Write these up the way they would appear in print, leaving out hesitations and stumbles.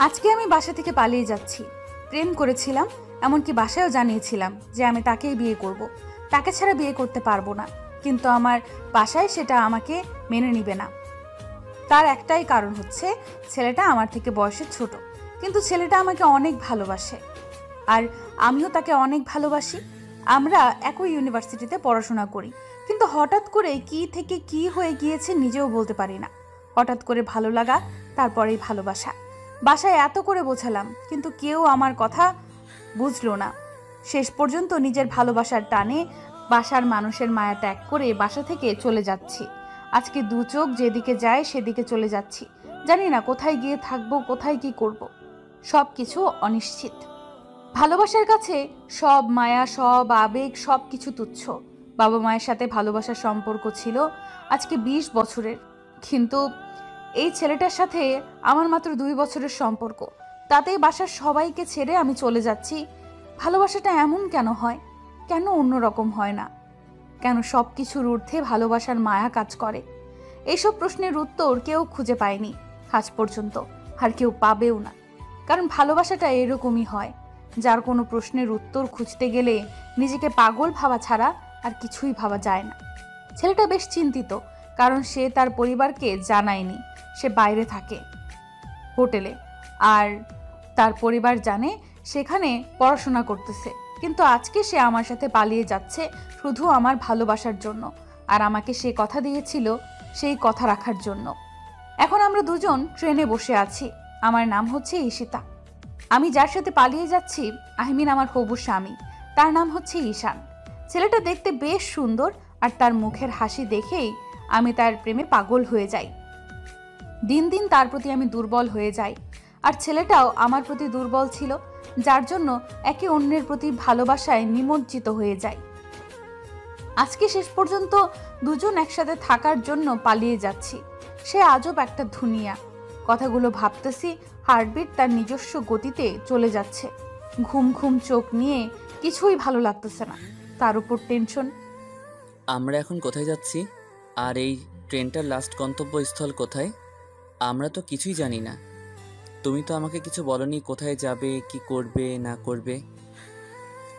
আজকে আমি বাসা থেকে পালিয়ে যাচ্ছি। প্রেম করেছিলাম, এমনকি বাসায়ও জানিয়েছিলাম যে আমি তাকেই বিয়ে করব। তাকে ছাড়া বিয়ে করতে পারবো না, কিন্তু আমার বাসায় সেটা আমাকে মেনে নিবে না। তার একটাই কারণ হচ্ছে ছেলেটা আমার থেকে বয়সে ছোট, কিন্তু ছেলেটা আমাকে অনেক ভালোবাসে আর আমিও তাকে অনেক ভালোবাসি। আমরা একই ইউনিভার্সিটিতে পড়াশোনা করি, কিন্তু হঠাৎ করে কি থেকে কি হয়ে গিয়েছে নিজেও বলতে পারি না। হঠাৎ করে ভালো লাগা, তারপরেই ভালোবাসা। বাসায় এত করে বোঝালাম, কিন্তু কেউ আমার কথা বুঝলো না। শেষ পর্যন্ত নিজের ভালোবাসার টানে বাসার মানুষের মায়া ত্যাগ করে বাসা থেকে চলে যাচ্ছি। আজকে দু চোখ যেদিকে যায় সেদিকে চলে যাচ্ছি। জানি না কোথায় গিয়ে থাকবো, কোথায় কি করব। সব কিছু অনিশ্চিত। ভালোবাসার কাছে সব মায়া, সব আবেগ, সব কিছু তুচ্ছ। বাবা মায়ের সাথে ভালোবাসার সম্পর্ক ছিল আজকে 20 বছরের, কিন্তু এই ছেলেটার সাথে আমার মাত্র 2 বছরের সম্পর্ক। তাতেই বাসার সবাইকে ছেড়ে আমি চলে যাচ্ছি। ভালোবাসাটা এমন কেন হয়? কেন অন্যরকম হয় না? কেন সব কিছুর ঊর্ধ্বে ভালোবাসার মায়া কাজ করে? এইসব প্রশ্নের উত্তর কেউ খুঁজে পায়নি আজ পর্যন্ত, আর কেউ পাবেও না। কারণ ভালোবাসাটা এরকমই হয়, যার কোনো প্রশ্নের উত্তর খুঁজতে গেলে নিজেকে পাগল ভাবা ছাড়া আর কিছুই ভাবা যায় না। ছেলেটা বেশ চিন্তিত, কারণ সে তার পরিবারকে জানায়নি সে বাইরে থাকে হোটেলে, আর তার পরিবার জানে সেখানে পড়াশোনা করতেছে। কিন্তু আজকে সে আমার সাথে পালিয়ে যাচ্ছে শুধু আমার ভালোবাসার জন্য, আর আমাকে সে কথা দিয়েছিল সেই কথা রাখার জন্য। এখন আমরা দুজন ট্রেনে বসে আছি। আমার নাম হচ্ছে ঈশিতা। আমি যার সাথে পালিয়ে যাচ্ছি, আহমিন আমার হবু স্বামী, তার নাম হচ্ছে ঈশান। ছেলেটা দেখতে বেশ সুন্দর, আর তার মুখের হাসি দেখেই আমি তার প্রেমে পাগল হয়ে যাই। দিন দিন তার প্রতি আমি দুর্বল হয়ে যাই, আর ছেলেটাও আমার প্রতি দুর্বল ছিল, যার জন্য একে অন্যের প্রতি ভালোবাসায় নিমজ্জিত হয়ে যায়। আজকে শেষ পর্যন্ত দুজন একসাথে থাকার জন্য পালিয়ে যাচ্ছি। সে আজব একটা দুনিয়া। কথাগুলো ভাবতেছি, হার্টবিট তার নিজস্ব গতিতে চলে যাচ্ছে। ঘুম ঘুম চোখ নিয়ে কিছুই ভালো লাগতেছে না, তার উপর টেনশন। আমরা এখন কোথায় যাচ্ছি? আর এই ট্রেনটার লাস্ট গন্তব্যস্থল কোথায়? আমরা তো কিছুই জানি না। তুমি তো আমাকে কিছু বলনি, কোথায় যাবে, কি করবে না করবে।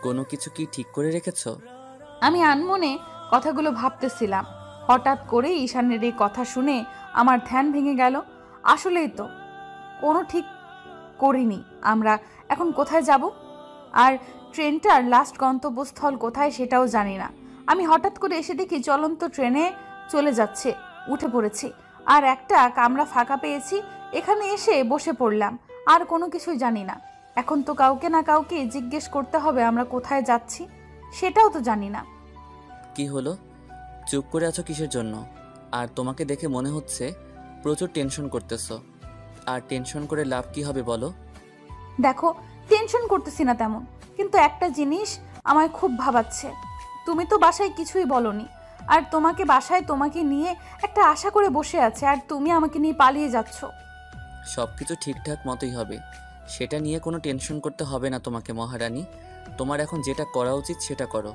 কোনো কিছু কি ঠিক করে রেখেছ? আমি আনমনে কথাগুলো ভাবতেছিলাম। হঠাৎ করে ঈশানের এই কথা শুনে আমার ধ্যান ভেঙে গেল। আসলেই তো কোনো ঠিক করিনি আমরা এখন কোথায় যাব, আর ট্রেনটার লাস্ট গন্তব্যস্থল কোথায় সেটাও জানি না। আমি হঠাৎ করে এসে দেখি চলন্ত ট্রেনে চলে যাচ্ছে। উঠে পড়েছি, আর একটা কামরা ফাঁকা পেয়েছি, এখানে এসে বসে পড়লাম। আর কোনো কিছুই জানি না। এখন তো কাউকে না কাউকে জিজ্ঞেস করতে হবে আমরা কোথায় যাচ্ছি, সেটাও তো জানি না। কি হলো, চুপ করে আছো কিসের জন্য? আর তোমাকে দেখে মনে হচ্ছে প্রচুর টেনশন করতেছো। আর টেনশন করে লাভ কি হবে বলো? দেখো, টেনশন করতেছি না তেমন, কিন্তু একটা জিনিস আমায় খুব ভাবাচ্ছে। তুমি তো বাসায় কিছুই বলনি, আর তোমাকে নিয়ে একটা আশা করে বসে আছে, আর তুমি আমাকে নিয়ে পালিয়ে যাচ্ছ। সব কিছু ঠিকঠাক মতোই হবে, সেটা নিয়ে কোনো টেনশন করতে হবে না তোমাকে মহারানী। তোমার এখন যেটা করা উচিত সেটা করো।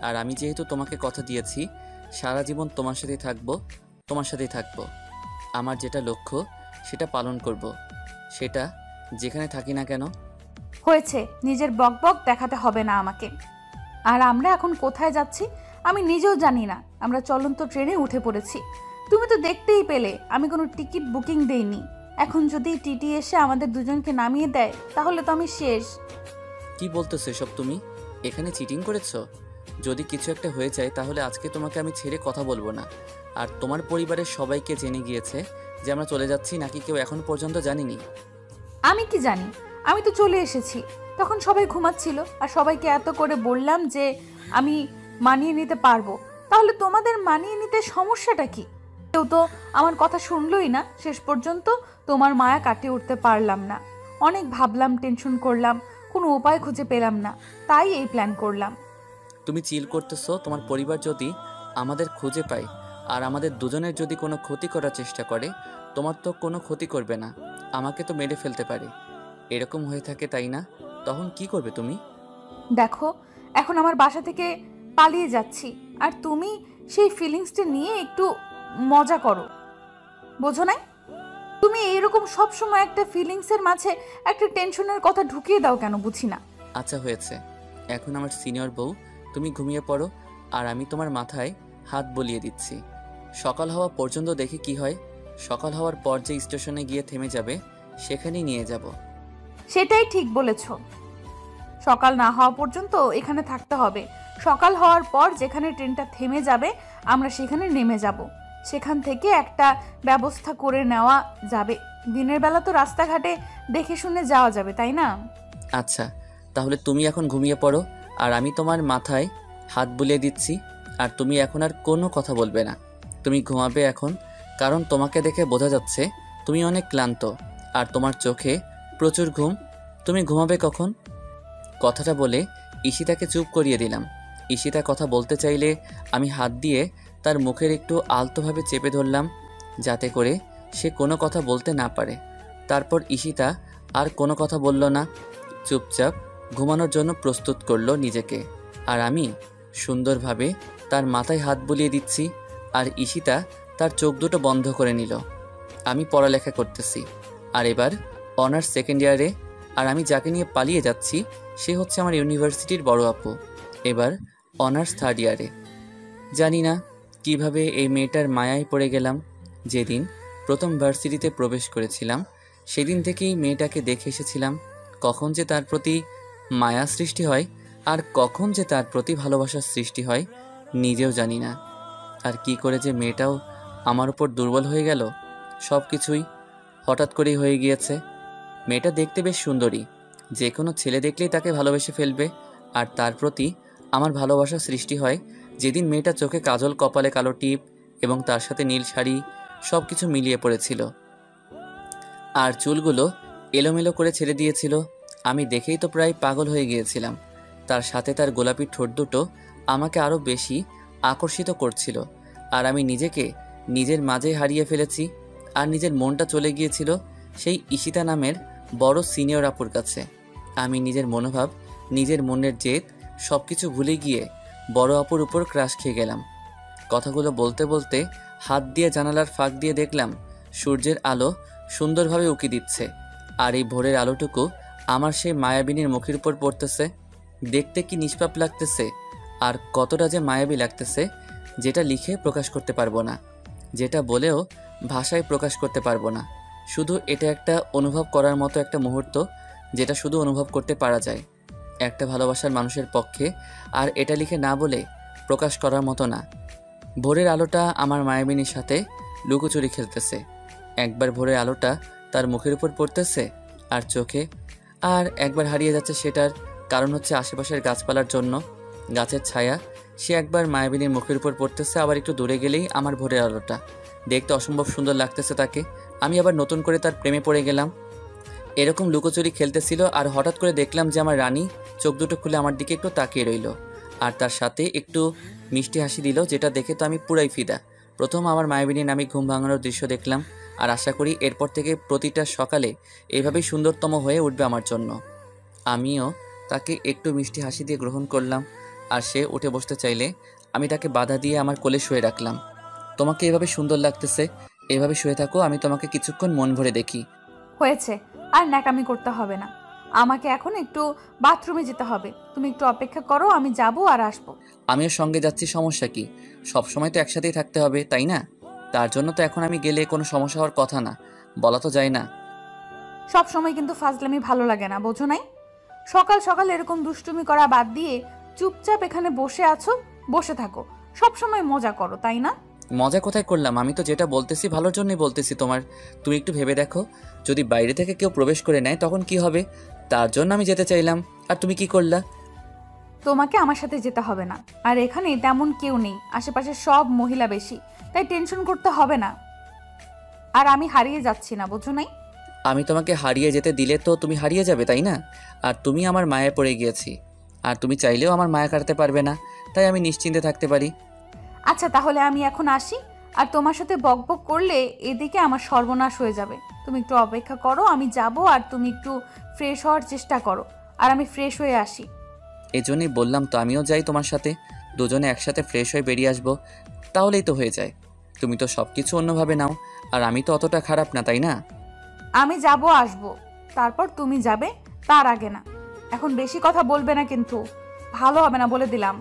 আর আমি যেহেতু তোমাকে কথা দিয়েছি সারা জীবন তোমার সাথেই থাকবো, তোমার সাথেই থাকবো। আমার যেটা লক্ষ্য সেটা পালন করব, সেটা যেখানে থাকি না কেন। হয়েছে, নিজের বকবক দেখাতে হবে না আমাকে। আর আমরা এখন কোথায় যাচ্ছি আমি নিজেও জানি না। আমরা চলন্ত ট্রেনে উঠে পড়েছি। তুমি তো দেখতেই পেলে আমি কোনো টিকিট বুকিং দেইনি। এখন যদি টিটি এসে আমাদের দুজনকে নামিয়ে দেয়, তাহলে তো আমি শেষ। কি বলতেছো এসব তুমি? এখানে চিটিং করেছো? যদি কিছু একটা হয়ে যায় তাহলে আজকে তোমাকে আমি ছেড়ে কথা বলবো না। আর তোমার পরিবারের সবাইকে জেনে গিয়েছে যে আমরা চলে যাচ্ছি, নাকি কেউ এখন পর্যন্ত জানিনি? আমি কি জানি, আমি তো চলে এসেছি। তখন সবাই ঘুমাচ্ছিল, আর সবাইকে এত করে বললাম যে আমি মানিয়ে নিতে পারবো। তাহলে তোমাদের মানিয়ে নিতে সমস্যাটা কি? কেউ তো আমার কথা শুনলই না। শেষ পর্যন্ত তোমার মায়া কাটিয়ে উঠতে পারলাম না। অনেক ভাবলাম, টেনশন করলাম, কোনো উপায় খুঁজে পেলাম না, তাই এই প্ল্যান করলাম। তুমি চিল করতেছো। তোমার পরিবার যদি আমাদের খুঁজে পায় আর আমাদের দুজনের যদি কোনো ক্ষতি করার চেষ্টা করে, তোমার তো কোনো ক্ষতি করবে না, আমাকে তো মেরে ফেলতে পারে। এরকম হয়ে থাকে তাই না? তখন কি করবে তুমি? দেখো, এখন আমার বাসা থেকে পালিয়ে যাচ্ছি, আর তুমি সেই ফিলিংসটা নিয়ে একটু মজা করো, বোঝো না? তুমি এইরকম সব সময় একটা ফিলিংসের মাঝে একটা টেনশনের কথা ঢুকিয়ে দাও কেন বুঝি না। আচ্ছা হয়েছে, এখন আমার সিনিয়র বউ, তুমি ঘুমিয়ে পড়ো আর আমি তোমার মাথায় হাত বলিয়ে দিচ্ছি। সকাল হওয়া পর্যন্ত দেখি কি হয়। সকাল হওয়ার পর যে স্টেশনে গিয়ে থেমে যাবে সেখানেই নিয়ে যাব। সেটাই ঠিক বলেছো, সকাল না হওয়া পর্যন্ত এখানে থাকতে হবে। সকাল হওয়ার পর যেখানে ট্রেনটা থেমে যাবে আমরা সেখানে নেমে যাব। সেখান থেকে একটা ব্যবস্থা করে নেওয়া যাবে। দিনের বেলা তো রাস্তাঘাটে দেখে শুনে যাওয়া যাবে, তাই না? আচ্ছা, তাহলে তুমি এখন ঘুমিয়ে পড়ো আর আমি তোমার মাথায় হাত বুলিয়ে দিচ্ছি। আর তুমি এখন আর কোনো কথা বলবে না। তুমি ঘুমাবে এখন, কারণ তোমাকে দেখে বোঝা যাচ্ছে তুমি অনেক ক্লান্ত আর তোমার চোখে প্রচুর ঘুম। তুমি ঘুমাবে কখন? কথাটা বলে ঈশিতাকে চুপ করিয়ে দিলাম। ঈশিতা কথা বলতে চাইলে আমি হাত দিয়ে তার মুখের একটু আলতোভাবে চেপে ধরলাম, যাতে করে সে কোনো কথা বলতে না পারে। তারপর ঈশিতা আর কোনো কথা বলল না, চুপচাপ ঘুমানোর জন্য প্রস্তুত করলো নিজেকে। আর আমি সুন্দরভাবে তার মাথায় হাত বুলিয়ে দিচ্ছি আর ঈশিতা তার চোখ দুটো বন্ধ করে নিল। আমি পড়ালেখা করতেছি আর এবার অনার্স সেকেন্ড ইয়ারে। আর আমি যাকে নিয়ে পালিয়ে যাচ্ছি সে হচ্ছে আমার ইউনিভার্সিটির বড় আপু, এবার অনার্স থার্ড ইয়ারে। জানি না কিভাবে এই মেয়েটার মায়ায় পড়ে গেলাম। যেদিন প্রথম ভার্সিটিতে প্রবেশ করেছিলাম সেদিন থেকেই মেয়েটাকে দেখে এসেছিলাম। কখন যে তার প্রতি মায়া সৃষ্টি হয় আর কখন যে তার প্রতি ভালোবাসার সৃষ্টি হয় নিজেও জানি না। আর কি করে যে মেয়েটাও আমার উপর দুর্বল হয়ে গেল, সব কিছুই হঠাৎ করেই হয়ে গিয়েছে। মেয়েটা দেখতে বেশ সুন্দরী, যে কোনো ছেলে দেখলেই তাকে ভালোবেসে ফেলবে। আর তার প্রতি আমার ভালোবাসা সৃষ্টি হয় যেদিন মেয়েটা চোখে কাজল, কপালে কালো টিপ এবং তার সাথে নীল শাড়ি সব কিছু মিলিয়ে পড়েছিল। আর চুলগুলো এলোমেলো করে ছেড়ে দিয়েছিল। আমি দেখেই তো প্রায় পাগল হয়ে গিয়েছিলাম। তার সাথে তার গোলাপি ঠোঁট দুটো আমাকে আরও বেশি আকর্ষিত করছিল। আর আমি নিজেকে নিজের মাঝে হারিয়ে ফেলেছি। আর নিজের মনটা চলে গিয়েছিল সেই ঈশিতা নামের বড় সিনিয়র আপুর কাছে। আমি নিজের মনোভাব, নিজের মনের জেদ সব কিছু ভুলে গিয়ে বড় আপুর উপর ক্রাশ খেয়ে গেলাম। কথাগুলো বলতে বলতে হাত দিয়ে জানালার ফাঁক দিয়ে দেখলাম সূর্যের আলো সুন্দরভাবে উকি দিচ্ছে। আর এই ভোরের আলোটুকু আমার সেই মায়াবিনীর মুখের উপর পড়তেছে। দেখতে কি নিষ্পাপ লাগতেছে আর কতটা যে মায়াবী লাগতেছে, যেটা লিখে প্রকাশ করতে পারবো না, যেটা বলেও ভাষায় প্রকাশ করতে পারবো না। শুধু এটা একটা অনুভব করার মতো একটা মুহূর্ত, যেটা শুধু অনুভব করতে পারা যায় একটা ভালোবাসার মানুষের পক্ষে। আর এটা লিখে না বলে প্রকাশ করার মতো না। ভোরের আলোটা আমার মায়াবিনীর সাথে লুকোচুরি খেলতেছে। একবার ভোরের আলোটা তার মুখের উপর পড়তেছে আর চোখে, আর একবার হারিয়ে যাচ্ছে সেটার কারণ হচ্ছে আশেপাশের গাছপালার জন্য গাছের ছায়া। সে একবার মায়াবিনীর মুখের উপর পড়তেছে, আবার একটু দূরে গেলেই আমার ভোরের আলোটা। দেখতে অসম্ভব সুন্দর লাগতেছে তাকে। আমি আবার নতুন করে তার প্রেমে পড়ে গেলাম। এরকম লুকোচুরি খেলতেছিল আর হঠাৎ করে দেখলাম যে আমার রানী চোখ দুটো খুলে আমার দিকে একটু তাকিয়ে রইল আর তার সাথে একটু মিষ্টি হাসি দিল, যেটা দেখে তো আমি পুরাই ফিদা। প্রথম আমার মায়াবিনীর আমি ঘুম ভাঙানোর দৃশ্য দেখলাম আর আশা করি এরপর থেকে প্রতিটা সকালে এভাবেই সুন্দরতম হয়ে উঠবে আমার জন্য। আমিও তাকে একটু মিষ্টি হাসি দিয়ে গ্রহণ করলাম আর সে উঠে বসতে চাইলে আমি তাকে বাধা দিয়ে আমার কোলে শুয়ে রাখলাম। তোমাকে এভাবে সুন্দর লাগতেছে, এভাবে শুয়ে থাকো, আমি তোমাকে কিছুক্ষণ মন ভরে দেখি। হয়েছে, আর ন্যাকামি করতে হবে না। আমাকে এখন একটু বাথরুমে যেতে হবে, তুমি একটু অপেক্ষা করো, আমি যাব আর আসবো। আমিও সঙ্গে যাচ্ছি, সমস্যা কি? সব সময় তো একসাথেই থাকতে হবে, তাই না? তার জন্য তো এখন আমি গেলে কোনো সমস্যা হওয়ার কথা না, বলা তো যায় না। সব সময় কিন্তু ফাজলামি ভালো লাগে না, বোঝো নাই? সকাল সকাল এরকম দুষ্টুমি করা বাদ দিয়ে চুপচাপ এখানে বসে আছো, বসে থাকো। সব সময় মজা করো, তাই না? মজা কোথায় করলাম? আমি তো যেটা বলতেছি ভালোর জন্যই বলতেছি তোমার। তুমি একটু ভেবে দেখো, যদি বাইরে থেকে কেউ প্রবেশ করে নেয় তখন কি হবে? তার জন্য আমি যেতে চাইলাম, আর তুমি কি করলা? তোমাকে আমার সাথে যেতে হবে না। আর এখানে তেমন কেউ নেই, আশেপাশে সব মহিলা বেশি, তাই টেনশন করতে হবে না। আর আমি হারিয়ে যাচ্ছি না, বোঝো নাই? আমি তোমাকে হারিয়ে যেতে দিলে তো তুমি হারিয়ে যাবে, তাই না? আর তুমি আমার মায়ায় পড়ে গিয়েছি, আর তুমি চাইলেও আমার মায়া কাটতে পারবে না, তাই আমি নিশ্চিন্তে থাকতে পারি। আচ্ছা, তাহলে আমি এখন আসি। আর তোমার সাথে বকবক করলে এদিকে আমার সর্বনাশ হয়ে যাবে। তুমি একটু অপেক্ষা করো, আমি যাব, আর তুমি একটু ফ্রেশ হওয়ার চেষ্টা করো, আর আমি ফ্রেশ হয়ে আসি। এই জন্যই বললাম তো আমিও যাই তোমার সাথে, দুজনে একসাথে ফ্রেশ হয়ে বেরিয়ে আসবো, তাহলেই তো হয়ে যায়। তুমি তো সব কিছু অন্যভাবে নাও, আর আমি তো অতটা খারাপ না, তাই না? আমি যাব আসবো, তারপর তুমি যাবে, তার আগে না। এখন বেশি কথা বলবে না কিন্তু, ভালো হবে না বলে দিলাম।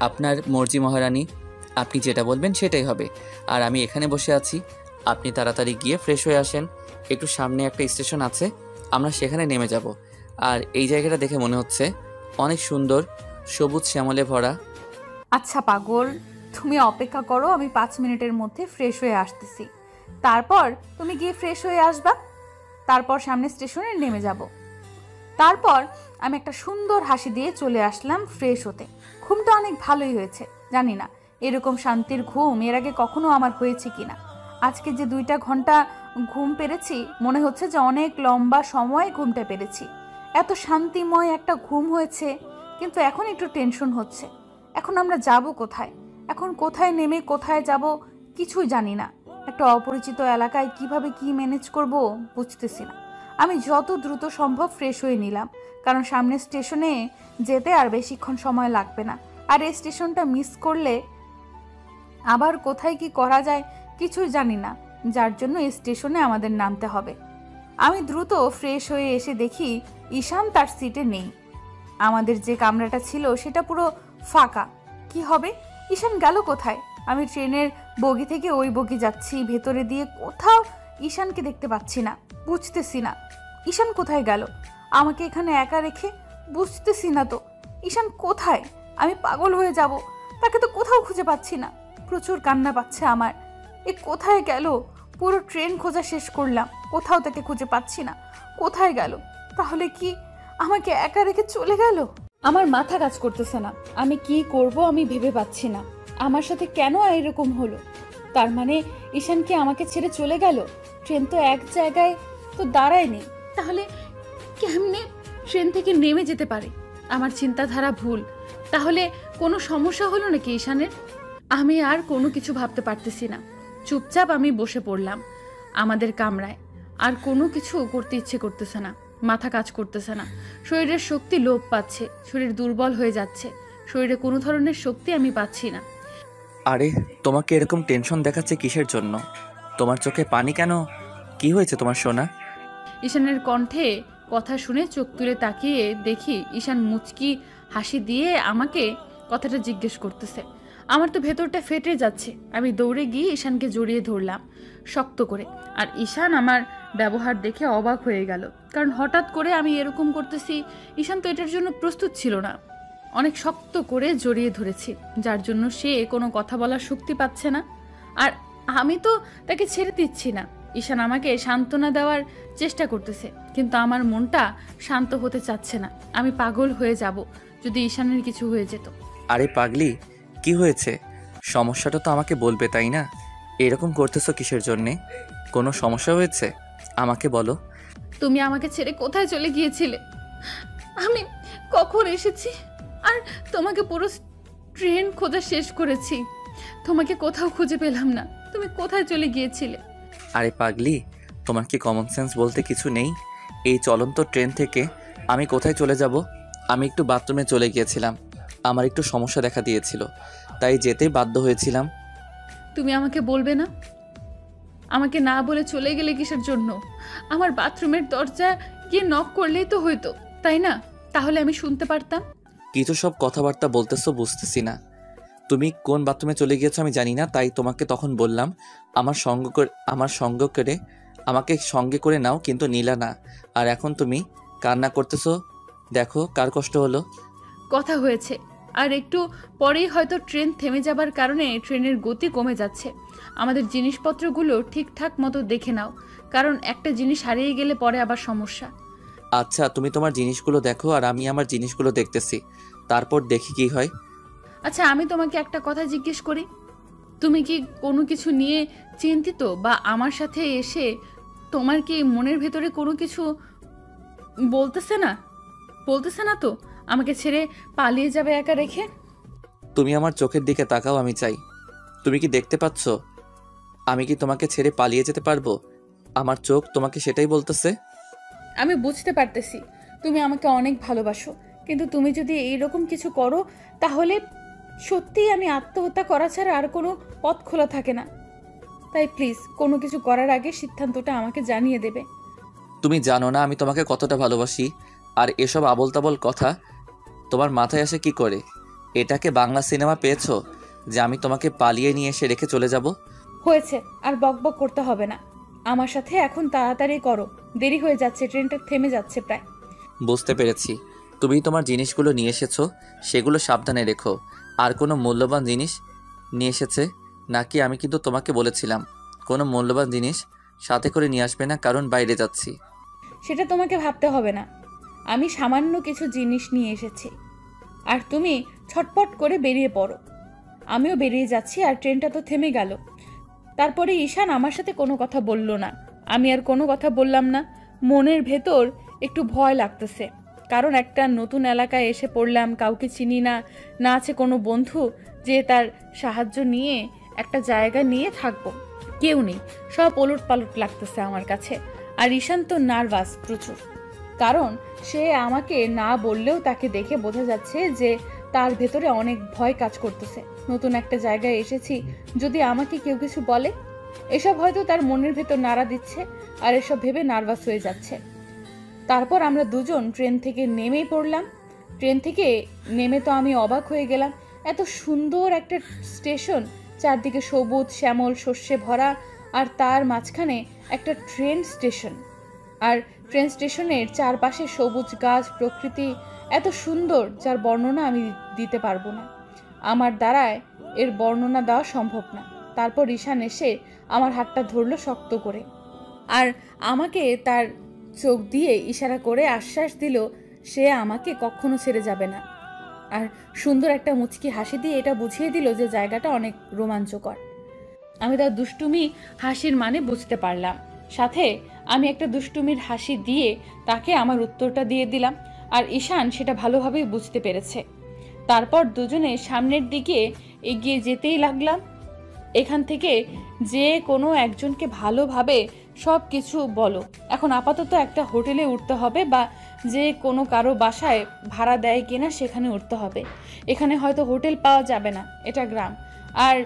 আপনার মর্জি মহারানী, আপনি যেটা বলবেন সেটাই হবে। আর আমি এখানে বসে আছি, আপনি তাড়াতাড়ি গিয়ে ফ্রেশ হয়ে আসেন। একটু সামনে একটা স্টেশন আছে, আমরা সেখানে নেমে যাব। আর এই জায়গাটা দেখে মনে হচ্ছে অনেক সুন্দর, সবুজ শ্যামলে ভরা। আচ্ছা পাগল, তুমি অপেক্ষা করো, আমি 5 মিনিটের মধ্যে ফ্রেশ হয়ে আসতেছি। তারপর তুমি গিয়ে ফ্রেশ হয়ে আসবা, তারপর সামনে স্টেশনে নেমে যাব। তারপর আমি একটা সুন্দর হাসি দিয়ে চলে আসলাম ফ্রেশ হতে। ঘুমটা অনেক ভালোই হয়েছে, জানি না এরকম শান্তির ঘুম এর আগে কখনো আমার হয়েছে কিনা। আজকে যে 2টা ঘন্টা ঘুম পেরেছি, মনে হচ্ছে যে অনেক লম্বা সময় ঘুমটা পেরেছি। এত শান্তিময় একটা ঘুম হয়েছে, কিন্তু এখন একটু টেনশন হচ্ছে। এখন আমরা যাব কোথায়? এখন কোথায় নেমে কোথায় যাব কিছুই জানি না। একটা অপরিচিত এলাকায় কিভাবে কি ম্যানেজ করব বুঝতেছি না। আমি যত দ্রুত সম্ভব ফ্রেশ হয়ে নিলাম, কারণ সামনের স্টেশনে যেতে আর বেশিক্ষণ সময় লাগবে না। আর এই স্টেশনটা মিস করলে আবার কোথায় কি করা যায় কিছুই জানি না, যার জন্য এই স্টেশনে আমাদের নামতে হবে। আমি দ্রুত ফ্রেশ হয়ে এসে দেখি ঈশান তার সিটে নেই। আমাদের যে কামরাটা ছিল সেটা পুরো ফাঁকা। কি হবে? ঈশান গেল কোথায়? আমি ট্রেনের বগি থেকে ওই বগি যাচ্ছি, ভেতরে দিয়ে কোথাও ঈশানকে দেখতে পাচ্ছি না, বুঝতেছি না ঈশান কোথায় গেল। আমাকে এখানে একা রেখে, বুঝতেছি না তো ঈশান কোথায়। আমি পাগল হয়ে যাব, তাকে তো কোথাও খুঁজে পাচ্ছি না। প্রচুর কান্না পাচ্ছে আমার। এ কোথায় গেল? পুরো ট্রেন খোঁজা শেষ করলাম, কোথাও তাকে খুঁজে পাচ্ছি না। কোথায় গেল? তাহলে কি আমাকে একা রেখে চলে গেল? আমার মাথা কাজ করতেছে না, আমি কি করব আমি ভেবে পাচ্ছি না। আমার সাথে কেন এরকম হলো? তার মানে ঈশান কি আমাকে ছেড়ে চলে গেল? ট্রেন তো এক জায়গায় তো দাঁড়ায়নি, তাহলে কেমনে ট্রেন থেকে নেমে যেতে পারে? আমার চিন্তাধারা ভুল। তাহলে কোনো সমস্যা হলো নাকি ঈশানের? আমি আর কোনো কিছু ভাবতে পারতেছি না। চুপচাপ আমি বসে পড়লাম আমাদের কামরায়। আর কোনো কিছু করতে ইচ্ছে করতেছে না, মাথা কাজ করতেছে না, শরীরের শক্তি লোপ পাচ্ছে, শরীর দুর্বল হয়ে যাচ্ছে, শরীরে কোনো ধরনের শক্তি আমি পাচ্ছি না। আরে, তোমাকে এরকম টেনশন দেখাচ্ছে কিসের জন্য? তোমার চোখে পানি কেন? কি হয়েছে তোমার সোনা? ঈশানের কণ্ঠে কথা শুনে চোখ তুলে তাকিয়ে দেখি ঈশান মুচকি হাসি দিয়ে আমাকে কথাটা জিজ্ঞেস করতেছে। আমার তো ভেতরটা ফেটে যাচ্ছে। আমি দৌড়ে গিয়ে ঈশানকে জড়িয়ে ধরলাম শক্ত করে। আর ঈশান আমার ব্যবহার দেখে অবাক হয়ে গেল, কারণ হঠাৎ করে আমি এরকম করতেছি, ঈশান তো এটার জন্য প্রস্তুত ছিল না। অনেক শক্ত করে জড়িয়ে ধরেছি, যার জন্য সে কোনো কথা বলার শক্তি পাচ্ছে না। আর আমি তো তাকে ছেড়ে দিচ্ছি না। ঈশান আমাকে সান্ত্বনা দেওয়ার চেষ্টা করতেছে, কিন্তু আমার মনটা শান্ত হতে চাচ্ছে না। আমি পাগল হয়ে যাব যদি ঈশানের কিছু হয়ে যেত। আরে পাগলি, কি হয়েছে? সমস্যাটা তো আমাকে বলবে, তাই না? এরকম করতেছো কিসের জন্যে? কোনো সমস্যা হয়েছে? আমাকে বলো। তুমি আমাকে ছেড়ে কোথায় চলে গিয়েছিলে? আমি কখন এসেছি আর তোমাকে পুরো ট্রেন খোঁজা শেষ করেছি, তোমাকে কোথাও খুঁজে পেলাম না। তুমি কোথায় চলে গিয়েছিলে? আরে পাগলি, তোমার কি কমন সেন্স বলতে কিছু নেই? এই চলন্ত ট্রেন থেকে আমি কোথায় চলে যাব? আমি একটু বাথরুমে চলে গিয়েছিলাম, আমার একটু সমস্যা দেখা দিয়েছিল, তাই যেতেই বাধ্য হয়েছিলাম। তুমি আমাকে বলবে না? আমাকে না বলে চলে গেলে কিসের জন্য? আমার বাথরুমের দরজা গিয়ে নক করলেই তো হইতো, তাই না? তাহলে আমি শুনতে পারতাম। কিছু সব কথাবার্তা বলতেছো বুঝতেছি না। তুমি কোন বাথরুমে চলে গিয়েছো আমি জানি না, তাই তোমাকে তখন বললাম আমার সঙ্গ করে আমাকে সঙ্গে করে নাও, কিন্তু নিলা না। আর এখন তুমি কান্না করতেছো, দেখো কার কষ্ট হলো। কথা হয়েছে, আর একটু পরেই হয়তো ট্রেন থেমে যাবার কারণে ট্রেনের গতি কমে যাচ্ছে। আমাদের জিনিসপত্রগুলো ঠিকঠাক মতো দেখে নাও, কারণ একটা জিনিস হারিয়ে গেলে পরে আবার সমস্যা। আচ্ছা, তুমি তোমার জিনিসগুলো দেখো আর আমি আমার জিনিসগুলো দেখতেছি, তারপর দেখি কি হয়। আচ্ছা, আমি তোমাকে একটা কথা জিজ্ঞেস করি, তুমি কি কোনো কিছু নিয়ে চিন্তিত? বা আমার সাথে এসে তোমার কি মনের ভেতরে কোনো কিছু বলতেছে না? বলতেছে না তো আমাকে ছেড়ে পালিয়ে যাবে একা রেখে? তুমি আমার চোখের দিকে তাকাও, আমি চাই। তুমি কি দেখতে পাচ্ছ আমি কি তোমাকে ছেড়ে পালিয়ে যেতে পারবো? আমার চোখ তোমাকে সেটাই বলতেছে। আমি বুঝতে পারতেছি তুমি আমাকে অনেক ভালোবাসো, কিন্তু তুমি যদি এইরকম কিছু করো তাহলে সত্যিই আমি আত্মহত্যা করা ছাড়া আর কোনো পথ খোলা থাকে না। তাই প্লিজ কোনো কিছু করার আগে সিদ্ধান্তটা আমাকে জানিয়ে দেবে। তুমি জানো না আমি তোমাকে কতটা ভালোবাসি, আর এসব আবোল তাবোল কথা তোমার মাথায় আসে কি করে? এটাকে বাংলা সিনেমা পেয়েছো যে আমি তোমাকে পালিয়ে নিয়ে এসে রেখে চলে যাব? হয়েছে, আর বকবক করতে হবে না। আমার সাথে এখন তাড়াতাড়ি করো, দেরি হয়ে যাচ্ছে, ট্রেনটা থেমে যাচ্ছে প্রায়। বুঝতে পেরেছি, তুমি তোমার জিনিসগুলো নিয়ে এসেছো, সেগুলো সাবধানে রেখো। আর কোনো মূল্যবান জিনিস নিয়ে এসেছে নাকি? আমি কিন্তু তোমাকে বলেছিলাম কোনো মূল্যবান জিনিস সাথে করে নিয়ে আসবে না, কারণ বাইরে যাচ্ছি। সেটা তোমাকে ভাবতে হবে না, আমি সামান্য কিছু জিনিস নিয়ে এসেছি। আর তুমি ছটপট করে বেরিয়ে পড়ো। আমিও বেরিয়ে যাচ্ছি, আর ট্রেনটা তো থেমে গেল। তারপরে ঈশান আমার সাথে কোনো কথা বলল না, আমি আর কোনো কথা বললাম না। মনের ভেতর একটু ভয় লাগতেছে, কারণ একটা নতুন এলাকায় এসে পড়লাম, কাউকে চিনি না, না আছে কোনো বন্ধু যে তার সাহায্য নিয়ে একটা জায়গা নিয়ে থাকবো। কেউ নেই, সব ওলট পালট লাগতেছে আমার কাছে। আর ঈশান তো নার্ভাস প্রচুর, কারণ সে আমাকে না বললেও তাকে দেখে বোঝা যাচ্ছে যে তার ভেতরে অনেক ভয় কাজ করতেছে। নতুন একটা জায়গায় এসেছি, যদি আমাকে কেউ কিছু বলে, এসব হয়তো তার মনের ভেতর নাড়া দিচ্ছে, আর এসব ভেবে নার্ভাস হয়ে যাচ্ছে। তারপর আমরা দুজন ট্রেন থেকে নেমেই পড়লাম। ট্রেন থেকে নেমে তো আমি অবাক হয়ে গেলাম, এত সুন্দর একটা স্টেশন, চারদিকে সবুজ শ্যামল শস্যে ভরা, আর তার মাঝখানে একটা ট্রেন স্টেশন। আর ট্রেন স্টেশনের চারপাশে সবুজ গাছ, প্রকৃতি এত সুন্দর যার বর্ণনা আমি দিতে পারবো না। আমার দ্বারায় এর বর্ণনা দেওয়া সম্ভব না। তারপর ঈশান এসে আমার হাতটা ধরলো শক্ত করে, আর আমাকে তার চোখ দিয়ে ইশারা করে আশ্বাস দিল সে আমাকে কখনো ছেড়ে যাবে না। আর সুন্দর একটা মুচকি হাসি দিয়ে এটা বুঝিয়ে দিল যে জায়গাটা অনেক রোমাঞ্চকর। আমি তার দুষ্টুমি হাসির মানে বুঝতে পারলাম, সাথে আমি একটা দুষ্টুমির হাসি দিয়ে তাকে আমার উত্তরটা দিয়ে দিলাম, আর ঈশান সেটা ভালোভাবেই বুঝতে পেরেছে। তারপর দুজনে সামনের দিকে এগিয়ে যেতেই লাগলাম। এখান থেকে যে কোনো একজনকে ভালোভাবে সব কিছু বলো। এখন আপাতত একটা হোটেলে উঠতে হবে, বা যে কোনো কারো বাসায় ভাড়া দেয় কিনা সেখানে উঠতে হবে। এখানে হয়তো হোটেল পাওয়া যাবে না, এটা গ্রাম, আর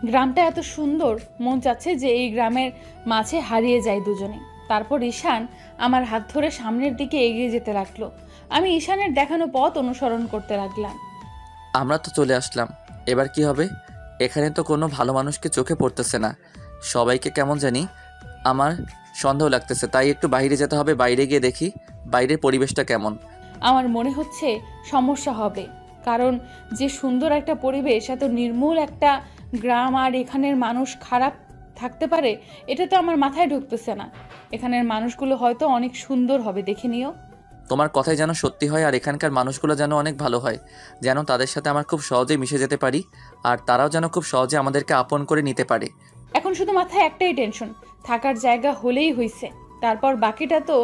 গ্রামটা এত সুন্দর, মন চাচ্ছে যে এই গ্রামের মাঝে হারিয়ে যায় দুজনে। তারপর ঈশান আমার হাত ধরে সামনের দিকে এগিয়ে যেতে লাগলো, আমি ঈশানের দেখানো পথ অনুসরণ করতে লাগলাম। আমরা তো চলে আসলাম, এবার কি হবে? এখানে তো কোনো ভালো মানুষকে চোখে পড়তেছে না, সবাইকে কেমন জানি আমার সন্দেহ লাগতেছে, তাই একটু বাইরে যেতে হবে। বাইরে গিয়ে দেখি বাইরের পরিবেশটা কেমন। আমার মনে হচ্ছে সমস্যা হবে, কারণ যে সুন্দর একটা পরিবেশ, এত নির্মূল একটা গ্রাম, আর এখানের মানুষ খারাপ থাকতে পারে, এটা তো আমার মাথায় ঢুকতেছে না। এখানের মানুষগুলো হয়তো অনেক সুন্দর হবে, দেখে নিও। তোমার কথাই যেন সত্যি হয়, আর এখানকার মানুষগুলো যেন অনেক ভালো হয়, যেন তাদের সাথে আমার খুব সহজেই মিশে যেতে পারি, আর তারাও যেন খুব সহজে আমাদেরকে আপন করে নিতে পারে। এখন শুধু মাথায় একটাই টেনশন, থাকার জায়গা হলেই হইছে, তারপর বাকিটা তো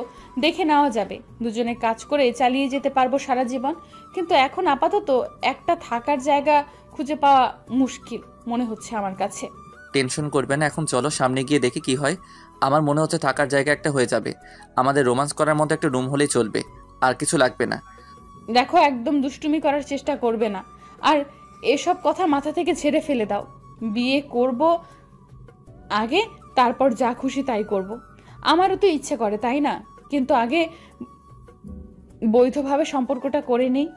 দেখে নেওয়া যাবে। দুজনে কাজ করে চালিয়ে যেতে পারবো সারা জীবন, কিন্তু এখন আপাতত একটা থাকার জায়গা খুঁজে পাওয়া মুশকিল মনে হচ্ছে আমার কাছে। টেনশন করবে না, এখন চলো সামনে গিয়ে দেখি কি হয়। আমার মনে হচ্ছে থাকার জায়গা একটা হয়ে যাবে, আমাদের রোমান্স করার মতো একটা রুম হলেই চলবে, আর কিছু লাগবে না। দেখো, একদম দুষ্টুমি করার চেষ্টা করবে না, আর এসব কথা মাথা থেকে ঝেড়ে ফেলে দাও। বিয়ে করব আগে, তারপর যা খুশি তাই করব। আমারও তো ইচ্ছে করে, তাই না? কিন্তু আগে বৈধভাবে সম্পর্কটা করে নেই।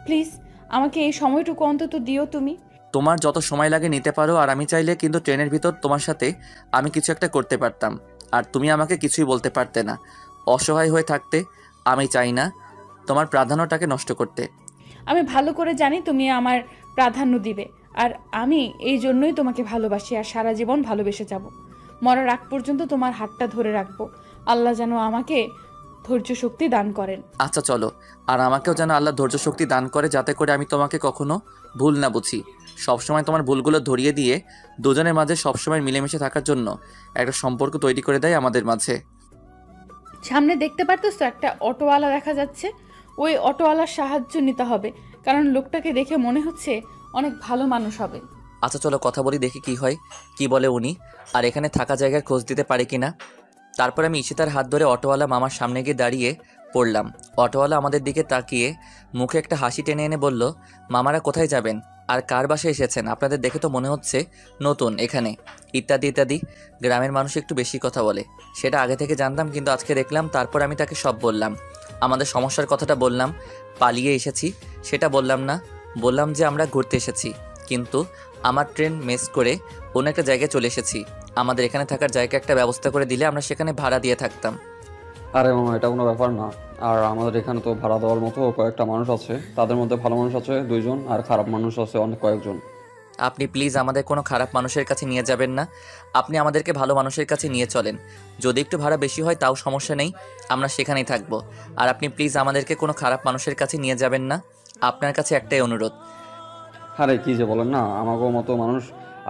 প্লিজ আমাকে এই সময়টুকু অন্তত দিও তুমি। তোমার যত সময় লাগে নিতে পারো, আর আমি চাইলে কিন্তু ট্রেনের ভিতর তোমার সাথে আমি কিছু একটা করতে পারতাম, আর তুমি আমাকে কিছুই বলতে পারতে না। অসহায় হয়ে থাকতে আমি চাই না তোমার প্রাধান্যটাকে নষ্ট করতে। আমি ভালো করে জানি তুমি আমার প্রাধান্য দিবে, আর আমি এই জন্যই তোমাকে ভালোবাসি, আর সারা জীবন ভালোবেসে যাব। মরার আগ পর্যন্ত তোমার হাতটা ধরে রাখবো। আল্লাহ যেন আমাকে ধৈর্য শক্তি দান করেন। আচ্ছা চলো, আর আমাকেও যেন আল্লাহ ধৈর্য শক্তি দান করে, যাতে করে আমি তোমাকে কখনো ভুল না বুঝি। সবসময় তোমার ভুলগুলো ধরিয়ে দিয়ে দুজনের মাঝে সবসময় মিলেমিশে থাকার জন্য একটা সম্পর্ক তৈরি করে দেয় আমাদের মাঝে। সামনে দেখতে পারতেছো একটা অটোওয়ালা দেখা যাচ্ছে, ওই অটোওয়ালার সাহায্য নিতে হবে, কারণ লোকটাকে দেখে মনে হচ্ছে অনেক ভালো মানুষ হবে। আচ্ছা চলো কথা বলি, দেখি কি হয়, কি বলে উনি, আর এখানে থাকা জায়গার খোঁজ দিতে পারে কিনা। তারপর আমি ঈশিতার হাত ধরে অটোওয়ালা মামার সামনে গিয়ে দাঁড়িয়ে পড়লাম। অটোওয়ালা আমাদের দিকে তাকিয়ে মুখে একটা হাসি টেনে এনে বলল, মামারা কোথায় যাবেন? আর কার বাসায় এসেছেন, আপনাদের দেখে তো মনে হচ্ছে নতুন এখানে, ইত্যাদি ইত্যাদি। গ্রামের মানুষ একটু বেশি কথা বলে, সেটা আগে থেকে জানতাম, কিন্তু আজকে দেখলাম। তারপর আমি তাকে সব বললাম, আমাদের সমস্যার কথাটা বললাম, পালিয়ে এসেছি সেটা বললাম না, বললাম যে আমরা ঘুরতে এসেছি, কিন্তু আমার ট্রেন মিস করে অন্য একটা জায়গায় চলে এসেছি। আমাদের এখানে থাকার জায়গা একটা ব্যবস্থা করে দিলে আমরা সেখানে ভাড়া দিয়ে থাকতাম। আরে মামা, এটা কোনো ব্যাপার না। আর আমাদের এখানে তো ভাড়া দেওয়ার মতো কয়েকটা মানুষ আছে, তাদের মধ্যে ভালো মানুষ আছে 2 জন আর খারাপ মানুষ আছে অনেক কয়েকজন। আপনি প্লিজ আমাদের কোনো খারাপ মানুষের কাছে নিয়ে যাবেন না, আপনি আমাদেরকে ভালো মানুষের কাছে নিয়ে চলেন। যদি একটু ভাড়া বেশি হয় তাও সমস্যা নেই, আমরা সেখানেই থাকবো। আর আপনি প্লিজ আমাদেরকে কোনো খারাপ মানুষের কাছে নিয়ে যাবেন না, আপনার কাছে একটাই অনুরোধ। আরে কি যে বলেন না, আমাকেও মতো মানুষ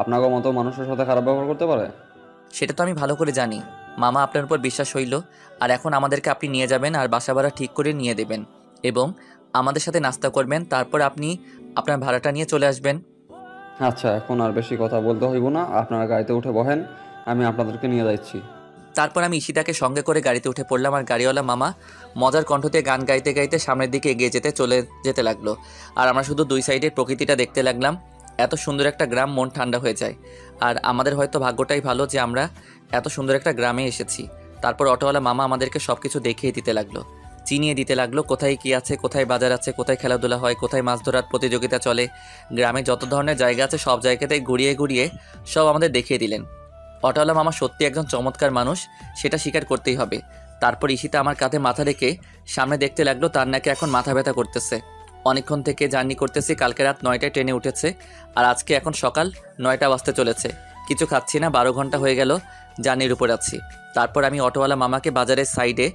আপনাকেও মতো মানুষের সাথে খারাপ ব্যবহার করতে পারে? সেটা তো আমি ভালো করে জানি মামা, আপনার উপর বিশ্বাস হইল। আর এখন আমাদেরকে আপনি নিয়ে যাবেন আর বাসা ভাড়া ঠিক করে নিয়ে দেবেন, এবং আমাদের সাথে নাস্তা করবেন, তারপর আপনি আপনার ভাড়াটা নিয়ে চলে আসবেন। আচ্ছা, এখন আর বেশি কথা বলতে হইব না, আপনারা গাড়িতে উঠে বহেন, আমি আপনাদেরকে নিয়ে যাচ্ছি। তারপর আমি ঈশিতাকে সঙ্গে করে গাড়িতে উঠে পড়লাম, আর গাড়িওয়ালা মামা মজার কণ্ঠতে গান গাইতে গাইতে সামনের দিকে এগিয়ে চলে যেতে লাগলো। আর আমরা শুধু দুই সাইডের প্রকৃতিটা দেখতে লাগলাম। এত সুন্দর একটা গ্রাম, মন ঠান্ডা হয়ে যায়। আর আমাদের হয়তো ভাগ্যটাই ভালো যে আমরা এত সুন্দর একটা গ্রামে এসেছি। তারপর অটোওয়ালা মামা আমাদেরকে সব কিছু দেখিয়ে দিতে লাগলো, চিনিয়ে দিতে লাগলো, কোথায় কি আছে, কোথায় বাজার আছে, কোথায় খেলাধুলা হয়, কোথায় মাছ ধরার প্রতিযোগিতা চলে। গ্রামে যত ধরনের জায়গা আছে সব জায়গাতেই ঘুরিয়ে ঘুরিয়ে সব আমাদের দেখিয়ে দিলেন। অটোওয়ালা মামা সত্যি একজন চমৎকার মানুষ, সেটা স্বীকার করতেই হবে। তারপর ঈশিতা আমার কাঁধে মাথা রেখে সামনে দেখতে লাগলো, তার নাকি এখন মাথা ব্যথা করতেছে। অনেকক্ষণ থেকে জার্নি করতেছি, কালকে রাত 9টায় ট্রেনে উঠেছে, আর আজকে এখন সকাল 9টা বাজতে চলেছে। কিছু খাচ্ছি না, 12 ঘন্টা হয়ে গেল জার্নির উপর আছি। তারপর আমি অটোওয়ালা মামাকে বাজারের সাইডে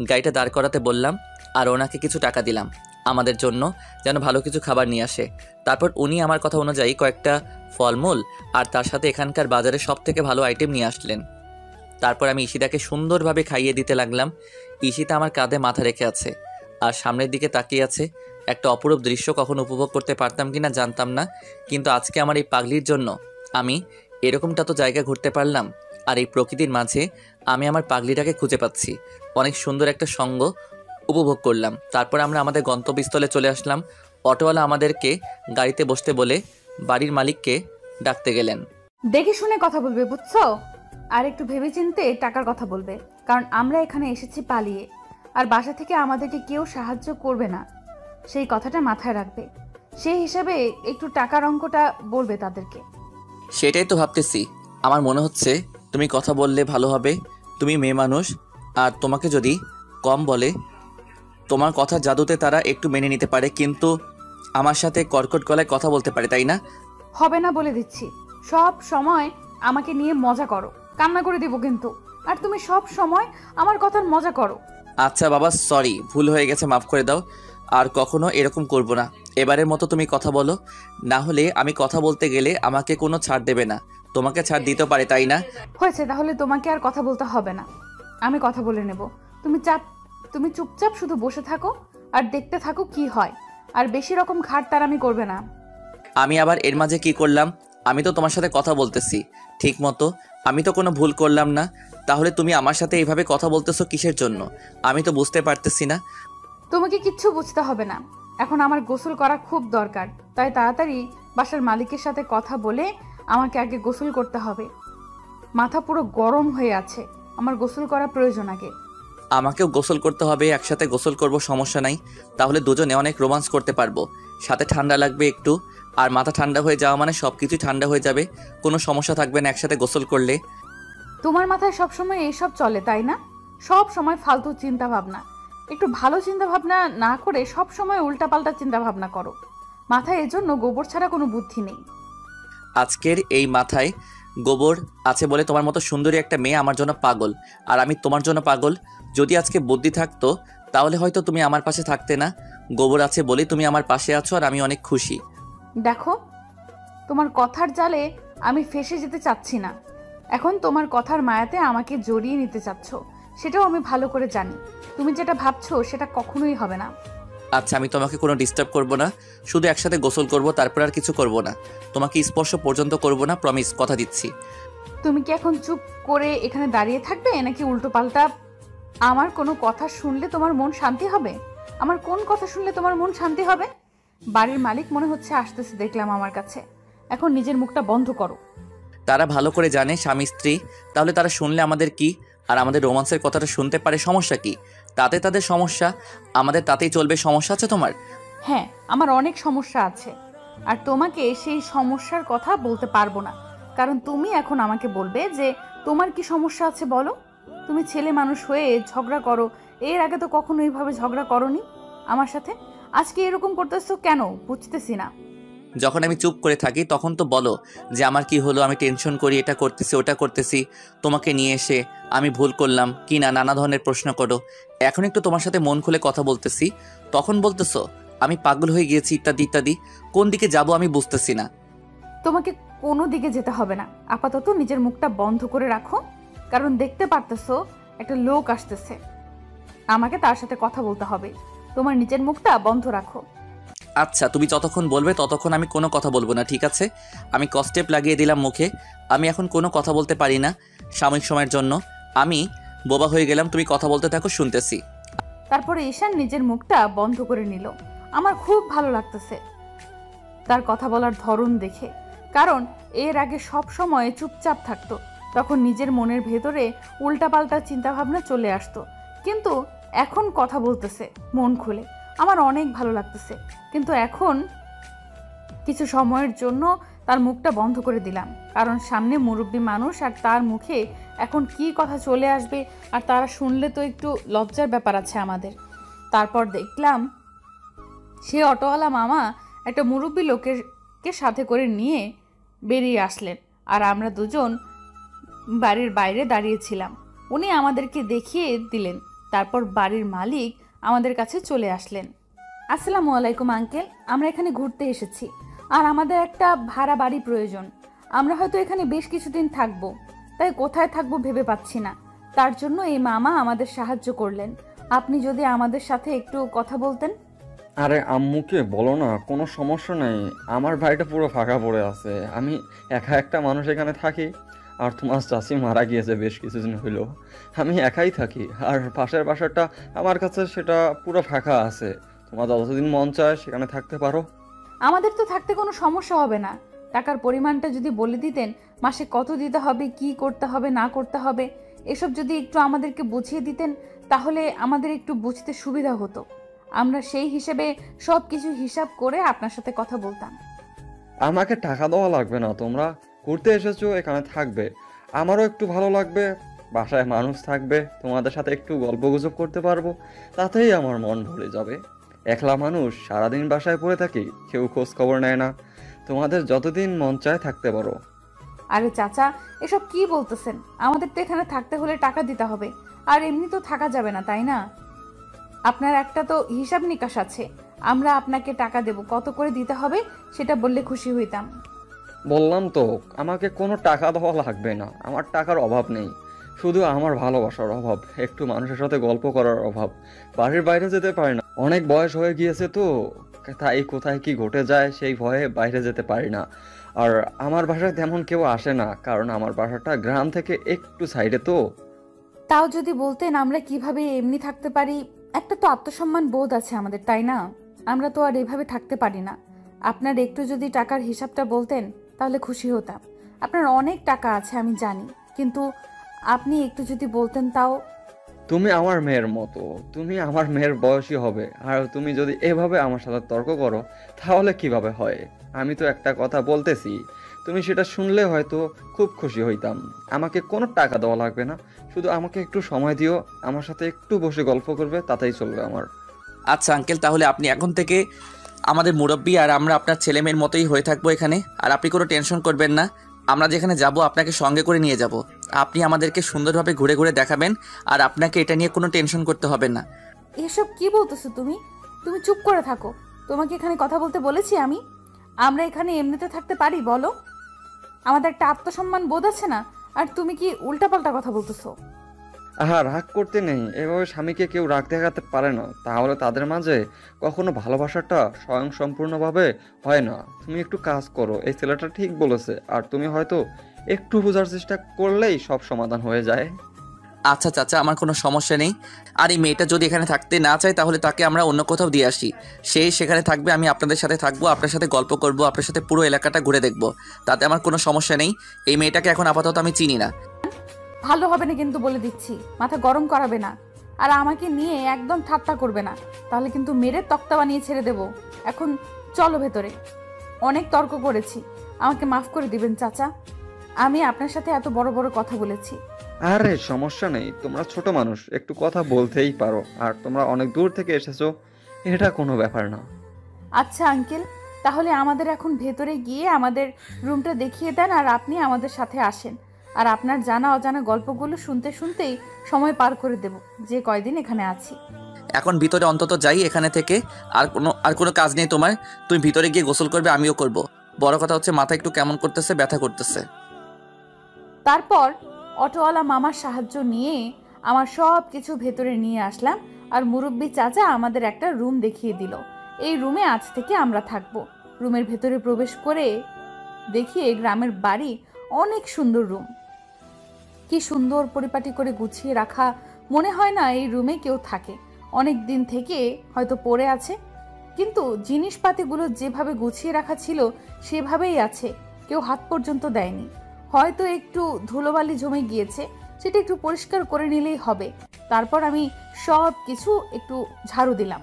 গাড়িটা দাঁড় করাতে বললাম, আর ওনাকে কিছু টাকা দিলাম আমাদের জন্য, যেন ভালো কিছু খাবার নিয়ে আসে। তারপর উনি আমার কথা অনুযায়ী কয়েকটা ফলমূল আর তার সাথে এখানকার বাজারে সব থেকে ভালো আইটেম নিয়ে আসলেন। তারপর আমি ঈশিতাকে সুন্দরভাবে খাইয়ে দিতে লাগলাম। ঈশিতা আমার কাঁধে মাথা রেখে আছে আর সামনের দিকে তাকিয়ে আছে। একটা অপরূপ দৃশ্য কখন উপভোগ করতে পারতাম কিনা জানতাম না, কিন্তু আজকে আমার এই পাগলির জন্য আমি এরকমটা তো জায়গা ঘুরতে পারলাম। আর এই প্রকৃতির মাঝে আমি আমার পাগলিটাকে খুঁজে পাচ্ছি, অনেক সুন্দর একটা সঙ্গ উপভোগ করলাম। তারপর আমরা আমাদের গন্তব্যস্থলে চলে আসলাম। অটোওয়ালা আমাদেরকে গাড়িতে বসতে বলে বাড়ির মালিককে ডাকতে গেলেন। দেখে শুনে কথা বলবে, বুঝছো? আর একটু ভেবেচিন্তে টাকার কথা বলবে, কারণ আমরা এখানে এসেছি পালিয়ে, আর বাসা থেকে আমাদেরকে কেউ সাহায্য করবে না, সেই কথাটা মাথায় রাখবে। সেই হিসাবে একটু টাকার অঙ্কটা বলবে তাদেরকে। সেটাই তো ভাবতেছি, আমার মনে হচ্ছে তুমি কথা বললে ভালো হবে। তুমি মেয়ে মানুষ, আর তোমাকে যদি কম বলে তোমার কথা জাদুতে তারা একটু মেনে নিতে পারে, কিন্তু আমার সাথে কর্কট গলায় কথা বলতে পারে, তাই না? হবে না বলে দিচ্ছি। সব সময় আমাকে নিয়ে মজা করো, কান্না করে দেবো কিন্তু। আর তুমি সব সময় আমার কথার মজা করো। আচ্ছা বাবা, সরি, ভুল হয়ে গেছে, মাফ করে দাও। আর কখনো এরকম করব না। এবারের মতো তুমি কথা বলো, না হলে আমি কথা বলতে গেলে আমাকে কোনো ছাড় দেবে না। তোমাকে ছাড় দিতে পারে, তাই না? হয়েছে, তাহলে তোমাকে আর কথা বলতে হবে না, আমি কথা বলে নেব। তুমি চুপচাপ শুধু বসে থাকো আর দেখতে থাকো কি হয়। আর বেশি রকম ঘাটতারামি করবে না। আমি আবার এর মাঝে কি করলাম? আমি তো তোমার সাথে কথা বলতেছি ঠিক মতো, আমি তো কোনো ভুল করলাম না। তাহলে তুমি আমার সাথে এইভাবে কথা বলতেছো কিসের জন্য? আমি তো বুঝতে পারতেছি না। তোমাকে কিচ্ছু বুঝতে হবে না, এখন আমার গোসল করা খুব দরকার, তাই তাড়াতাড়ি বাসার মালিকের সাথে কথা বলে আমাকে আগে গোসল করতে হবে। মাথা পুরো গরম হয়ে আছে, আমার গোসল করা প্রয়োজন আগে। আমাকেও গোসল করতে হবে, একসাথে গোসল করব, সমস্যা নাই। তাহলে দুজনে অনেক রোমান্স করতে পারবো, সাথে ঠান্ডা লাগবে একটু। আর মাথা ঠান্ডা হয়ে যাওয়া মানে সব কিছুই ঠান্ডা হয়ে যাবে, কোনো সমস্যা থাকবে না একসাথে গোসল করলে। তোমার মাথায় সবসময় এইসব চলে, তাই না? সব সময় ফালতু চিন্তা ভাবনা, একটু ভালো চিন্তা ভাবনা না করে সব সময় উল্টাপাল্টা চিন্তা ভাবনা করো। মাথায় এজন্য গোবর ছাড়া কোনো বুদ্ধি নেই। আজকের এই মাথায় গোবর আছে বলে তোমার মতো সুন্দরী একটা মেয়ে আমার জন্য পাগল, আর আমি তোমার জন্য পাগল। যদি আজকে বুদ্ধি থাকতো তাহলে হয়তো তুমি আমার পাশে থাকতে না। গোবর আছে বলেই তুমি আমার পাশে আছো, আর আমি অনেক খুশি। দেখো, তোমার কথার জালে আমি ফেঁসে যেতে চাচ্ছি না। এখন তোমার কথার মায়াতে আমাকে জড়িয়ে নিতে চাচ্ছ, সেটাও আমি ভালো করে জানি। তুমি যেটা ভাবছো সেটা কখনোই হবে না। আচ্ছা, আমি তোমাকে কোনো ডিস্টার্ব করব না, শুধু একসাথে গোসল করব, তারপর আর কিছু করব না। তোমাকে স্পর্শ পর্যন্ত করব না, প্রমিস, কথা দিচ্ছি। তুমি কি এখন চুপ করে এখানে দাঁড়িয়ে থাকবে, নাকি উল্টো পাল্টা? আমার কোনো কথা শুনলে তোমার মন শান্তি হবে? আমার কোন কথা শুনলে তোমার মন শান্তি হবে? বাড়ির মালিক মনে হচ্ছে আসতেছে, দেখলাম আমার কাছে। এখন নিজের মুখটা বন্ধ করো। তারা ভালো করে জানে স্বামী স্ত্রী, তাহলে তারা শুনলে আমাদের কি? আর আমাদের রোমান্সের কথাটা শুনতে পারে, সমস্যা কি? তাতে তাদের সমস্যা, আমাদের তাতেই চলবে। সমস্যা আছে তোমার? হ্যাঁ, আমার অনেক সমস্যা আছে, আর তোমাকে সেই সমস্যার কথা বলতে পারবো না, কারণ তুমি এখন আমাকে বলবে যে তোমার কি সমস্যা আছে বলো। তুমি ছেলে মানুষ হয়ে ঝগড়া করো, এর আগে তো কখনো এইভাবে ঝগড়া করোনি আমার সাথে। আজকে এরকম করতেছো কেন বুঝতেছি না। যখন আমি চুপ করে থাকি তখন তো বলো যে আমার কি হলো, আমি টেনশন করি, এটা করতেছি ওটা করতেছি, তোমাকে নিয়ে এসে আমি ভুল করলাম কি না নানা ধরনের প্রশ্ন করো। এখন একটু তোমার সাথে মন খুলে কথা বলতেছি, তখন বলতেছো আমি পাগল হয়ে গিয়েছি ইত্যাদি ইত্যাদি। কোন দিকে যাব আমি বুঝতেছি না। তোমাকে কোনো দিকে যেতে হবে না, আপাতত নিজের মুখটা বন্ধ করে রাখো, কারণ দেখতে পারতেছো একটা লোক আসতেছে, আমাকে তার সাথে কথা বলতে হবে। তোমার নিজের মুখটা বন্ধ রাখো। আচ্ছা, তুমি যতক্ষণ বলবে ততক্ষণ আমি কোনো কথা বলবো না, ঠিক আছে? আমি কস্টেপ লাগিয়ে দিলাম মুখে, আমি এখন কোনো কথা বলতে পারি না সাময়িক সময়ের জন্য। আমি বোবা হয়ে গেলাম, তুমি কথা বলতে থাকো, শুনতেছি। তারপরে ঈশান নিজের মুখটা বন্ধ করে নিল। আমার খুব ভালো লাগতেছে তার কথা বলার ধরন দেখে, কারণ এর আগে সব সময় চুপচাপ থাকতো, তখন নিজের মনের ভেতরে উল্টাপাল্টা চিন্তাভাবনা চলে আসতো, কিন্তু এখন কথা বলতেছে মন খুলে। আমার অনেক ভালো লাগতেছে, কিন্তু এখন কিছু সময়ের জন্য তার মুখটা বন্ধ করে দিলাম, কারণ সামনে মুরব্বী মানুষ, আর তার মুখে এখন কি কথা চলে আসবে আর তারা শুনলে তো একটু লজ্জার ব্যাপার আছে আমাদের। তারপর দেখলাম সে অটোওয়ালা মামা একটা মুরব্বী লোকেরকে সাথে করে নিয়ে বেরিয়ে আসলেন, আর আমরা দুজন বাড়ির বাইরে দাঁড়িয়েছিলাম। উনি আমাদেরকে দেখিয়ে দিলেন, তারপর বাড়ির মালিক আমাদের কাছে চলে আসলেন। আসসালামু আলাইকুম আঙ্কেল, আমরা এখানে ঘুরতে এসেছি, আর আমাদের একটা ভাড়া বাড়ি প্রয়োজন। আমরা হয়তো এখানে বেশ কিছুদিন থাকবো, তাই কোথায় থাকবো ভেবে পাচ্ছি না। তার জন্য এই মামা আমাদের সাহায্য করলেন। আপনি যদি আমাদের সাথে একটু কথা বলতেন। আরে আম্মুকে বলো না, কোনো সমস্যা নেই, আমার বাড়িটা পুরো ফাঁকা পড়ে আছে, আমি একা একটা মানুষ এখানে থাকি। আর তোমার চাচি মারা গিয়েছে বেশ কিছুদিন হইলো, আমি একাই থাকি। আর পাশের বাসাটা আমার কাছে সেটা পুরো ফাঁকা আছে, তোমার যতদিন মন চায় সেখানে থাকতে পারো। আমাদের তো থাকতে কোনো সমস্যা হবে না। টাকার পরিমাণটা যদি বলে দিতেন, মাসে কত দিতে হবে, কি করতে হবে না করতে হবে, এসব যদি একটু আমাদেরকে বুঝিয়ে দিতেন, তাহলে আমাদের একটু বুঝতে সুবিধা হতো। আমরা সেই হিসেবে সব কিছু হিসাব করে আপনার সাথে কথা বলতাম। আমাকে টাকা দেওয়া লাগবে না, তোমরা ঘুরতে এসেছো এখানে থাকবে, আমারও একটু ভালো লাগবে, বাসায় মানুষ থাকবে, তোমাদের সাথে একটু গল্পগুজব করতে পারবো, তাতেই আমার মন ভরে যাবে। একলা মানুষ সারাদিন বাসায় পড়ে থাকি, কেউ খোঁজ খবর নেয় না, তোমাদের যতদিন মন চায় থাকতে পারো। আরে চাচা, এসব কি বলতেছেন? আমাদের তো এখানে থাকতে হলে টাকা দিতে হবে, আর এমনি তো থাকা যাবে না, তাই না? আপনার একটা তো হিসাব নিকাশ আছে, আমরা আপনাকে টাকা দেব, কত করে দিতে হবে সেটা বললে খুশি হইতাম। বললাম তো আমাকে কোনো টাকা দেওয়া লাগবে না, আমার টাকার অভাব নেই, শুধু আমার ভালোবাসার অভাব, একটু মানুষের সাথে গল্প করার অভাব। বাড়ির বাইরে যেতে পারি না, অনেক বয়স হয়ে গিয়েছে তো, তাই কোথায় কি ঘটে যায় সেই ভয়ে বাইরে যেতে পারি না। আর আমার বাসায় তেমন কেউ আসে না, কারণ আমার বাসাটা গ্রাম থেকে একটু সাইডে তো। তাও যদি বলতেন আমরা কিভাবে এমনি থাকতে পারি, একটা তো আত্মসম্মান বোধ আছে আমাদের, তাই না? আমরা তো আর এভাবে থাকতে পারি না। আপনার একটু যদি টাকার হিসাবটা বলতেন তাহলে খুশি হতাম। আপনার অনেক টাকা আছে আমি জানি, কিন্তু আপনি একটু যদি বলতেন তাও। তুমি আমার মেয়ের মতো, তুমি আমার মেয়ের বয়সী হবে, আর তুমি যদি এভাবে আমার সাথে তর্ক করো তাহলে কিভাবে হয়? আমি তো একটা কথা বলতেছি, তুমি সেটা শুনলে হয়তো খুব খুশি হইতাম। আমাকে কোনো টাকা দেওয়া লাগবে না, শুধু আমাকে একটু সময় দিও, আমার সাথে একটু বসে গল্প করবে, তাতেই চলবে আমার। আচ্ছা আঙ্কেল, তাহলে আপনি এখন থেকে আমাদের মুরব্বি, আর আমরা আপনার ছেলে মেয়ের মতোই হয়ে থাকবো এখানে। আর আপনি কোনো টেনশন করবেন না, আমরা যেখানে যাব আপনাকে সঙ্গে করে নিয়ে যাব। আপনি আমাদেরকে সুন্দরভাবে ঘুরে ঘুরে দেখাবেন, আর আপনাকে এটা নিয়ে কোনো টেনশন করতে হবে না। এসব কি বলতেছো তুমি? তুমি চুপ করে থাকো। তোমাকে এখানে কথা বলতে বলেছি আমি? আমরা এখানে এমনিতে থাকতে পারি বলো? আমাদের একটা আত্মসম্মান বোধ আছে না? আর তুমি কি উল্টাপাল্টা কথা বলতেছো? আহা, রাগ করতে নেই, এভাবে স্বামীকে কেউ রাগ দেখাতে পারে না, তাহলে তাদের মাঝে কখনো ভালোবাসাটা স্বয়ং সম্পূর্ণভাবে হয় না। তুমি একটু কাজ করো, এই ছেলেটা ঠিক বলেছে, আর তুমি হয়তো একটু বোঝার চেষ্টা করলেই সব সমাধান হয়ে যায়। আচ্ছা চাচা, আমার কোনো সমস্যা নেই। আর এই মেয়েটা যদি এখানে থাকতে না চায় তাহলে তাকে আমরা অন্য কোথাও দিয়ে আসি। সে সেখানে থাকবে, আমি আপনাদের সাথে থাকবো, আপনার সাথে গল্প করব, আপনার সাথে পুরো এলাকাটা ঘুরে দেখব। তাতে আমার কোনো সমস্যা নেই। এই মেয়েটাকে এখন আপাতত আমি চিনি না। ভালো হবে না কিন্তু, বলে দিচ্ছি। মাথা গরম করাবে না, আর আমাকে নিয়ে একদম ঠাট্টা করবে না, তাহলে কিন্তু মেরে তক্তা বানিয়ে ছেড়ে দেব। এখন চলো ভেতরে। অনেক তর্ক করেছি, আমাকে মাফ করে দিবেন চাচা। আমি আপনার সাথে এত বড় বড় কথা বলেছি। আরে সমস্যা নেই, তোমরা ছোট মানুষ, একটু কথা বলতেই পারো। আর তোমরা অনেক দূর থেকে এসেছো, এটা কোনো ব্যাপার না। আচ্ছা আঙ্কেল, তাহলে আমাদের এখন ভেতরে গিয়ে আমাদের রুমটা দেখিয়ে দেন, আর আপনি আমাদের সাথে আসেন। আর আপনার জানা অজানা গল্পগুলো শুনতে শুনতেই সময় পার করে দেব, যে কয়দিন এখানে আছি। এখন ভিতরে অন্তত যাই এখানে থেকে। আর কোনো কাজ নেই তোমার। তুমি ভিতরে গিয়ে গোসল করবে, আমিও করব। বড় কথা হচ্ছে মাথা একটু কেমন করতেছে, ব্যথা করতেছে। তারপর অটোওয়ালা মামার সাহায্য নিয়ে আমার সব কিছু ভেতরে নিয়ে আসলাম, আর মুরব্বি চাচা আমাদের একটা রুম দেখিয়ে দিল। এই রুমে আজ থেকে আমরা থাকব। রুমের ভেতরে প্রবেশ করে দেখিয়ে গ্রামের বাড়ি, অনেক সুন্দর রুম। কি সুন্দর পরিপাটি করে গুছিয়ে রাখা, মনে হয় না এই রুমে কেউ থাকে। অনেক দিন থেকে হয়তো পড়ে আছে, কিন্তু জিনিসপাতিগুলো যেভাবে গুছিয়ে রাখা ছিল সেভাবেই আছে, কেউ হাত পর্যন্ত দেয়নি। হয়তো একটু ধুলোবালি জমে গিয়েছে, সেটা একটু পরিষ্কার করে নিলেই হবে। তারপর আমি সব কিছু একটু ঝাড়ু দিলাম।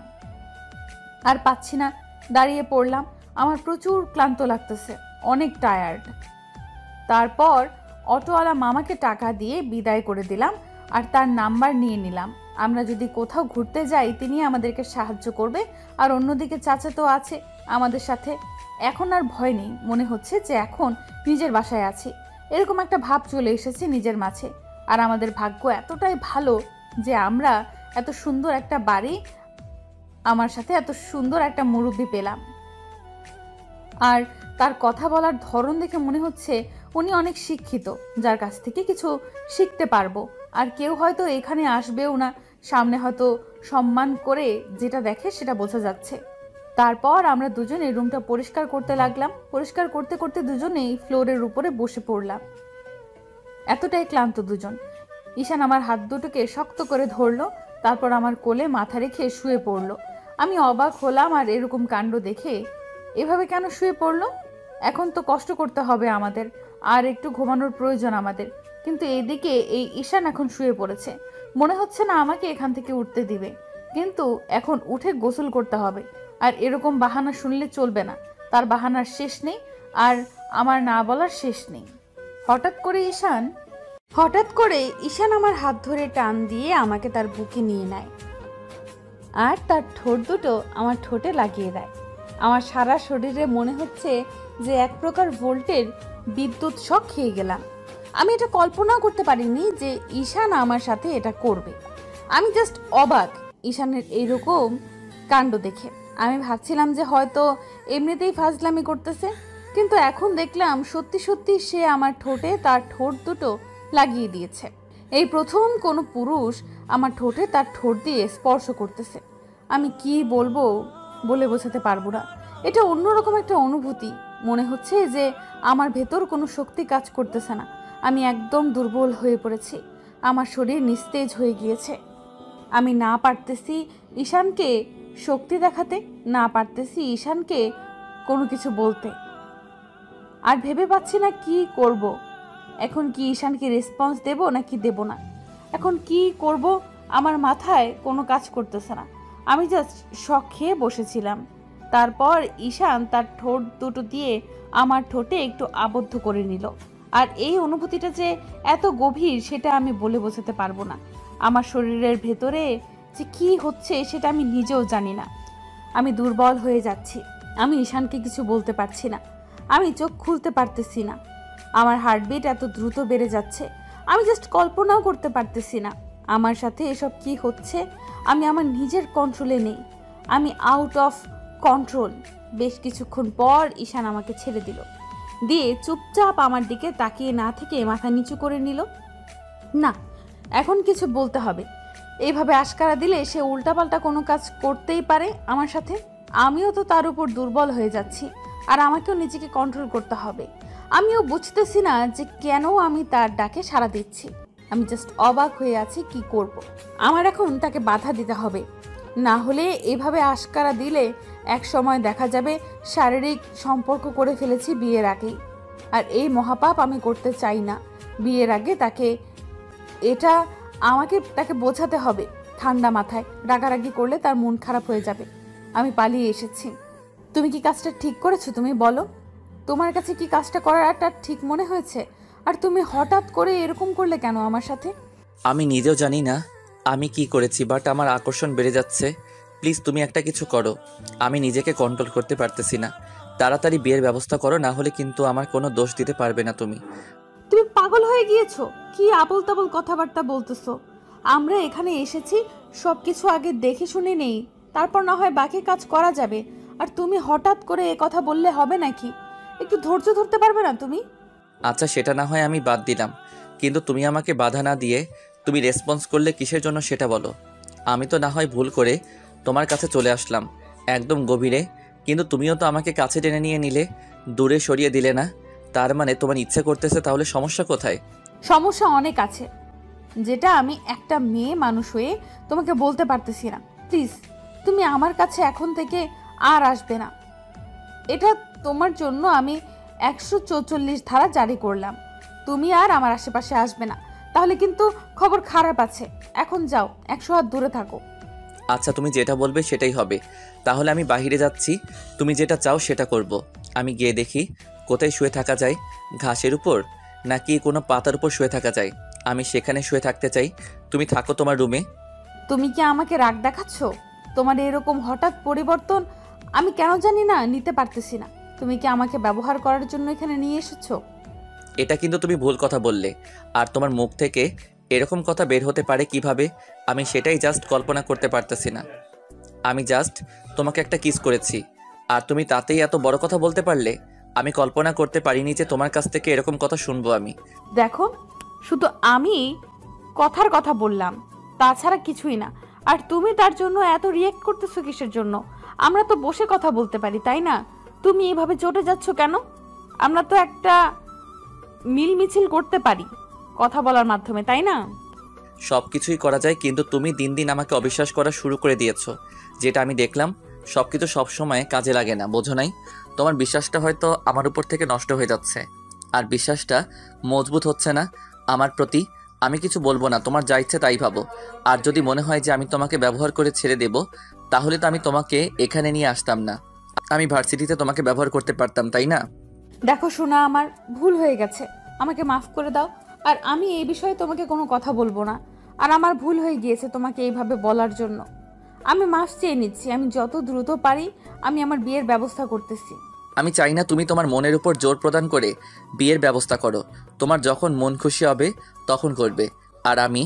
আর পাচ্ছি না, দাঁড়িয়ে পড়লাম। আমার প্রচুর ক্লান্ত লাগতেছে, অনেক টায়ার্ড। তারপর অটোওয়ালা মামাকে টাকা দিয়ে বিদায় করে দিলাম, আর তার নাম্বার নিয়ে নিলাম। আমরা যদি কোথাও ঘুরতে যাই তিনি আমাদেরকে সাহায্য করবে। আর অন্যদিকে চাচা তো আছে আমাদের সাথে। এখন আর ভয় নেই, মনে হচ্ছে যে এখন নিজের বাসায় আছি, এরকম একটা ভাব চলে এসেছে নিজের মাঝে। আর আমাদের ভাগ্য এতটাই ভালো যে আমরা এত সুন্দর একটা বাড়ি, আমার সাথে এত সুন্দর একটা মুরব্বি পেলাম। আর তার কথা বলার ধরন দেখে মনে হচ্ছে উনি অনেক শিক্ষিত, যার কাছ থেকে কিছু শিখতে পারবো। আর কেউ হয়তো এখানে আসবেও না, সামনে হয়তো সম্মান করে যেটা দেখে সেটা বোঝা যাচ্ছে। তারপর আমরা দুজনে রুমটা পরিষ্কার করতে লাগলাম। পরিষ্কার করতে করতে দুজনেই ফ্লোরের উপরে বসে পড়লাম, এতটাই ক্লান্ত দুজন। ঈশান আমার হাত দুটোকে শক্ত করে ধরলো, তারপর আমার কোলে মাথা রেখে শুয়ে পড়লো। আমি অবাক হলাম, আর এরকম কাণ্ড দেখে এভাবে কেন শুয়ে পড়লো? এখন তো কষ্ট করতে হবে আমাদের, আর একটু ঘুমানোর প্রয়োজন আমাদের। কিন্তু এদিকে এই ঈশান এখন শুয়ে পড়েছে, মনে হচ্ছে না আমাকে এখান থেকে উঠতে দিবে। কিন্তু এখন উঠে গোসল করতে হবে, আর এরকম বাহানা শুনলে চলবে না। তার বাহানার শেষ নেই, আর আমার না বলার শেষ নেই। হঠাৎ করে ঈশান আমার হাত ধরে টান দিয়ে আমাকে তার বুকে নিয়ে নেয়, আর তার ঠোঁট দুটো আমার ঠোঁটে লাগিয়ে দেয়। আমার সারা শরীরে মনে হচ্ছে যে এক প্রকার ভোল্টের বিদ্যুৎ শক খেয়ে গেলাম। আমি এটা কল্পনাও করতে পারিনি যে ঈশান আমার সাথে এটা করবে। আমি জাস্ট অবাক ঈশানের এইরকম কাণ্ড দেখে। আমি ভাবছিলাম যে হয়তো এমনিতেই ফাজলামি করতেছে, কিন্তু এখন দেখলাম সত্যি সত্যি সে আমার ঠোঁটে তার ঠোঁট দুটো লাগিয়ে দিয়েছে। এই প্রথম কোনো পুরুষ আমার ঠোঁটে তার ঠোঁট দিয়ে স্পর্শ করতেছে। আমি কি বলবো বলে বোঝাতে পারবো না। এটা অন্যরকম একটা অনুভূতি। মনে হচ্ছে যে আমার ভেতর কোনো শক্তি কাজ করতেছে না, আমি একদম দুর্বল হয়ে পড়েছি। আমার শরীর নিস্তেজ হয়ে গিয়েছে। আমি না পারতেছি ঈশানকে শক্তি দেখাতে, না পারতেছি ঈশানকে কোনো কিছু বলতে, আর ভেবে পাচ্ছি না কি করব। এখন কি ঈশানকে রেসপন্স দেব নাকি দেব না? এখন কি করব আমার মাথায় কোনো কাজ করতেছে না। আমি জাস্ট শক খেয়ে বসেছিলাম। তারপর ঈশান তার ঠোঁট দুটো দিয়ে আমার ঠোঁটে একটু আবদ্ধ করে নিল। আর এই অনুভূতিটা যে এত গভীর সেটা আমি বলে বোঝাতে পারবো না। আমার শরীরের ভেতরে যে কি হচ্ছে সেটা আমি নিজেও জানি না। আমি দুর্বল হয়ে যাচ্ছি। আমি ঈশানকে কিছু বলতে পারছি না, আমি চোখ খুলতে পারতেছি না। আমার হার্টবিট এত দ্রুত বেড়ে যাচ্ছে, আমি জাস্ট কল্পনাও করতে পারতেছি না আমার সাথে এসব কি হচ্ছে। আমি আমার নিজের কন্ট্রোলে নেই, আমি আউট অফ কন্ট্রোল। বেশ কিছুক্ষণ পর ঈশান আমাকে ছেড়ে দিল, দিয়ে চুপচাপ আমার দিকে তাকিয়ে না থেকে মাথা নিচু করে নিল। না, এখন কিছু বলতে হবে। এইভাবে আশকারা দিলে সে উল্টাপাল্টা কোনো কাজ করতেই পারে আমার সাথে। আমিও তো তার উপর দুর্বল হয়ে যাচ্ছি, আর আমাকেও নিজেকে কন্ট্রোল করতে হবে। আমিও বুঝতেছি না যে কেন আমি তার ডাকে সাড়া দিচ্ছি। আমি জাস্ট অবাক হয়ে আছি কি করব। আমার এখন তাকে বাধা দিতে হবে, না হলে এভাবে আশকারা দিলে এক সময় দেখা যাবে শারীরিক সম্পর্ক করে ফেলেছি বিয়ের আগেই। আর এই মহাপাপ আমি করতে চাই না। বিয়ের আগে এটা আমাকে তাকে বোঝাতে হবে ঠান্ডা মাথায়। রাগারাগি করলে তার মন খারাপ হয়ে যাবে। আমি পালিয়ে এসেছি। তুমি কি কাজটা ঠিক করেছো? তুমি বলো, তোমার কাছে কি কাজটা করাটা ঠিক মনে হয়েছে? আর তুমি হঠাৎ করে এরকম করলে কেন আমার সাথে? আমি নিজেও জানি না আমি কি করেছি, বাট আমার আকর্ষণ বেড়ে যাচ্ছে। প্লিজ তুমি একটা কিছু করো, আমি নিজেকে কন্ট্রোল করতে পারতেছি না। তাড়াতাড়ি বিয়ের ব্যবস্থা করো, না হলে কিন্তু আমার কোনো দোষ দিতে পারবে না তুমি। তুমি পাগল হয়ে গিয়েছো? কি আবোল তাবোল কথাবার্তা বলতেছো? আমরা এখানে এসেছি সবকিছু আগে দেখে শুনে নেই, তারপর না হয় বাকি কাজ করা যাবে। আর তুমি হঠাৎ করে এ কথা বললে হবে নাকি? একটু ধৈর্য ধরতে পারবে না তুমি? আচ্ছা সেটা না হয় আমি বাদ দিলাম, কিন্তু তুমি আমাকে বাধা না দিয়ে তুমি রেসপন্স করলে কিসের জন্য সেটা বলো। আমি তো না হয় ভুল করে তোমার কাছে চলে আসলাম একদম গভীরে, কিন্তু তুমিও তো আমাকে কাছে টেনে নিয়ে নিলে, দূরে সরিয়ে দিলে না। তার মানে তোমার ইচ্ছে করতেছে, তাহলে সমস্যা কোথায়? সমস্যা অনেক আছে, যেটা আমি একটা মেয়ে মানুষ হয়ে তোমাকে বলতে পারতেছি না। প্লিজ তুমি আমার কাছে এখন থেকে আর আসবে না। এটা তোমার জন্য আমি 144 ধারা জারি করলাম। তুমি আর আমার আশেপাশে আসবে না, তাহলে কিন্তু খবর খারাপ আছে। এখন যাও, 100 হাত দূরে থাকো। আচ্ছা তুমি যেটা বলবে সেটাই হবে। তাহলে আমি বাইরে যাচ্ছি, তুমি যেটা চাও সেটা করব। আমি গিয়ে দেখি কোথায় শুয়ে থাকা যায়, ঘাসের উপর নাকি কোনো পাতার উপর শুয়ে থাকা যায়। আমি সেখানে শুয়ে থাকতে চাই, তুমি থাকো তোমার রুমে। তুমি কি আমাকে রাগ দেখাচ্ছ? তোমার এরকম হঠাৎ পরিবর্তন আমি কেন জানি না নিতে পারতেছি না। তুমি কি আমাকে ব্যবহার করার জন্য এখানে নিয়ে এসেছো? এটা কিন্তু তুমি ভুল কথা বললে, আর তোমার মুখ থেকে এরকম কথা বের হতে পারে কিভাবে আমি সেটাই জাস্ট কল্পনা করতে পারতেছি না। আমি জাস্ট তোমাকে একটা কিস করেছি, আর তুমি তাতেই এত বড় কথা বলতে পারলে? আমি কল্পনা করতে পারিনি যে তোমার কাছ থেকে এরকম কথা শুনবো আমি। দেখো, শুধু আমি কথার কথা বললাম, তাছাড়া কিছুই না। আর তুমি তার জন্য এত রিয়েক্ট করতেছো কিসের জন্য? আমরা তো বসে কথা বলতে পারি, তাই না? তুমি এভাবে চটে যাচ্ছ কেন? আমরা তো একটা মিলমিছিল করতে পারি কথা বলার মাধ্যমে, তাই না? সব কিছুই করা যায়, কিন্তু তুমি দিন দিন আমাকে অবিশ্বাস করা শুরু করে দিয়েছো। যেটা আমি দেখলাম, সব কিছু সবসময় কাজে লাগে না, বোঝো নাই? তোমার বিশ্বাসটা হয়তো আমার উপর থেকে নষ্ট হয়ে যাচ্ছে, আর বিশ্বাসটা মজবুত হচ্ছে না আমার প্রতি। আমি কিছু বলবো না, তোমার যা ইচ্ছে তাই ভাবো। আর যদি মনে হয় যে আমি তোমাকে ব্যবহার করে ছেড়ে দেব, তাহলে তো আমি তোমাকে এখানে নিয়ে আসতাম না। আমি ভার্সিটিতে তোমাকে ব্যবহার করতে পারতাম, তাই না? দেখো শোনা, আমার ভুল হয়ে গেছে, আমাকে মাফ করে দাও। আর আমি এই বিষয়ে তোমাকে কোনো কথা বলবো না। আর আমার ভুল হয়ে গিয়েছে তোমাকে এইভাবে বলার জন্য। আমি মাফ চেয়ে নিচ্ছি। আমি যত দ্রুত পারি আমি আমার বিয়ের ব্যবস্থা করতেছি। আমি চাই না তুমি তোমার মনের উপর জোর প্রদান করে বিয়ের ব্যবস্থা করো। তোমার যখন মন খুশি হবে তখন করবে। আর আমি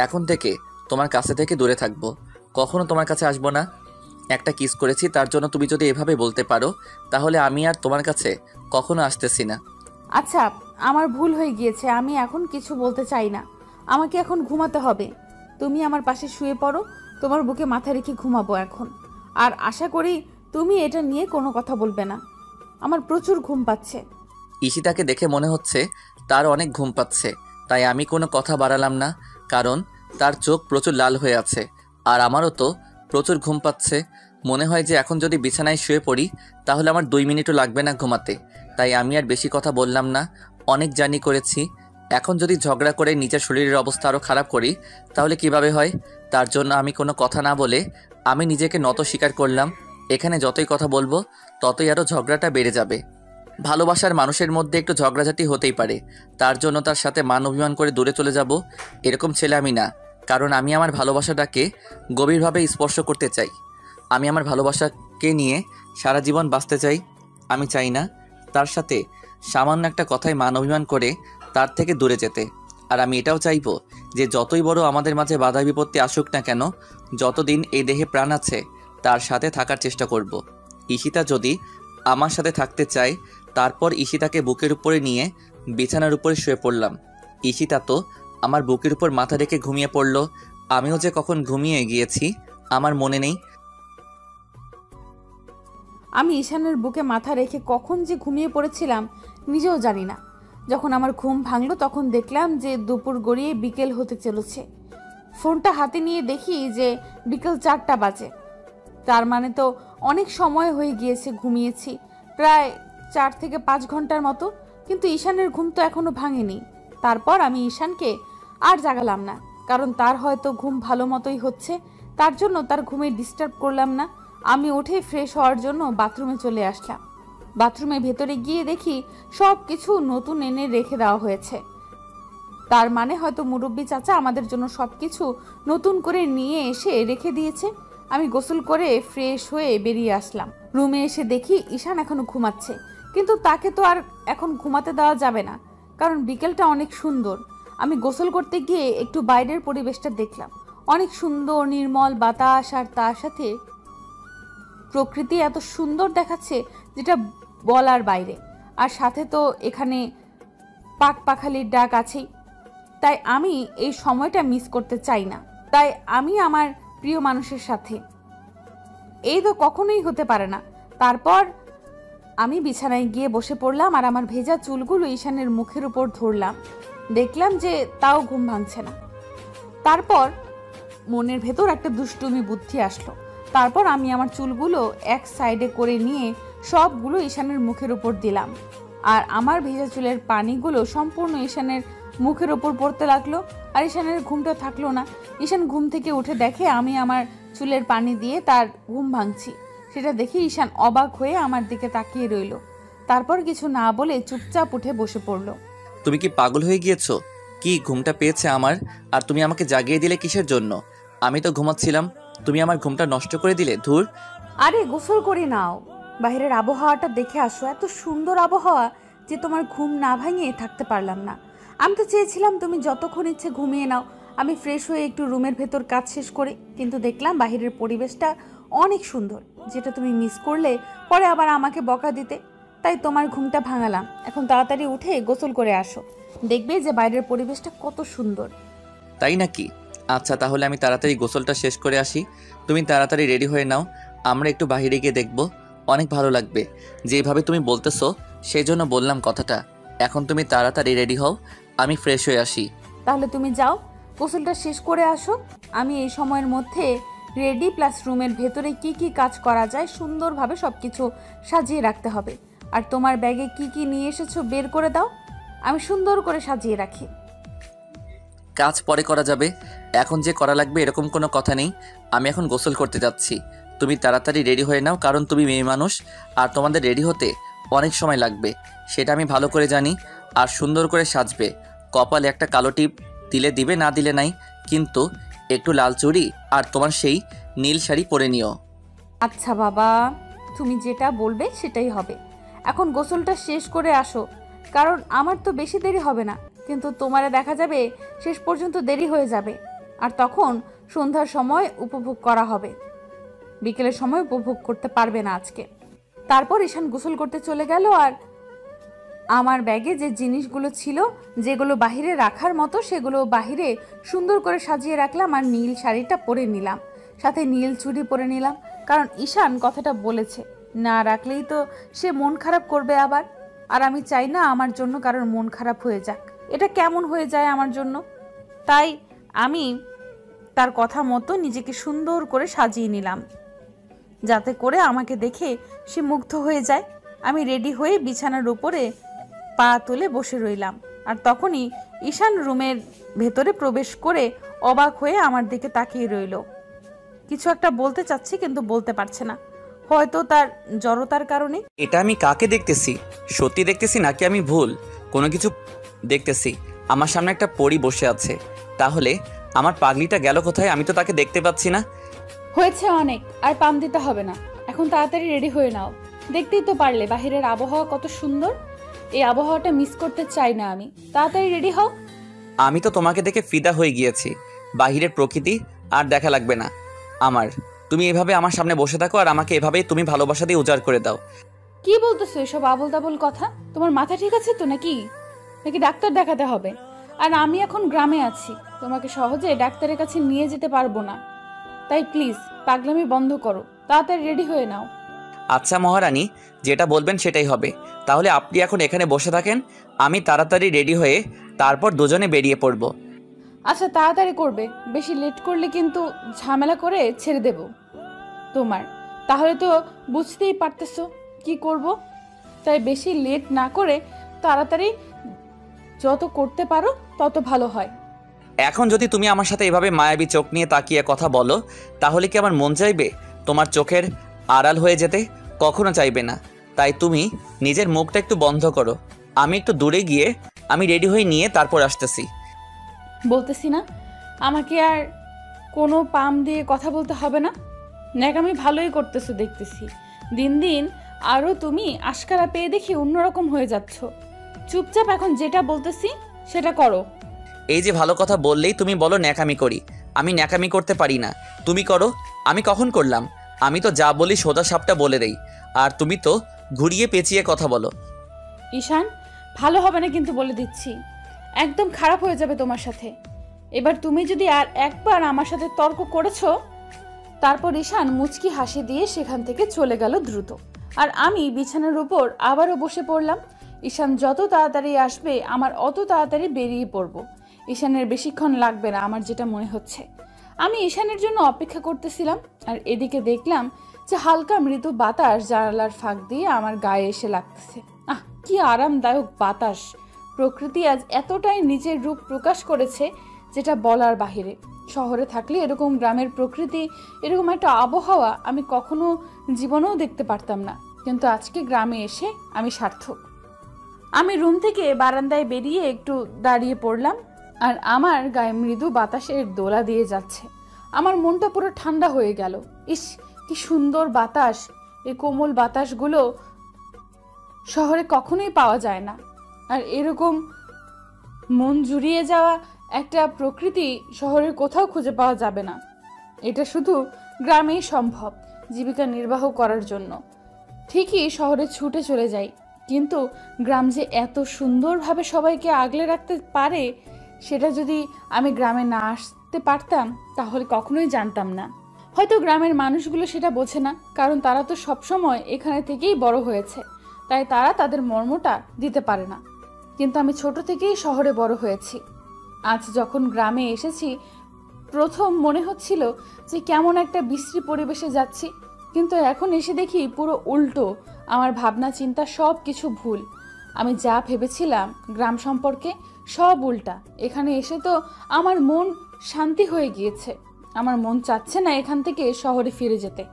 এখন থেকে তোমার কাছে থেকে দূরে থাকবো, কখনো তোমার কাছে আসবো না। একটা কিস করেছি, তার জন্য তুমি যদি এভাবে বলতে পারো, তাহলে আমি আর তোমার কাছে কখনো আসতেছি না। আচ্ছা, আমার ভুল হয়ে গিয়েছে, আমি এখন কিছু বলতে চাই না। আমাকে এখন ঘুমাতে হবে। তুমি আমার পাশে শুয়ে পড়ো, তোমার বুকে মাথা রেখে ঘুমাবো এখন। আর আশা করি তুমি এটা নিয়ে কোনো কথা বলবে না। আমার প্রচুর ঘুম পাচ্ছে। ঈশিতাকে দেখে মনে হচ্ছে তার অনেক ঘুম পাচ্ছে, তাই আমি কোনো কথা বাড়ালাম না, কারণ তার চোখ প্রচুর লাল হয়ে আছে। আর আমারও তো প্রচুর ঘুম পাচ্ছে। মনে হয় যে এখন যদি বিছানায় শুয়ে পড়ি তাহলে আমার 2 মিনিটও লাগবে না ঘুমাতে। তাই আমি আর বেশি কথা বললাম না, অনেক জার্নি করেছি। এখন যদি ঝগড়া করে নিজের শরীরের অবস্থা আরও খারাপ করি তাহলে কিভাবে হয়? তার জন্য আমি কোনো কথা না বলে আমি নিজেকে নত স্বীকার করলাম। এখানে যতই কথা বলবো ততই আরও ঝগড়াটা বেড়ে যাবে। ভালোবাসার মানুষের মধ্যে একটু ঝগড়াঝাটি হতেই পারে, তার জন্য তার সাথে মান অভিমান করে দূরে চলে যাব এরকম ছেলে আমি না। কারণ আমি আমার ভালোবাসাটাকে গভীরভাবে স্পর্শ করতে চাই। আমি আমার ভালোবাসাকে নিয়ে সারা জীবন বাঁচতে চাই। আমি চাই না তার সাথে সামান্য একটা কথায় মান অভিমান করে তার থেকে দূরে যেতে। আর আমি এটাও চাইবো যে যতই বড় আমাদের মাঝে বাধা বিপত্তি আসুক না কেন, যতদিন এই দেহে প্রাণ আছে তার সাথে থাকার চেষ্টা করব। ঈশিতা যদি আমার সাথে থাকতে চায়, তারপর ঈশিতাকে বুকের উপরে নিয়ে বিছানার উপরে শুয়ে পড়লাম। ঈশিতা তো আমার বুকের উপর মাথা রেখে ঘুমিয়ে পড়ল। আমিও যে কখন ঘুমিয়ে গিয়েছি আমার মনে নেই। আমি ঈশানের বুকে মাথা রেখে কখন যে ঘুমিয়ে পড়েছিলাম নিজেও জানি না। যখন আমার ঘুম ভাঙলো তখন দেখলাম যে দুপুর গড়িয়ে বিকেল হতে চলেছে। ফোনটা হাতে নিয়ে দেখি যে বিকেল 4টা বাজে। তার মানে তো অনেক সময় হয়ে গিয়েছে, ঘুমিয়েছি প্রায় 4 থেকে 5 ঘন্টার মতো, কিন্তু ঈশানের ঘুম তো এখনো ভাঙেনি। তারপর আমি ঈশানকে আর জাগালাম না, কারণ তার হয়তো ঘুম ভালো মতোই হচ্ছে, তার জন্য তার ঘুমে ডিস্টার্ব করলাম না। আমি উঠে ফ্রেশ হওয়ার জন্য বাথরুমে চলে আসলাম। বাথরুমের ভেতরে গিয়ে দেখি সব কিছু নতুন এনে রেখে দেওয়া হয়েছে। তার মানে হয়তো মুরব্বী চাচা আমাদের জন্য সবকিছু নতুন করে নিয়ে এসে রেখে দিয়েছে। আমি গোসল করে ফ্রেশ হয়ে বেরিয়ে আসলাম। রুমে এসে দেখি ঈশান এখনো ঘুমাচ্ছে, কিন্তু তাকে তো আর এখন ঘুমাতে দেওয়া যাবে না, কারণ বিকেলটা অনেক সুন্দর। আমি গোসল করতে গিয়ে একটু বাইরের পরিবেশটা দেখলাম। অনেক সুন্দর নির্মল বাতাস, আর তার সাথে প্রকৃতি এত সুন্দর দেখাচ্ছে যেটা বলার বাইরে। আর সাথে তো এখানে পাখালির ডাক আছেই। তাই আমি এই সময়টা মিস করতে চাই না। তাই আমি আমার প্রিয় মানুষের সাথে, এই তো কখনোই হতে পারে না। তারপর আমি বিছানায় গিয়ে বসে পড়লাম আর আমার ভেজা চুলগুলো ঈশানের মুখের উপর ধরলাম। দেখলাম যে তাও ঘুম ভাঙছে না। তারপর মনের ভেতর একটা দুষ্টুমি বুদ্ধি আসলো। তারপর আমি আমার চুলগুলো এক সাইডে করে নিয়ে সবগুলো ঈশানের মুখের উপর দিলাম, আর আমার ভেজা চুলের পানিগুলো সম্পূর্ণ ঈশানের মুখের ওপর পড়তে লাগলো। আর ঈশানের ঘুমটা থাকলো না। ঈশান ঘুম থেকে উঠে দেখে আমি আমার চুলের পানি দিয়ে তার ঘুম ভাঙছি। সেটা দেখে ঈশান অবাক হয়ে আমার দিকে তাকিয়ে রইল। তারপর কিছু না বলে চুপচাপ উঠে বসে পড়লো। তুমি কি পাগল হয়ে গিয়েছো? কি ঘুমটা পেয়েছে আমার, আর তুমি আমাকে জাগিয়ে দিলে কিসের জন্য? আমি তো ঘুমাচ্ছিলাম, তুমি আমার ঘুমটা নষ্ট করে দিলে। ধুর। আরে গোসল করে নাও, বাইরের আবহাওয়াটা দেখে আসো। এত সুন্দর আবহাওয়া যে তোমার ঘুম না ভাঙিয়ে থাকতে পারলাম না। আমি তো চেয়েছিলাম তুমি যতক্ষণ ইচ্ছে ঘুমিয়ে নাও, আমি ফ্রেশ হয়ে একটু রুমের ভেতর কাজ শেষ করি, কিন্তু দেখলাম বাইরের পরিবেশটা অনেক সুন্দর, যেটা তুমি মিস করলে পরে আবার আমাকে বকা দিতে। তাই তোমার ঘুমটা ভাঙালাম। এখন তাড়াতাড়ি উঠে গোসল করে আসো, দেখবে যে বাইরের পরিবেশটা কত সুন্দর। তাই নাকি? আচ্ছা, তাহলে আমি তাড়াতাড়ি গোসলটা শেষ করে আসি। তুমি তাড়াতাড়ি রেডি হয়ে নাও, আমরা একটু বাইরে গিয়ে দেখব। অনেক ভালো লাগবে যেভাবে তুমি বলতেছো, সেই জন্য বললাম কথাটা। এখন তুমি তাড়াতাড়ি রেডি হও, আমি ফ্রেশ হয়ে আসি। তাহলে তুমি যাও, গোসলটা শেষ করে আসো। আমি এই সময়ের মধ্যে রেডি, প্লাস রুমের ভেতরে কি কি কাজ করা যায় সুন্দরভাবে সব কিছু সাজিয়ে রাখতে হবে। আর তোমার ব্যাগে কি কি নিয়ে এসেছো বের করে দাও, আমি সুন্দর করে সাজিয়ে রাখি। কাজ পরে করা যাবে, এখন যে করা লাগবে এরকম কোনো কথা নেই। আমি এখন গোসল করতে যাচ্ছি, তুমি তাড়াতাড়ি রেডি হয়ে নাও, কারণ তুমি মেয়ে মানুষ আর তোমাদের রেডি হতে অনেক সময় লাগবে, সেটা আমি ভালো করে জানি। আর সুন্দর করে সাজবে, কপালে একটা কালো টিপ দিলে দিবে, না দিলে নাই, কিন্তু একটু লাল চুড়ি আর তোমার সেই নীল শাড়ি পরে নিও। আচ্ছা বাবা, তুমি যেটা বলবে সেটাই হবে। এখন গোসলটা শেষ করে আসো, কারণ আমার তো বেশি দেরি হবে না, কিন্তু তোমারে দেখা যাবে শেষ পর্যন্ত দেরি হয়ে যাবে। আর তখন সন্ধ্যার সময় উপভোগ করা হবে, বিকেলের সময় উপভোগ করতে পারবে না আজকে। তারপর ঈশান গোসল করতে চলে গেল, আর আমার ব্যাগে যে জিনিসগুলো ছিল, যেগুলো বাহিরে রাখার মতো, সেগুলো বাহিরে সুন্দর করে সাজিয়ে রাখলাম। আর নীল শাড়িটা পরে নিলাম, সাথে নীল চুড়ি পরে নিলাম, কারণ ঈশান কথাটা বলেছে, না রাখলেই তো সে মন খারাপ করবে আবার। আর আমি চাই না আমার জন্য কারোর মন খারাপ হয়ে যাক, এটা কেমন হয়ে যায় আমার জন্য। তাই আমি তার কথা মতো নিজেকে সুন্দর করে সাজিয়ে নিলাম, যাতে করে আমাকে দেখে সে মুগ্ধ হয়ে যায়। আমি রেডি হয়ে বিছানার উপরে পা তুলে বসে রইলাম। আর তখনই ঈশান রুমের ভেতরে প্রবেশ করে অবাক হয়ে আমার দিকে তাকিয়ে রইল। কিছু একটা বলতে চাচ্ছি কিন্তু বলতে পারছে না, হয়তো তার জড়তার কারণে। এটা আমি কাকে দেখতেছি? সত্যি দেখতেছি নাকি আমি ভুল কোনো কিছু দেখতেছি? আমার সামনে একটা পরী বসে আছে, তাহলে আমার পাগলিটা গেল কোথায়? আমি তো তাকে দেখতে পাচ্ছি না। হয়েছে অনেক, আর পাম দিতে হবে না, এখন তাড়াতাড়ি রেডি হয়ে নাও। দেখতেই তো পারলে বাহিরের আবহাওয়া কত সুন্দর, এই আবহাওয়াটা মিস করতে চাই না আমি। তাড়াতাড়ি রেডি হও। আমি তো তোমাকে দেখে ফিদা হয়ে গিয়েছি, বাহিরের প্রকৃতি আর দেখা লাগবে না আমার। তুমি এভাবে আমার সামনে বসে থাকো আর আমাকে এভাবেই তুমি ভালোবাসা দিয়ে উজাড় করে দাও। কি বলতেছো এসব আবোল তাবোল কথা? তোমার মাথা ঠিক আছে তো নাকি? নাকি ডাক্তার দেখাতে হবে? আর আমি এখন গ্রামে আছি, তোমাকে সহজে ডাক্তারের কাছে নিয়ে যেতে পারবো না। তাই প্লিজ পাগলামি বন্ধ করো, তাড়াতাড়ি রেডি হয়ে নাও। আচ্ছা মহারানী, যেটা বলবেন সেটাই হবে। তাহলে আপনি এখন এখানে বসে থাকেন, আমি তাড়াতাড়ি রেডি হয়ে তারপর দুজনে বেরিয়ে পড়ব। আচ্ছা তাড়াতাড়ি করবে, বেশি লেট করলে কিন্তু ঝামেলা করে ছেড়ে দেব তোমার। তাহলে তো বুঝতেই পারতেছো কি করব। তাই বেশি লেট না করে তাড়াতাড়ি যত করতে পারো তত ভালো হয়। এখন যদি তুমি আমার সাথে এভাবে মায়াবী চোখ নিয়ে তাকিয়ে কথা বলো, তাহলে কি আমার মন চাইবে তোমার চোখের আড়াল হয়ে যেতে? কখনো চাইবে না। তাই তুমি নিজের মুখটা একটু বন্ধ করো, আমি একটু দূরে গিয়ে আমি রেডি হয়ে নিয়ে তারপর আসতেছি। বলতেছি না আমাকে আর কোনো পাম দিয়ে কথা বলতে হবে না? ন্যাকামি ভালোই করতেছো দেখতেছি। দিন দিন আরও তুমি আশকারা পেয়ে দেখি অন্যরকম হয়ে যাচ্ছ। চুপচাপ এখন যেটা বলতেছি সেটা করো। এই যে ভালো কথা বললেই তুমি বলো ন্যাকামি করি। আমি ন্যাকামি করতে পারি না, তুমি করো। আমি কখন করলাম? আমি তো যা বলি সোজা সাপটা বলে দেই, আর তুমি তো ঘুরিয়ে পেঁচিয়ে কথা বলো। ঈশান, ভালো হবে না কিন্তু বলে দিচ্ছি, একদম খারাপ হয়ে যাবে তোমার সাথে। এবার তুমি যদি আর একবার আমার সাথে তর্ক করেছো। তারপর ঈশান মুচকি হাসি দিয়ে সেখান থেকে চলে গেল দ্রুত। আর আমি বিছানার উপর আবারও বসে পড়লাম। ঈশান যত তাড়াতাড়ি আসবে আমার অত তাড়াতাড়ি বেরিয়ে পড়ব। ঈশানের বেশিক্ষণ লাগবে না আমার যেটা মনে হচ্ছে। আমি ঈশানের জন্য অপেক্ষা করতেছিলাম, আর এদিকে দেখলাম যে হালকা মৃদু বাতাস জানালার ফাঁক দিয়ে আমার গায়ে এসে লাগতেছে। আহ, কি আরামদায়ক বাতাস! প্রকৃতি আজ এতটাই নিজের রূপ প্রকাশ করেছে যেটা বলার বাহিরে। শহরে থাকলে এরকম গ্রামের প্রকৃতি, এরকম একটা আবহাওয়া আমি কখনো জীবনেও দেখতে পারতাম না। কিন্তু আজকে গ্রামে এসে আমি সার্থক। আমি রুম থেকে বারান্দায় বেরিয়ে একটু দাঁড়িয়ে পড়লাম, আর আমার গায়ে মৃদু বাতাসের দোলা দিয়ে যাচ্ছে। আমার মনটা পুরো ঠান্ডা হয়ে গেল। ইস, কি সুন্দর বাতাস! এই কোমল বাতাসগুলো শহরে কখনোই পাওয়া যায় না। আর এরকম মন জুড়িয়ে যাওয়া একটা প্রকৃতি শহরের কোথাও খুঁজে পাওয়া যাবে না। এটা শুধু গ্রামেই সম্ভব জীবিকা নির্বাহ করার জন্য। ঠিকই শহরে ছুটে চলে যাই, কিন্তু গ্রাম যে এত সুন্দরভাবে সবাইকে আগলে রাখতে পারে সেটা যদি আমি গ্রামে না আসতে পারতাম তাহলে কখনোই জানতাম না। হয়তো গ্রামের মানুষগুলো সেটা বোঝে না, কারণ তারা তো সবসময় এখানে থেকেই বড় হয়েছে, তাই তারা তাদের মর্মটা দিতে পারে না। কিন্তু আমি ছোট থেকেই শহরে বড় হয়েছি। আজ যখন গ্রামে এসেছি প্রথম মনে হচ্ছিল যে কেমন একটা বিশ্রী পরিবেশে যাচ্ছি, কিন্তু এখন এসে দেখি পুরো উল্টো। আমার ভাবনা চিন্তা সব কিছু ভুল। আমি যা ভেবেছিলাম গ্রাম সম্পর্কে সব উল্টা। এখানে এসে তো আমার মন শান্তি হয়ে গিয়েছে। আমার মন চাচ্ছে না এখান থেকে শহরে ফিরে যেতে।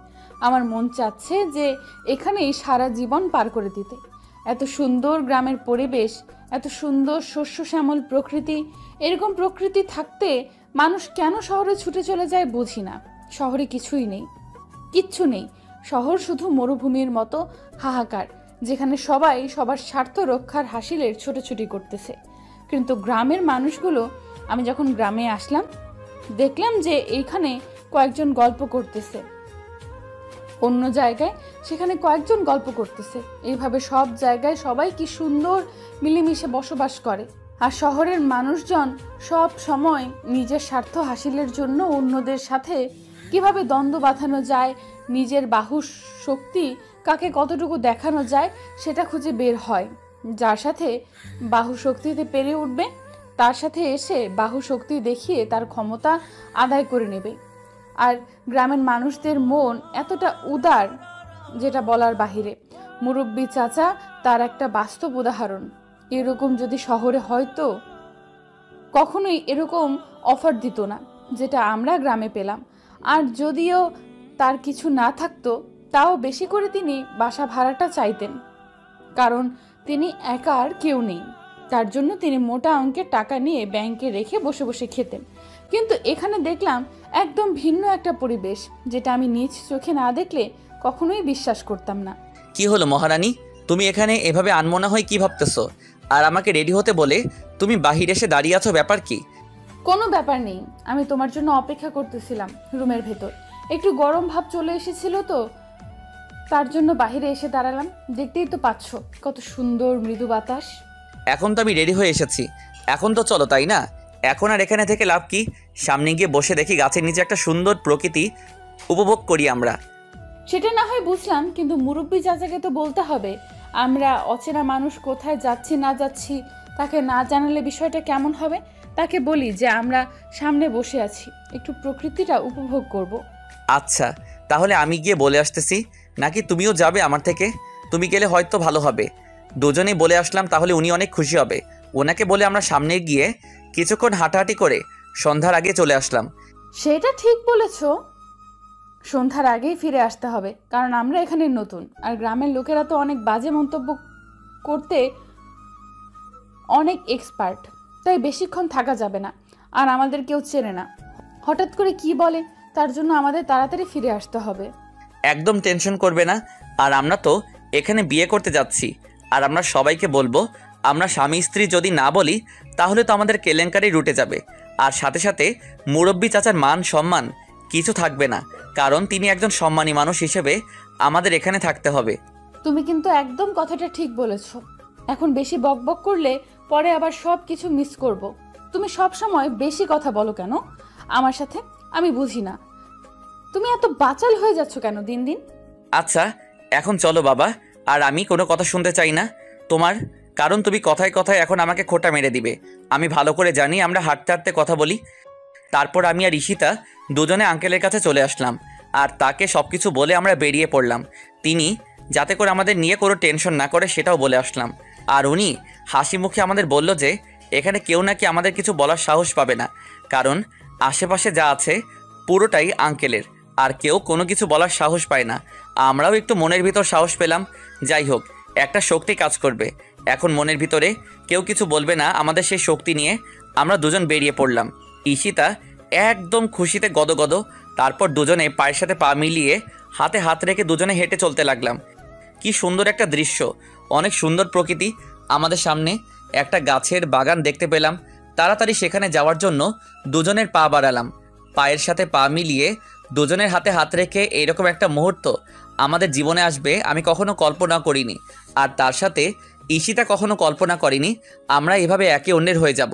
আমার মন চাচ্ছে যে এখানেই সারা জীবন পার করে দিতে। এত সুন্দর গ্রামের পরিবেশ, এত সুন্দর শস্য শ্যামল প্রকৃতি, এরকম প্রকৃতি থাকতে মানুষ কেন শহরে ছুটে চলে যায় বুঝি না। শহরে কিছুই নেই, কিচ্ছু নেই। শহর শুধু মরুভূমির মতো হাহাকার, যেখানে সবাই সবার স্বার্থ রক্ষার হাসিলের ছোটাছুটি করতেছে। কিন্তু গ্রামের মানুষগুলো, আমি যখন গ্রামে আসলাম দেখলাম যে এইখানে কয়েকজন গল্প করতেছে, অন্য জায়গায় সেখানে কয়েকজন গল্প করতেছে। এইভাবে সব জায়গায় সবাই কি সুন্দর মিলেমিশে বসবাস করে। আর শহরের মানুষজন সব সময় নিজের স্বার্থ হাসিলের জন্য অন্যদের সাথে কিভাবে দ্বন্দ্ব বাঁধানো যায়, নিজের বাহু শক্তি কাকে কতটুকু দেখানো যায় সেটা খুঁজে বের হয়। যার সাথে বাহু শক্তিতে পেরে উঠবে তার সাথে এসে বাহু শক্তি দেখিয়ে তার ক্ষমতা আদায় করে নেবে। আর গ্রামের মানুষদের মন এতটা উদার যেটা বলার বাহিরে। মুরব্বী চাচা তার একটা বাস্তব উদাহরণ। এরকম যদি শহরে হয়তো কখনোই এরকম অফার দিত না যেটা আমরা গ্রামে পেলাম। আর যদিও তার কিছু না থাকতো তাও বেশি করে তিনি বাসা ভাড়াটা চাইতেন, কারণ তিনি একার কেউ নেই। তার জন্য তিনি মোটা অঙ্কের টাকা নিয়ে ব্যাংকে রেখে বসে বসে খেতেন। কিন্তু এখানে দেখলাম একদম ভিন্ন একটা পরিবেশ, যেটা আমি নিজ চোখে না দেখলে কখনোই বিশ্বাস করতাম না। কি হলো মহারানী, তুমি এখানে এভাবে আনমনা হয়ে কি ভাবতেছো? আর আমাকে রেডি হতে বলে তুমি বাহিরে এসে দাঁড়িয়ে আছো, ব্যাপার কি? কোনো ব্যাপার নেই, আমি তোমার জন্য অপেক্ষা করতেছিলাম রুমের ভেতর। একটু গরম ভাব চলে এসেছিল তো তার জন্য বাইরে এসে দাঁড়ালাম। দেখতেই তো পাচ্ছ কত সুন্দর মৃদু বাতাস। এখন তো আমি রেডি হয়ে এসেছি, এখন তো চলো, তাই না? এখন আর এখানে থেকে লাভ কি? সামনে গিয়ে বসে দেখি গাছের নিচে একটা সুন্দর প্রকৃতি উপভোগ করি আমরা। সেটা না হয় বুঝলাম, কিন্তু মুরব্বী চাচাকে তো বলতে হবে। আমরা অচেনা মানুষ কোথায় যাচ্ছি না যাচ্ছি তাকে না জানালে বিষয়টা কেমন হবে। তাকে বলি যে আমরা সামনে বসে আছি, একটু প্রকৃতিটা উপভোগ করব। আচ্ছা, তাহলে আমি গিয়ে বলে আসতেছি, নাকি তুমিও যাবে আমার থেকে? তুমি গেলে হয়তো ভালো হবে। দুজনেই বলে আসলাম, তাহলে উনি অনেক খুশি হবে। ওনাকে বলে আমরা সামনে গিয়ে কিছুক্ষণ হাঁটাহাঁটি করে সন্ধ্যার আগে চলে আসলাম। সেটা ঠিক বলেছো, সন্ধ্যার আগেই ফিরে আসতে হবে, কারণ আমরা এখানে নতুন আর গ্রামের লোকেরা তো অনেক বাজে মন্তব্য করতে অনেক এক্সপার্ট, তাই বেশিক্ষণ থাকা যাবে না। আর আমাদের কেউ চেনে না, হঠাৎ করে কি বলে, তার জন্য আমাদের তাড়াতাড়ি ফিরে আসতে হবে। একদম টেনশন করবে না। আর আমরা তো এখানে বিয়ে করতে যাচ্ছি, আর আমরা সবাইকে বলবো। আমরা স্বামী স্ত্রী যদি না বলি তাহলে তো আমাদের কেলেঙ্কারি রুটে যাবে। আর সাথে সাথে মুরব্বী চাচার মান সম্মান কিছু থাকবে না, কারণ তিনি একজন সম্মানী মানুষ হিসেবে আমাদের এখানে থাকতে হবে। তুমি কিন্তু একদম কথাটা ঠিক বলেছো। এখন বেশি বকবক করলে পরে আবার সব কিছু মিস করব। তুমি সব সময় বেশি কথা বলো কেন আমার সাথে, আমি বুঝি না। তুমি এত বাচাল হয়ে যাচ্ছ কেন দিন দিন? আচ্ছা, এখন চলো বাবা, আর আমি কোনো কথা শুনতে চাই না তোমার, কারণ তুমি কথায় কথায় এখন আমাকে খোঁটা মেরে দিবে। আমি ভালো করে জানি আমরা হাঁটতে হাঁটতে কথা বলি। তারপর আমি আর ঈশিতা দুজনে আঙ্কেলের কাছে চলে আসলাম, আর তাকে সব কিছু বলে আমরা বেরিয়ে পড়লাম। তিনি যাতে করে আমাদের নিয়ে কোনো টেনশন না করে সেটাও বলে আসলাম। আর উনি হাসি মুখে আমাদের বলল যে এখানে কেউ নাকি আমাদের কিছু বলার সাহস পাবে না, কারণ আশেপাশে যা আছে পুরোটাই আঙ্কেলের, আর কেউ কোনো কিছু বলার সাহস পায় না। আমরাও একটু মনের ভিতর সাহস পেলাম। যাই হোক, একটা শক্তি কাজ করবে। এখন মনের ভিতরে কেউ কিছু বলবে না, আমাদের সেই শক্তি নিয়ে আমরা দুজন বেরিয়ে পড়লাম। ঈশিতা একদম খুশিতে গদগদ। তারপর দুজনে পায়ের সাথে পা মিলিয়ে হাতে হাত রেখে দুজনে হেঁটে চলতে লাগলাম। কি সুন্দর একটা দৃশ্য, অনেক সুন্দর প্রকৃতি। আমাদের সামনে একটা গাছের বাগান দেখতে পেলাম। তাড়াতাড়ি সেখানে যাওয়ার জন্য দুজনের পা বাড়ালাম। পায়ের সাথে পা মিলিয়ে দুজনের হাতে হাত রেখে এইরকম একটা মুহূর্ত আমাদের জীবনে আসবে আমি কখনো কল্পনা করিনি। আর তার সাথে ঈশিতা কখনো কল্পনা করেনি আমরা এভাবে একে অন্যের হয়ে যাব।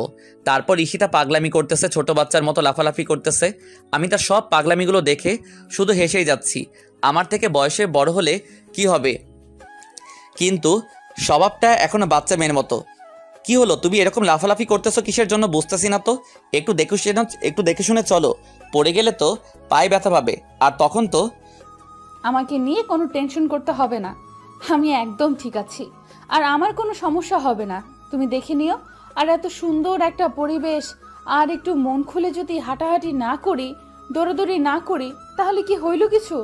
তারপর ঈশিতা পাগলামি করতেছে, ছোট বাচ্চার মতো লাফালাফি করতেছে। আমি তার সব পাগলামিগুলো দেখে শুধু হেসেই যাচ্ছি। আমার থেকে বয়সে বড় হলে কি হবে, কিন্তু স্বভাবটা এখনো বাচ্চা মেয়ের মতো। কি হলো, তুমি এরকম লাফালাফি করতেছো কিসের জন্য বুঝতেছি না তো। একটু দেখে শুনে চলো, পড়ে গেলে তো পায়ে ব্যথা পাবে, আর তখন তো। আমাকে নিয়ে কোনো টেনশন করতে হবে না, আমি একদম ঠিক আছি, আর আমার কোনো সমস্যা হবে না। তুমি দেখে নিও। আর এত সুন্দর একটা পরিবেশ, আর একটু মন খুলে যদি হাঁটাহাঁটি না করি, দৌড়াদৌড়ি না করি, তাহলে কি হইল কিছু?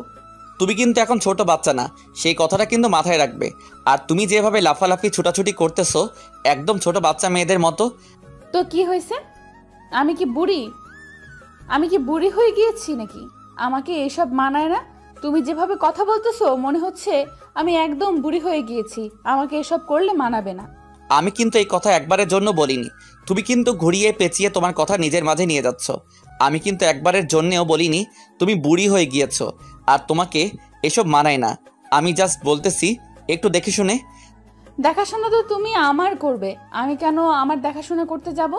তুমি কিন্তু এখন ছোট বাচ্চা না, সেই কথাটা কিন্তু মাথায় রাখবে। আর তুমি যেভাবে লাফালাফি ছুটাছুটি করতেছো একদম ছোট বাচ্চা মেয়েদের মতো। তো কি হয়েছে? আমি কি বুড়ি? আমি কি বুড়ি হয়ে গিয়েছি নাকি? আমাকে এসব মানায় না। তুমি যেভাবে কথা বলতেছো মনে হচ্ছে আমি একদম বুড়ি হয়ে গিয়েছি, আমাকে এসব করলে মানাবে না। আমি কিন্তু এই কথা একবারের জন্য বলিনি। তুমি কিন্তু ঘুরিয়ে পেঁচিয়ে তোমার কথা নিজের মাঝে নিয়ে যাচ্ছ। আমি কিন্তু একবারের জন্যেও বলিনি তুমি বুড়ি হয়ে গিয়েছো, আর তোমাকে এসব মানায় না। আমি জাস্ট বলতেছি একটু দেখে শুনে। দেখাশোনা তো তুমি আমার করবে, আমি কেন আমার দেখাশোনা করতে যাব?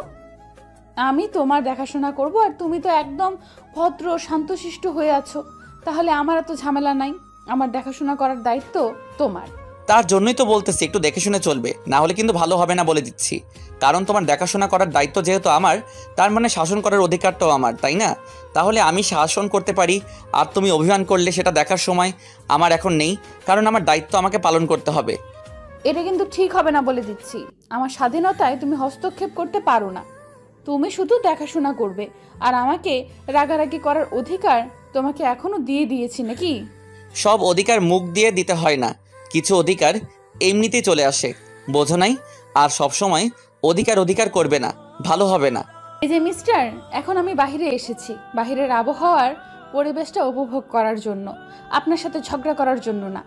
আমি তোমার দেখাশোনা করব, আর তুমি তো একদম ভদ্র শান্তশিষ্ট হয়ে আছো, তাহলে আমার এত ঝামেলা নাই। আমার দেখাশোনা করার দায়িত্ব তোমার। তার জন্যই তো বলতেছি একটু দেখে শুনে চলবে, না হলে কিন্তু ভালো হবে না বলে দিচ্ছি। কারণ তোমার দেখাশোনা করার দায়িত্ব যেহেতু আমার, তার মানে শাসন করার অধিকারটাও আমার, তাই না? তাহলে আমি শাসন করতে পারি, আর তুমি অভিমান করলে সেটা দেখার সময় আমার এখন নেই, কারণ আমার দায়িত্ব আমাকে পালন করতে হবে। এটা কিন্তু ঠিক হবে না বলে দিচ্ছি। আমার স্বাধীনতায় তুমি হস্তক্ষেপ করতে পারো না। তুমি শুধু দেখাশোনা করবে, আর আমাকে রাগারাগি করার অধিকার তোমাকে এখনো দিয়ে দিয়েছি নাকি? সব অধিকার মুখ দিয়ে দিতে হয় না, কিছু অধিকার এমনিতেই চলে আসে, বোঝো নাই? আর সব সময় অধিকার অধিকার করবে না, ভালো হবে না। এই যে মিস্টার, এখন আমি বাইরে এসেছি বাইরের আবহাওয়ার পরিবেশটা উপভোগ করার জন্য, আপনার সাথে ঝগড়া করার জন্য না।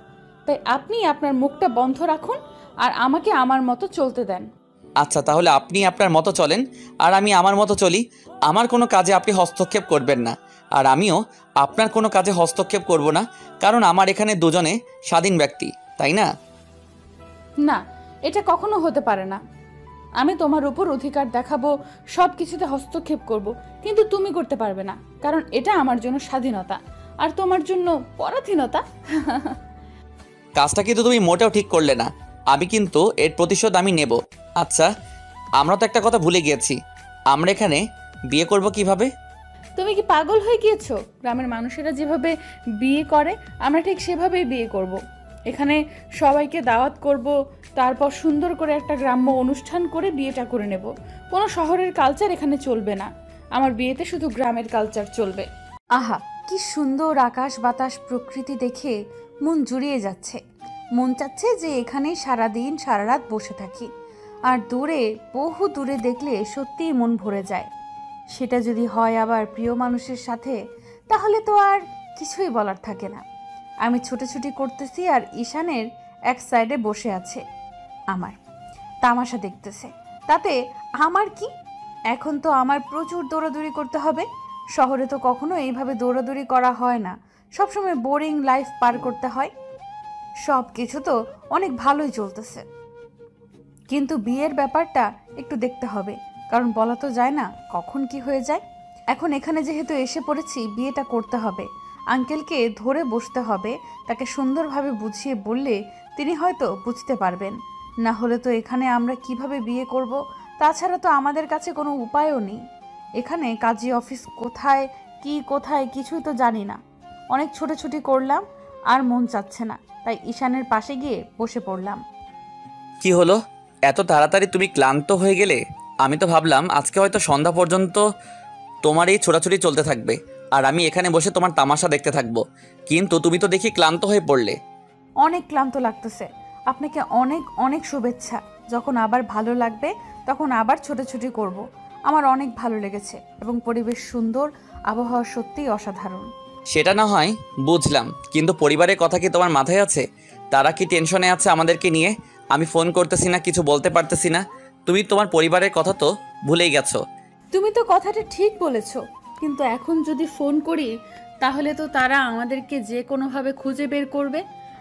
তাই আপনি আপনার মুখটা বন্ধ রাখুন, আর আমাকে আমার মতো চলতে দেন। আচ্ছা, তাহলে আপনি আপনার মতো চলেন, আর আমি আমার মতো চলি। আমার কোনো কাজে আপনি হস্তক্ষেপ করবেন না, আর আমিও আপনার কোনো কাজে হস্তক্ষেপ করব না, কারণ আমার এখানে দুজনে স্বাধীন ব্যক্তি, তাই না? না, এটা কখনো হতে পারে না। আমি তোমার উপর অধিকার দেখাবো, সব কিছুতে হস্তক্ষেপ করব, কিন্তু তুমি করতে পারবে না, কারণ এটা আমার জন্য স্বাধীনতা। আর তোমার জন্য পরাধীনতা। কাজটা কিন্তু তুমি মোটেও ঠিক করলে না। আমি কিন্তু এর প্রতিশোধ আমি নেব। আচ্ছা, আমরা তো একটা কথা ভুলে গিয়েছি, আমরা এখানে বিয়ে করব কিভাবে? তুমি কি পাগল হয়ে গিয়েছো? গ্রামের মানুষেরা যেভাবে বিয়ে করে আমরা ঠিক সেভাবেই বিয়ে করব। এখানে সবাইকে দাওয়াত করব, তারপর সুন্দর করে একটা গ্রাম্য অনুষ্ঠান করে বিয়েটা করে নেব। কোনো শহরের কালচার এখানে চলবে না। আমার বিয়েতে শুধু গ্রামের কালচার চলবে। আহা, কি সুন্দর আকাশ বাতাস প্রকৃতি দেখে মন জুড়িয়ে যাচ্ছে। মন চাচ্ছে যে এখানেই সারাদিন সারা রাত বসে থাকি। আর দূরে, বহু দূরে দেখলে সত্যিই মন ভরে যায়। সেটা যদি হয় আবার প্রিয় মানুষের সাথে, তাহলে তো আর কিছুই বলার থাকে না। আমি ছুটোছুটি করতেছি আর ঈশানের এক সাইডে বসে আছে, আমার তামাশা দেখতেছে। তাতে আমার কি? এখন তো আমার প্রচুর দৌড়াদৌড়ি করতে হবে। শহরে তো কখনো এইভাবে দৌড়াদৌড়ি করা হয় না, সবসময় বোরিং লাইফ পার করতে হয়। সব কিছু তো অনেক ভালোই চলতেছে, কিন্তু বিয়ের ব্যাপারটা একটু দেখতে হবে, কারণ বলা তো যায় না কখন কি হয়ে যায়। এখন এখানে যেহেতু এসে পড়েছি, বিয়েটা করতে হবে। আঙ্কেলকে ধরে বসতে হবে, তাকে সুন্দরভাবে বুঝিয়ে বললে তিনি হয়তো বুঝতে পারবেন। না হলে তো এখানে আমরা কিভাবে বিয়ে করব? তাছাড়া তো আমাদের কাছে কোনো উপায়ও নেই। এখানে কাজী অফিস কোথায়, কি কোথায় কিছুই তো জানি না। অনেক ছোটাছুটি করলাম, আর মন চাচ্ছে না, তাই ঈশানের পাশে গিয়ে বসে পড়লাম। কি হলো, এত তাড়াতাড়ি তুমি ক্লান্ত হয়ে গেলে? আমি তো ভাবলাম আজকে হয়তো সন্ধ্যা পর্যন্ত তোমার এই ছোটাছুটি চলতে থাকবে আর আমি এখানে বসে তোমার তামাশা দেখতে থাকবো, কিন্তু তুমি তো দেখি ক্লান্ত হয়ে পড়লে। অনেক ক্লান্ত লাগতেছে। আপনাকে অনেক অনেক শুভেচ্ছা। যখন আবার ভালো লাগবে তখন আবার ছোটাছুটি করব। আমার অনেক ভালো লেগেছে এবং পরিবেশ সুন্দর, আবহাওয়া সত্যিই অসাধারণ। সেটা না হয় বুঝলাম, কিন্তু পরিবারের কথা কি তোমার মাথায় আছে? তারা কি টেনশনে আছে আমাদেরকে নিয়ে? আমি ফোন করতেছি না, কিছু বলতে পারতেছি না। তুমি তোমার পরিবারের কথা তো ভুলেই গেছো। তুমি তো কথাটা ঠিক বলেছ, কিন্তু এখন যদি ফোন করি তাহলে তো তারা আমাদেরকে যে কোনোভাবে খুঁজে বের করবে।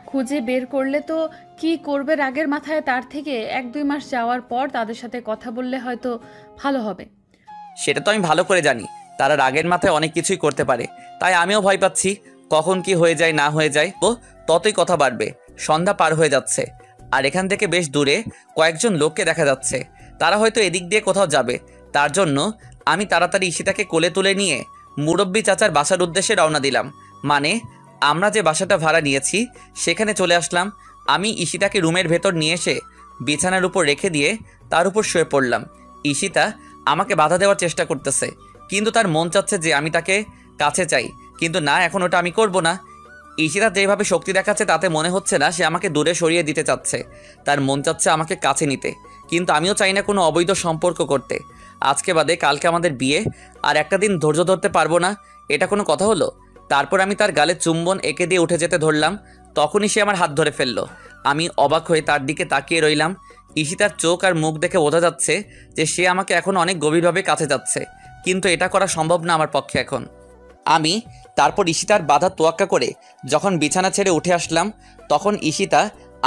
খুঁজে বের করলে তো কি করবে রাগের মাথায়, তার থেকে 1-2 মাস যাওয়ার পর তাদের সাথে কথা বললে হয়তো ভালো হবে। সেটা তো আমি ভালো করে জানি, তারা রাগের মাথায় অনেক কিছুই করতে পারে। তাই আমিও ভয় পাচ্ছি কখন কি হয়ে যায় না হয়ে যায়। ও ততই কথা বাড়বে। সন্ধ্যা পার হয়ে যাচ্ছে আর এখান থেকে বেশ দূরে কয়েকজন লোককে দেখা যাচ্ছে। তারা হয়তো এদিক দিয়ে কোথাও যাবে। তার জন্য আমি তাড়াতাড়ি ঈশিতাকে কোলে তুলে নিয়ে মুরব্বি চাচার বাসার উদ্দেশ্যে রওনা দিলাম। মানে আমরা যে বাসাটা ভাড়া নিয়েছি সেখানে চলে আসলাম। আমি ঈশিতাকে রুমের ভেতর নিয়ে এসে বিছানার উপর রেখে দিয়ে তার উপর শুয়ে পড়লাম। ঈশিতা আমাকে বাধা দেওয়ার চেষ্টা করতেছে, কিন্তু তার মন চাচ্ছে যে আমি তাকে কাছে চাই, কিন্তু না, এখন ওটা আমি করব না। ঈশিতা যেভাবে শক্তি দেখাচ্ছে তাতে মনে হচ্ছে না সে আমাকে দূরে সরিয়ে দিতে চাচ্ছে। তার মন চাচ্ছে আমাকে কাছে নিতে, কিন্তু আমিও চাই না কোনো অবৈধ সম্পর্ক করতে। আজকে বাদে কালকে আমাদের বিয়ে, আর একটা দিন ধৈর্য ধরতে পারবো না? এটা কোনো কথা হলো? তারপর আমি তার গালে চুম্বন এঁকে দিয়ে উঠে যেতে ধরলাম, তখনই সে আমার হাত ধরে ফেললো। আমি অবাক হয়ে তার দিকে তাকিয়ে রইলাম। ঈশিতার চোখ আর মুখ দেখে বোঝা যাচ্ছে যে সে আমাকে এখন অনেক গভীরভাবে কাছে যাচ্ছে, কিন্তু এটা করা সম্ভব না আমার পক্ষে এখন। আমি তারপর ঈশিতার বাধা তোয়াক্কা করে যখন বিছানা ছেড়ে উঠে আসলাম, তখন ঈশিতা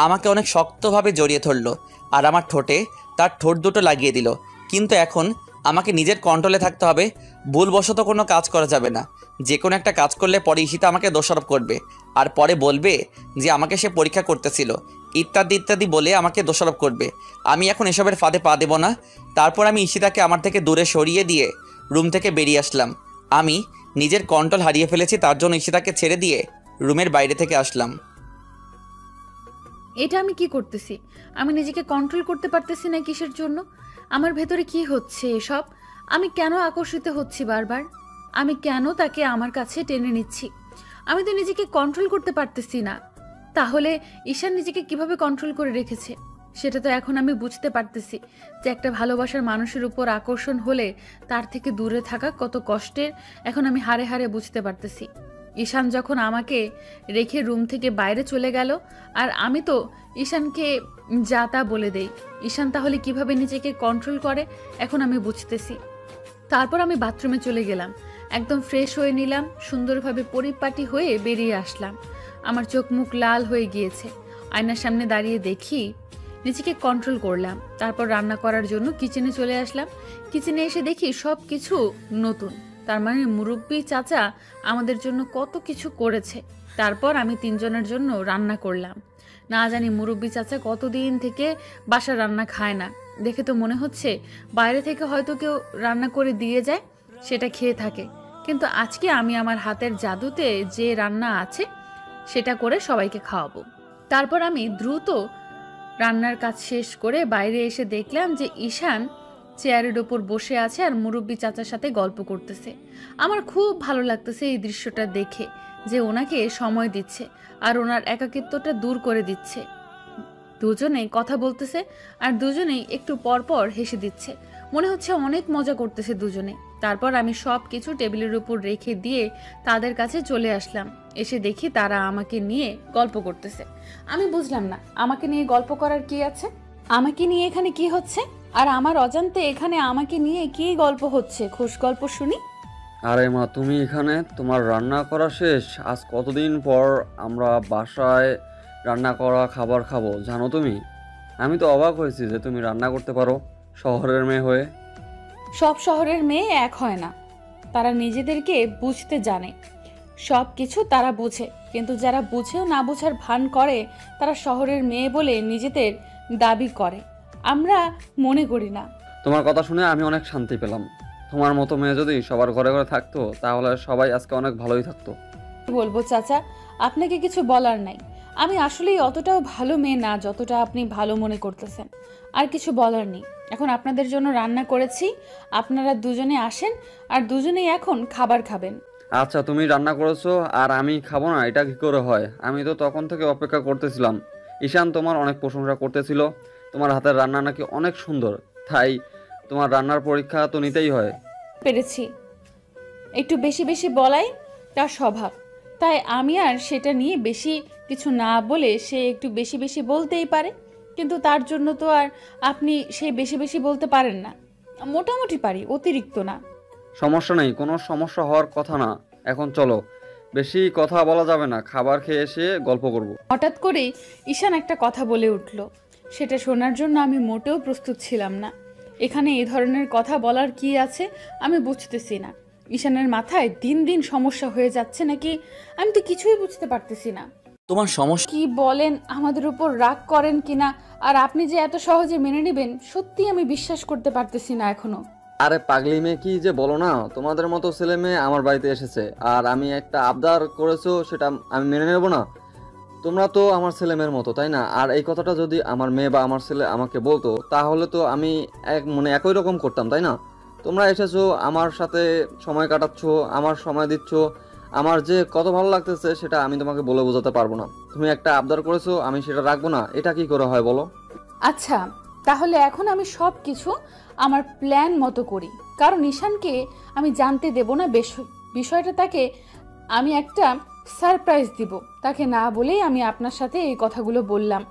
আমাকে অনেক শক্তভাবে জড়িয়ে ধরলো আর আমার ঠোঁটে তার ঠোঁট দুটো লাগিয়ে দিল। কিন্তু এখন আমাকে নিজের কন্ট্রোলে থাকতে হবে। ভুলবশত কোনো কাজ করা যাবে না। যে কোনো একটা কাজ করলে পরে ঈশিতা আমাকে দোষারোপ করবে আর পরে বলবে যে আমাকে সে পরীক্ষা করতেছিল, ইত্যাদি ইত্যাদি বলে আমাকে দোষারোপ করবে। আমি এখন এসবের ফাঁদে পা দেব না। তারপর আমি ঈশিতাকে আমার থেকে দূরে সরিয়ে দিয়ে রুম থেকে বেরিয়ে আসলাম। আমি নিজের কন্ট্রোল হারিয়ে ফেলেছি, তার জন্য ঈশিতাকে ছেড়ে দিয়ে রুমের বাইরে থেকে আসলাম। এটা আমি কি করতেছি? আমি নিজেকে কন্ট্রোল করতে পারতেছি না কিসের জন্য? আমার ভেতরে কি হচ্ছে এসব? আমি কেন আকর্ষিত হচ্ছি বারবার? আমি কেন তাকে আমার কাছে টেনে নিচ্ছি? আমি তো নিজেকে কন্ট্রোল করতে পারতেছি না। তাহলে ঈশান নিজেকে কিভাবে কন্ট্রোল করে রেখেছে সেটা তো এখন আমি বুঝতে পারতেছি যে একটা ভালোবাসার মানুষের উপর আকর্ষণ হলে তার থেকে দূরে থাকা কত কষ্টের এখন আমি হাড়ে হাড়ে বুঝতে পারতেছি। ঈশান যখন আমাকে রেখে রুম থেকে বাইরে চলে গেল আর আমি তো ঈশানকে যা তা বলে দেই, ঈশান তাহলে কিভাবে নিজেকে কন্ট্রোল করে এখন আমি বুঝতেছি। তারপর আমি বাথরুমে চলে গেলাম, একদম ফ্রেশ হয়ে নিলাম, সুন্দরভাবে পরিপাটি হয়ে বেরিয়ে আসলাম। আমার চোখ মুখ লাল হয়ে গিয়েছে। আয়নার সামনে দাঁড়িয়ে দেখি নিজেকে কন্ট্রোল করলাম। তারপর রান্না করার জন্য কিচেনে চলে আসলাম। কিচেনে এসে দেখি সব কিছু নতুন, তার মানে মুরব্বি চাচা আমাদের জন্য কত কিছু করেছে। তারপর আমি তিনজনের জন্য রান্না করলাম। না জানি মুরব্বি চাচা কতদিন থেকে বাসার রান্না খায় না, দেখে তো মনে হচ্ছে বাইরে থেকে হয়তো কেউ রান্না করে দিয়ে যায়, সেটা খেয়ে থাকে। কিন্তু আজকে আমি আমার হাতের জাদুতে যে রান্না আছে সেটা করে সবাইকে খাওয়াবো। তারপর আমি দ্রুত রান্নার কাজ শেষ করে বাইরে এসে দেখলাম যে ঈশান চেয়ারের ওপর বসে আছে আর মুরব্বি চাচার সাথে গল্প করতেছে। আমার খুব ভালো লাগতেছে এই দৃশ্যটা দেখে, যে ওনাকে সময় দিচ্ছে আর ওনার একাকিত্বটা দূর করে দিচ্ছে। দুজনেই কথা বলতেছে আর দুজনেই একটু পর পর হেসে দিচ্ছে, মনে হচ্ছে অনেক মজা করতেছে দুজনে। তারপর আমি সব কিছু টেবিলের উপর রেখে দিয়ে তাদের কাছে চলে আসলাম। এসে দেখি তারা আমাকে নিয়ে গল্প করতেছে। আমি বুঝলাম না, আমাকে নিয়ে গল্প করার কি আছে? আমাকে নিয়ে এখানে কি হচ্ছে? আর আমার অজান্তে এখানে আমাকে নিয়ে কি গল্প হচ্ছে? খোশ গল্প শুনি। আরে মা, তুমি এখানে? তোমার রান্না করা শেষ? আজ কতদিন পর আমরা বাসায় রান্না করা খাবার খাবো জানো তুমি? আমি তো অবাক হয়েছি যে তুমি রান্না করতে পারো শহরের মেয়ে হয়ে। সব শহরের মেয়ে এক হয় না, তারা নিজেদেরকে বুঝতে জানে। সব কিছু তারা বোঝে, কিন্তু যারা বুঝেও না বোঝার ভান করে তারা শহরের মেয়ে বলে নিজেদের দাবি করে। আমরা মনে করি না। তোমার কথা শুনে আমি অনেক শান্তি পেলাম। তোমার মতো মেয়ে যদি সবার ঘরে ঘরে থাকতো তাহলে সবাই আজকে অনেক ভালোই থাকতো। কি বলবো চাচা, আপনাকে কিছু বলার নাই। আমি আসলেই অতটাও ভালো মেয়ে না যতটা আপনি ভালো মনে করতেছেন। আর কিছু বলার নেই। এখন আপনাদের জন্য রান্না করেছি, আপনারা দুজনে আসেন আর দুজনেই এখন খাবার খাবেন। আচ্ছা, তুমি রান্না করেছো আর আমি খাবো না, এটা কি করে হয়? আমি তো তখন থেকে অপেক্ষা করতেছিলাম। ঈশান তোমার অনেক প্রশংসা করতেছিল, তোমার হাতের রান্না নাকি অনেক সুন্দর, তাই তোমার রান্নার পরীক্ষা তো নিতেই হয়। পেরেছি, একটু বেশি বেশি বলাই তার স্বভাব, তাই আমি আর সেটা নিয়ে বেশি কিছু না বলে সে একটু বেশি বেশি বলতেই পারে। কিন্তু তার জন্য তো আর আপনি সে বেশি বেশি বলতে পারেন না। মোটামুটি পারি, অতিরিক্ত না। সমস্যা নেই, কোনো সমস্যা হওয়ার কথা না। এখন চলো, বেশি কথা বলা যাবে না, খাবার খেয়ে এসে গল্প করব। হঠাৎ করেই ঈশান একটা কথা বলে উঠল, সেটা শোনার জন্য আমি মোটেও প্রস্তুত ছিলাম না। এখানে এই ধরনের কথা বলার কি আছে আমি বুঝতেছি না। ঈশানের মাথায় দিন দিন সমস্যা হয়ে যাচ্ছে নাকি আমি তো কিছুই বুঝতে পারতেছি না। তোমার সমস্যা? কি বলেন, আমাদের উপর রাগ করেন কিনা আর আপনি যে এত সহজে মেনে নেবেন সত্যি আমি বিশ্বাস করতে পারতেছি না এখনো। আরে পাগলি মেয়ে, কি যে বলো না! তোমাদের মতো ছেলে মেয়ে আমার বাড়িতে এসেছে আর আমি একটা আবদার করেছো, সেটা আমি মেনে নেব না? তোমরা তো আমার ছেলে মেয়ের মতো, তাই না? আর এই কথাটা যদি আমার মেয়ে বা আমার ছেলে আমাকে বলতো তাহলে তো আমি একই রকম করতাম, তাই না? তোমরা এসেছো, আমার সাথে সময় কাটাচ্ছো, আমার সময় দিচ্ছ, আমার যে কত ভালো লাগতেছে সেটা আমি তোমাকে বলে বোঝাতে পারবো না। তুমি একটা আবদার করেছো, আমি সেটা রাখবো না, এটা কি করে হয় বলো? আচ্ছা, তাহলে এখন আমি সব কিছু আমার প্ল্যান মতো করি, কারণ ঈশানকে আমি জানতে দেব না বিষয়টা। তাকে আমি একটা সারপ্রাইজ দিব। তাকে না বলেই আমি আপনার সাথে এই কথাগুলো বললাম।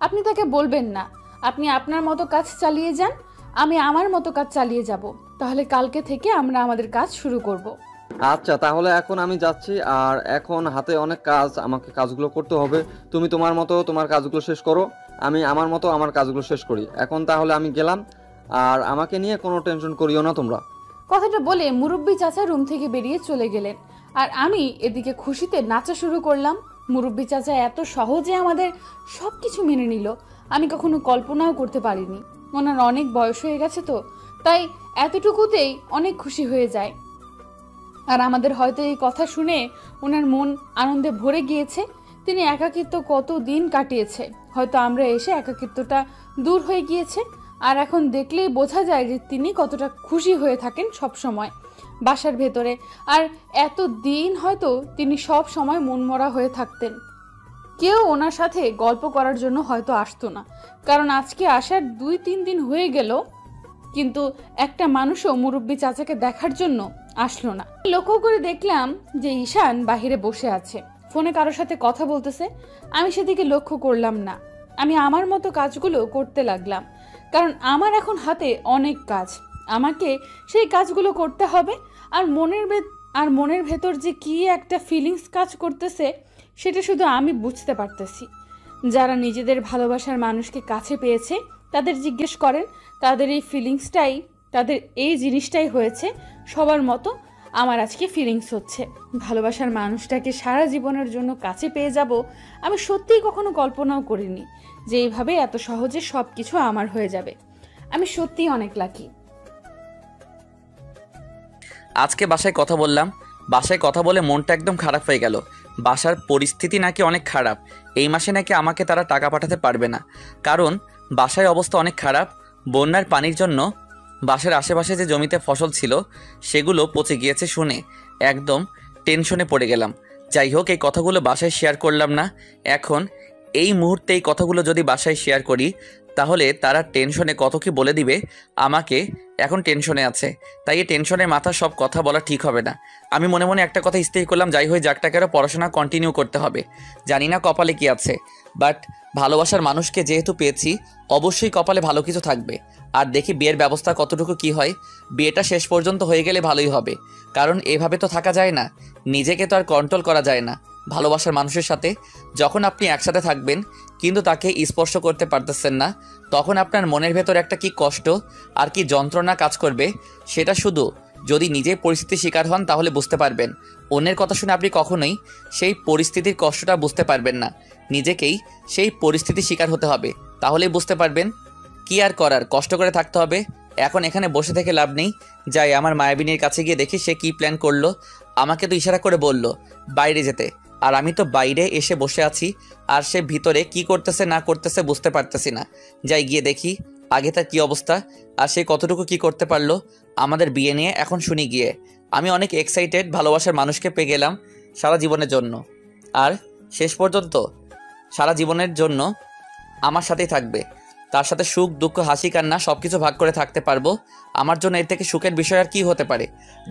আপনি তাকে বলবেন না, আপনি আপনার মতো কাজ চালিয়ে যান, আমি আমার মতো কাজ চালিয়ে যাব। তাহলে কালকে থেকে আমরা আমাদের কাজ শুরু করব। আচ্ছা, তাহলে এখন আমি যাচ্ছি, আর এখন হাতে অনেক কাজ, আমাকে কাজগুলো করতে হবে। তুমি তোমার মতো তোমার কাজগুলো শেষ করো, আমি আমার মতো আমার কাজগুলো শেষ করি। এখন তাহলে আমি গেলাম, আর আমাকে নিয়ে কোনো টেনশন করিও না তোমরা। কথাটা বলে মুরব্বি চাচা রুম থেকে বেরিয়ে চলে গেলেন আর আমি এদিকে খুশিতে নাচা শুরু করলাম। মুরব্বি চাচা এত সহজে আমাদের সব কিছু মেনে নিল, আমি কখনো কল্পনাও করতে পারিনি। ওনার অনেক বয়স হয়ে গেছে তো, তাই এতটুকুতেই অনেক খুশি হয়ে যায়। আর আমাদের হয়তো এই কথা শুনে ওনার মন আনন্দে ভরে গিয়েছে। তিনি একাকিত্ব কত দিন কাটিয়েছে, হয়তো আমরা এসে একাকিত্বটা দূর হয়ে গিয়েছে। আর এখন দেখলেই বোঝা যায় যে তিনি কতটা খুশি হয়ে থাকেন সব সময় বাসার ভেতরে। আর এত দিন হয়তো তিনি সব সময় মনমরা হয়ে থাকতেন, কেউ ওনার সাথে গল্প করার জন্য হয়তো আসতো না। কারণ আজকে আসার 2-3 দিন হয়ে গেল, কিন্তু একটা মানুষও মুরব্বি চাচাকে দেখার জন্য আসলো না। লক্ষ্য করে দেখলাম যে ঈশান বাহিরে বসে আছে, ফোনে কারোর সাথে কথা বলতেছে। আমি সেদিকে লক্ষ্য করলাম না, আমি আমার মতো কাজগুলো করতে লাগলাম। কারণ আমার এখন হাতে অনেক কাজ, আমাকে সেই কাজগুলো করতে হবে। আর মনের ভেতর যে কি একটা ফিলিংস কাজ করতেছে সেটা শুধু আমি বুঝতে পারতেছি। যারা নিজেদের ভালোবাসার মানুষকে কাছে পেয়েছে তাদের জিজ্ঞেস করেন, তাদের এই ফিলিংসটাই, তাদের এই জিনিসটাই হয়েছে সবার মতো। আমার আজকে ফিলিংস হচ্ছে ভালোবাসার মানুষটাকে সারা জীবনের জন্য কাছে পেয়ে যাব। আমি সত্যিই কখনো কল্পনাও করিনি যে এইভাবে এত সহজে সব কিছু আমার হয়ে যাবে। আমি সত্যিই অনেক লাকি। আজকে বাসায় কথা বললাম, বাসায় কথা বলে মনটা একদম খারাপ হয়ে গেল। বাসার পরিস্থিতি নাকি অনেক খারাপ। এই মাসে নাকি আমাকে তারা টাকা পাঠাতে পারবে না, কারণ বাসায় অবস্থা অনেক খারাপ। বন্যার পানির জন্য বাসার আশেপাশে যে জমিতে ফসল ছিল সেগুলো পচে গিয়েছে শুনে একদম টেনশনে পড়ে গেলাম। যাই হোক, এই কথাগুলো বাসায় শেয়ার করলাম না। এখন এই মুহূর্তে এই কথাগুলো যদি বাসায় শেয়ার করি তাহলে তারা টেনশনে কত কি বলে দিবে আমাকে। এখন টেনশনে আছে, তাই এই টেনশনের মাথা সব কথা বলা ঠিক হবে না। আমি মনে মনে একটা কথা স্থির করলাম, যাই হোক যাকটাকেরও পড়াশোনা কন্টিনিউ করতে হবে। জানি না কপালে কি আছে, বাট ভালোবাসার মানুষকে যেহেতু পেয়েছি অবশ্যই কপালে ভালো কিছু থাকবে। আর দেখি বিয়ের ব্যবস্থা কতটুকু কি হয়। বিয়েটা শেষ পর্যন্ত হয়ে গেলে ভালোই হবে, কারণ এভাবে তো থাকা যায় না, নিজেকে তো আর কন্ট্রোল করা যায় না। ভালোবাসার মানুষের সাথে যখন আপনি একসাথে থাকবেন কিন্তু তাকে স্পর্শ করতে পারতেছেন না, তখন আপনার মনের ভেতর একটা কি কষ্ট আর কি যন্ত্রণা কাজ করবে, সেটা শুধু যদি নিজেই পরিস্থিতির শিকার হন তাহলে বুঝতে পারবেন। অন্যের কথা শুনে আপনি কখনোই সেই পরিস্থিতির কষ্টটা বুঝতে পারবেন না, নিজেকেই সেই পরিস্থিতির শিকার হতে হবে, তাহলেই বুঝতে পারবেন। কি আর করার, কষ্ট করে থাকতে হবে। এখন এখানে বসে থেকে লাভ নেই, যাই আমার মায়াবিনীর কাছে গিয়ে দেখি সে কি প্ল্যান করলো। আমাকে তো ইশারা করে বলল বাইরে যেতে, আর আমি তো বাইরে এসে বসে আছি, আর সে ভিতরে কি করতেছে না করতেছে বুঝতে পারতেছি না। যাই গিয়ে দেখি আগে তার কী অবস্থা, আর সে কতটুকু কি করতে পারলো আমাদের বিয়ে নিয়ে। এখন শুনি গিয়ে। আমি অনেক এক্সাইটেড, ভালোবাসার মানুষকে পেয়ে গেলাম সারা জীবনের জন্য, আর শেষ পর্যন্ত সারা জীবনের জন্য আমার সাথেই থাকবে। তার সাথে সুখ দুঃখ হাসি কান্না সব কিছু ভাগ করে থাকতে পারবো। আমার জন্য এর থেকে সুখের বিষয় আর কী হতে পারে।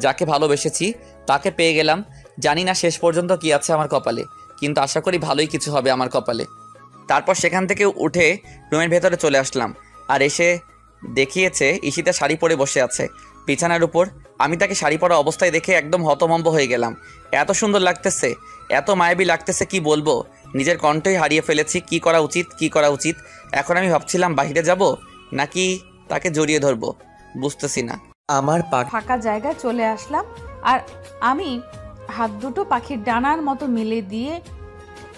যাকে ভালোবেসেছি তাকে পেয়ে গেলাম। জানি না শেষ পর্যন্ত কি আছে আমার কপালে, কিন্তু আশা করি ভালোই কিছু হবে আমার কপালে। তারপর সেখান থেকে উঠে রুমের ভেতরে চলে আসলাম, আর এসে দেখিয়েছে ঈশিতা শাড়ি পরে বসে আছে বিছানার উপর। আমি তাকে শাড়ি পরা অবস্থায় দেখে একদম হতভম্ব হয়ে গেলাম। এত সুন্দর লাগতেছে, এত মায়াবী লাগতেছে, কি বলবো, নিজের কণ্ঠই হারিয়ে ফেলেছি। কি করা উচিত, কি করা উচিত। এখন আমি ভাবছিলাম বাইরে যাব নাকি তাকে জড়িয়ে ধরবো, বুঝতেছি না। আমার ফাঁকা জায়গায় চলে আসলাম, আর আমি হাত দুটো পাখির ডানার মতো মেলে দিয়ে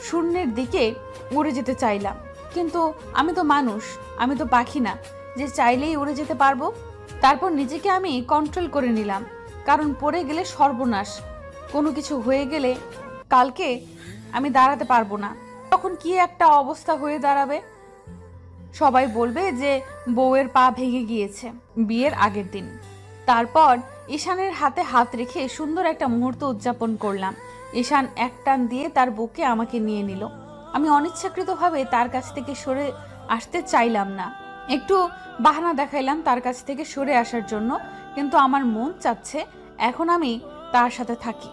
শূন্যের দিকে উড়ে যেতে চাইলাম। কিন্তু আমি তো মানুষ, আমি তো পাখি না যে চাইলেই উড়ে যেতে পারবো। তারপর নিজেকে আমি কন্ট্রোল করে নিলাম, কারণ পড়ে গেলে সর্বনাশ। কোনো কিছু হয়ে গেলে কালকে আমি দাঁড়াতে পারবো না, তখন কি একটা অবস্থা হয়ে দাঁড়াবে। সবাই বলবে যে বউয়ের পা ভেঙে গিয়েছে। বিয়ের আগের দিন তারপর ঈশানের হাতে হাত রেখে সুন্দর একটা মুহূর্ত উদযাপন করলাম। ঈশান এক টান দিয়ে তার বুকে আমাকে নিয়ে নিল। আমি অনিচ্ছাকৃতভাবে তার কাছ থেকে সরে আসতে চাইলাম না, একটু বাহানা দেখাইলাম তার কাছ থেকে সরে আসার জন্য, কিন্তু আমার মন চাচ্ছে এখন আমি তার সাথে থাকি।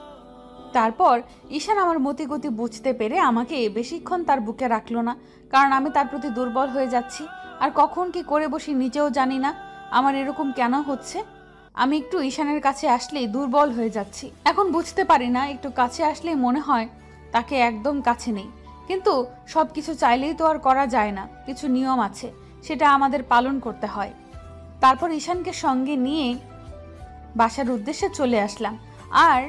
তারপর ঈশান আমার মতিগতি বুঝতে পেরে আমাকে বেশিক্ষণ তার বুকে রাখলো না, কারণ আমি তার প্রতি দুর্বল হয়ে যাচ্ছি। আর কখন কি করে বসি নিজেও জানি না। আমার এরকম কেন হচ্ছে, আমি একটু ঈশানের কাছে আসলেই দুর্বল হয়ে যাচ্ছি। এখন বুঝতে পারি না, একটু কাছে আসলেই মনে হয় তাকে একদম কাছে নেই। কিন্তু সব কিছু চাইলেই তো আর করা যায় না, কিছু নিয়ম আছে, সেটা আমাদের পালন করতে হয়। তারপর ঈশানকে সঙ্গে নিয়ে বাসার উদ্দেশ্যে চলে আসলাম। আর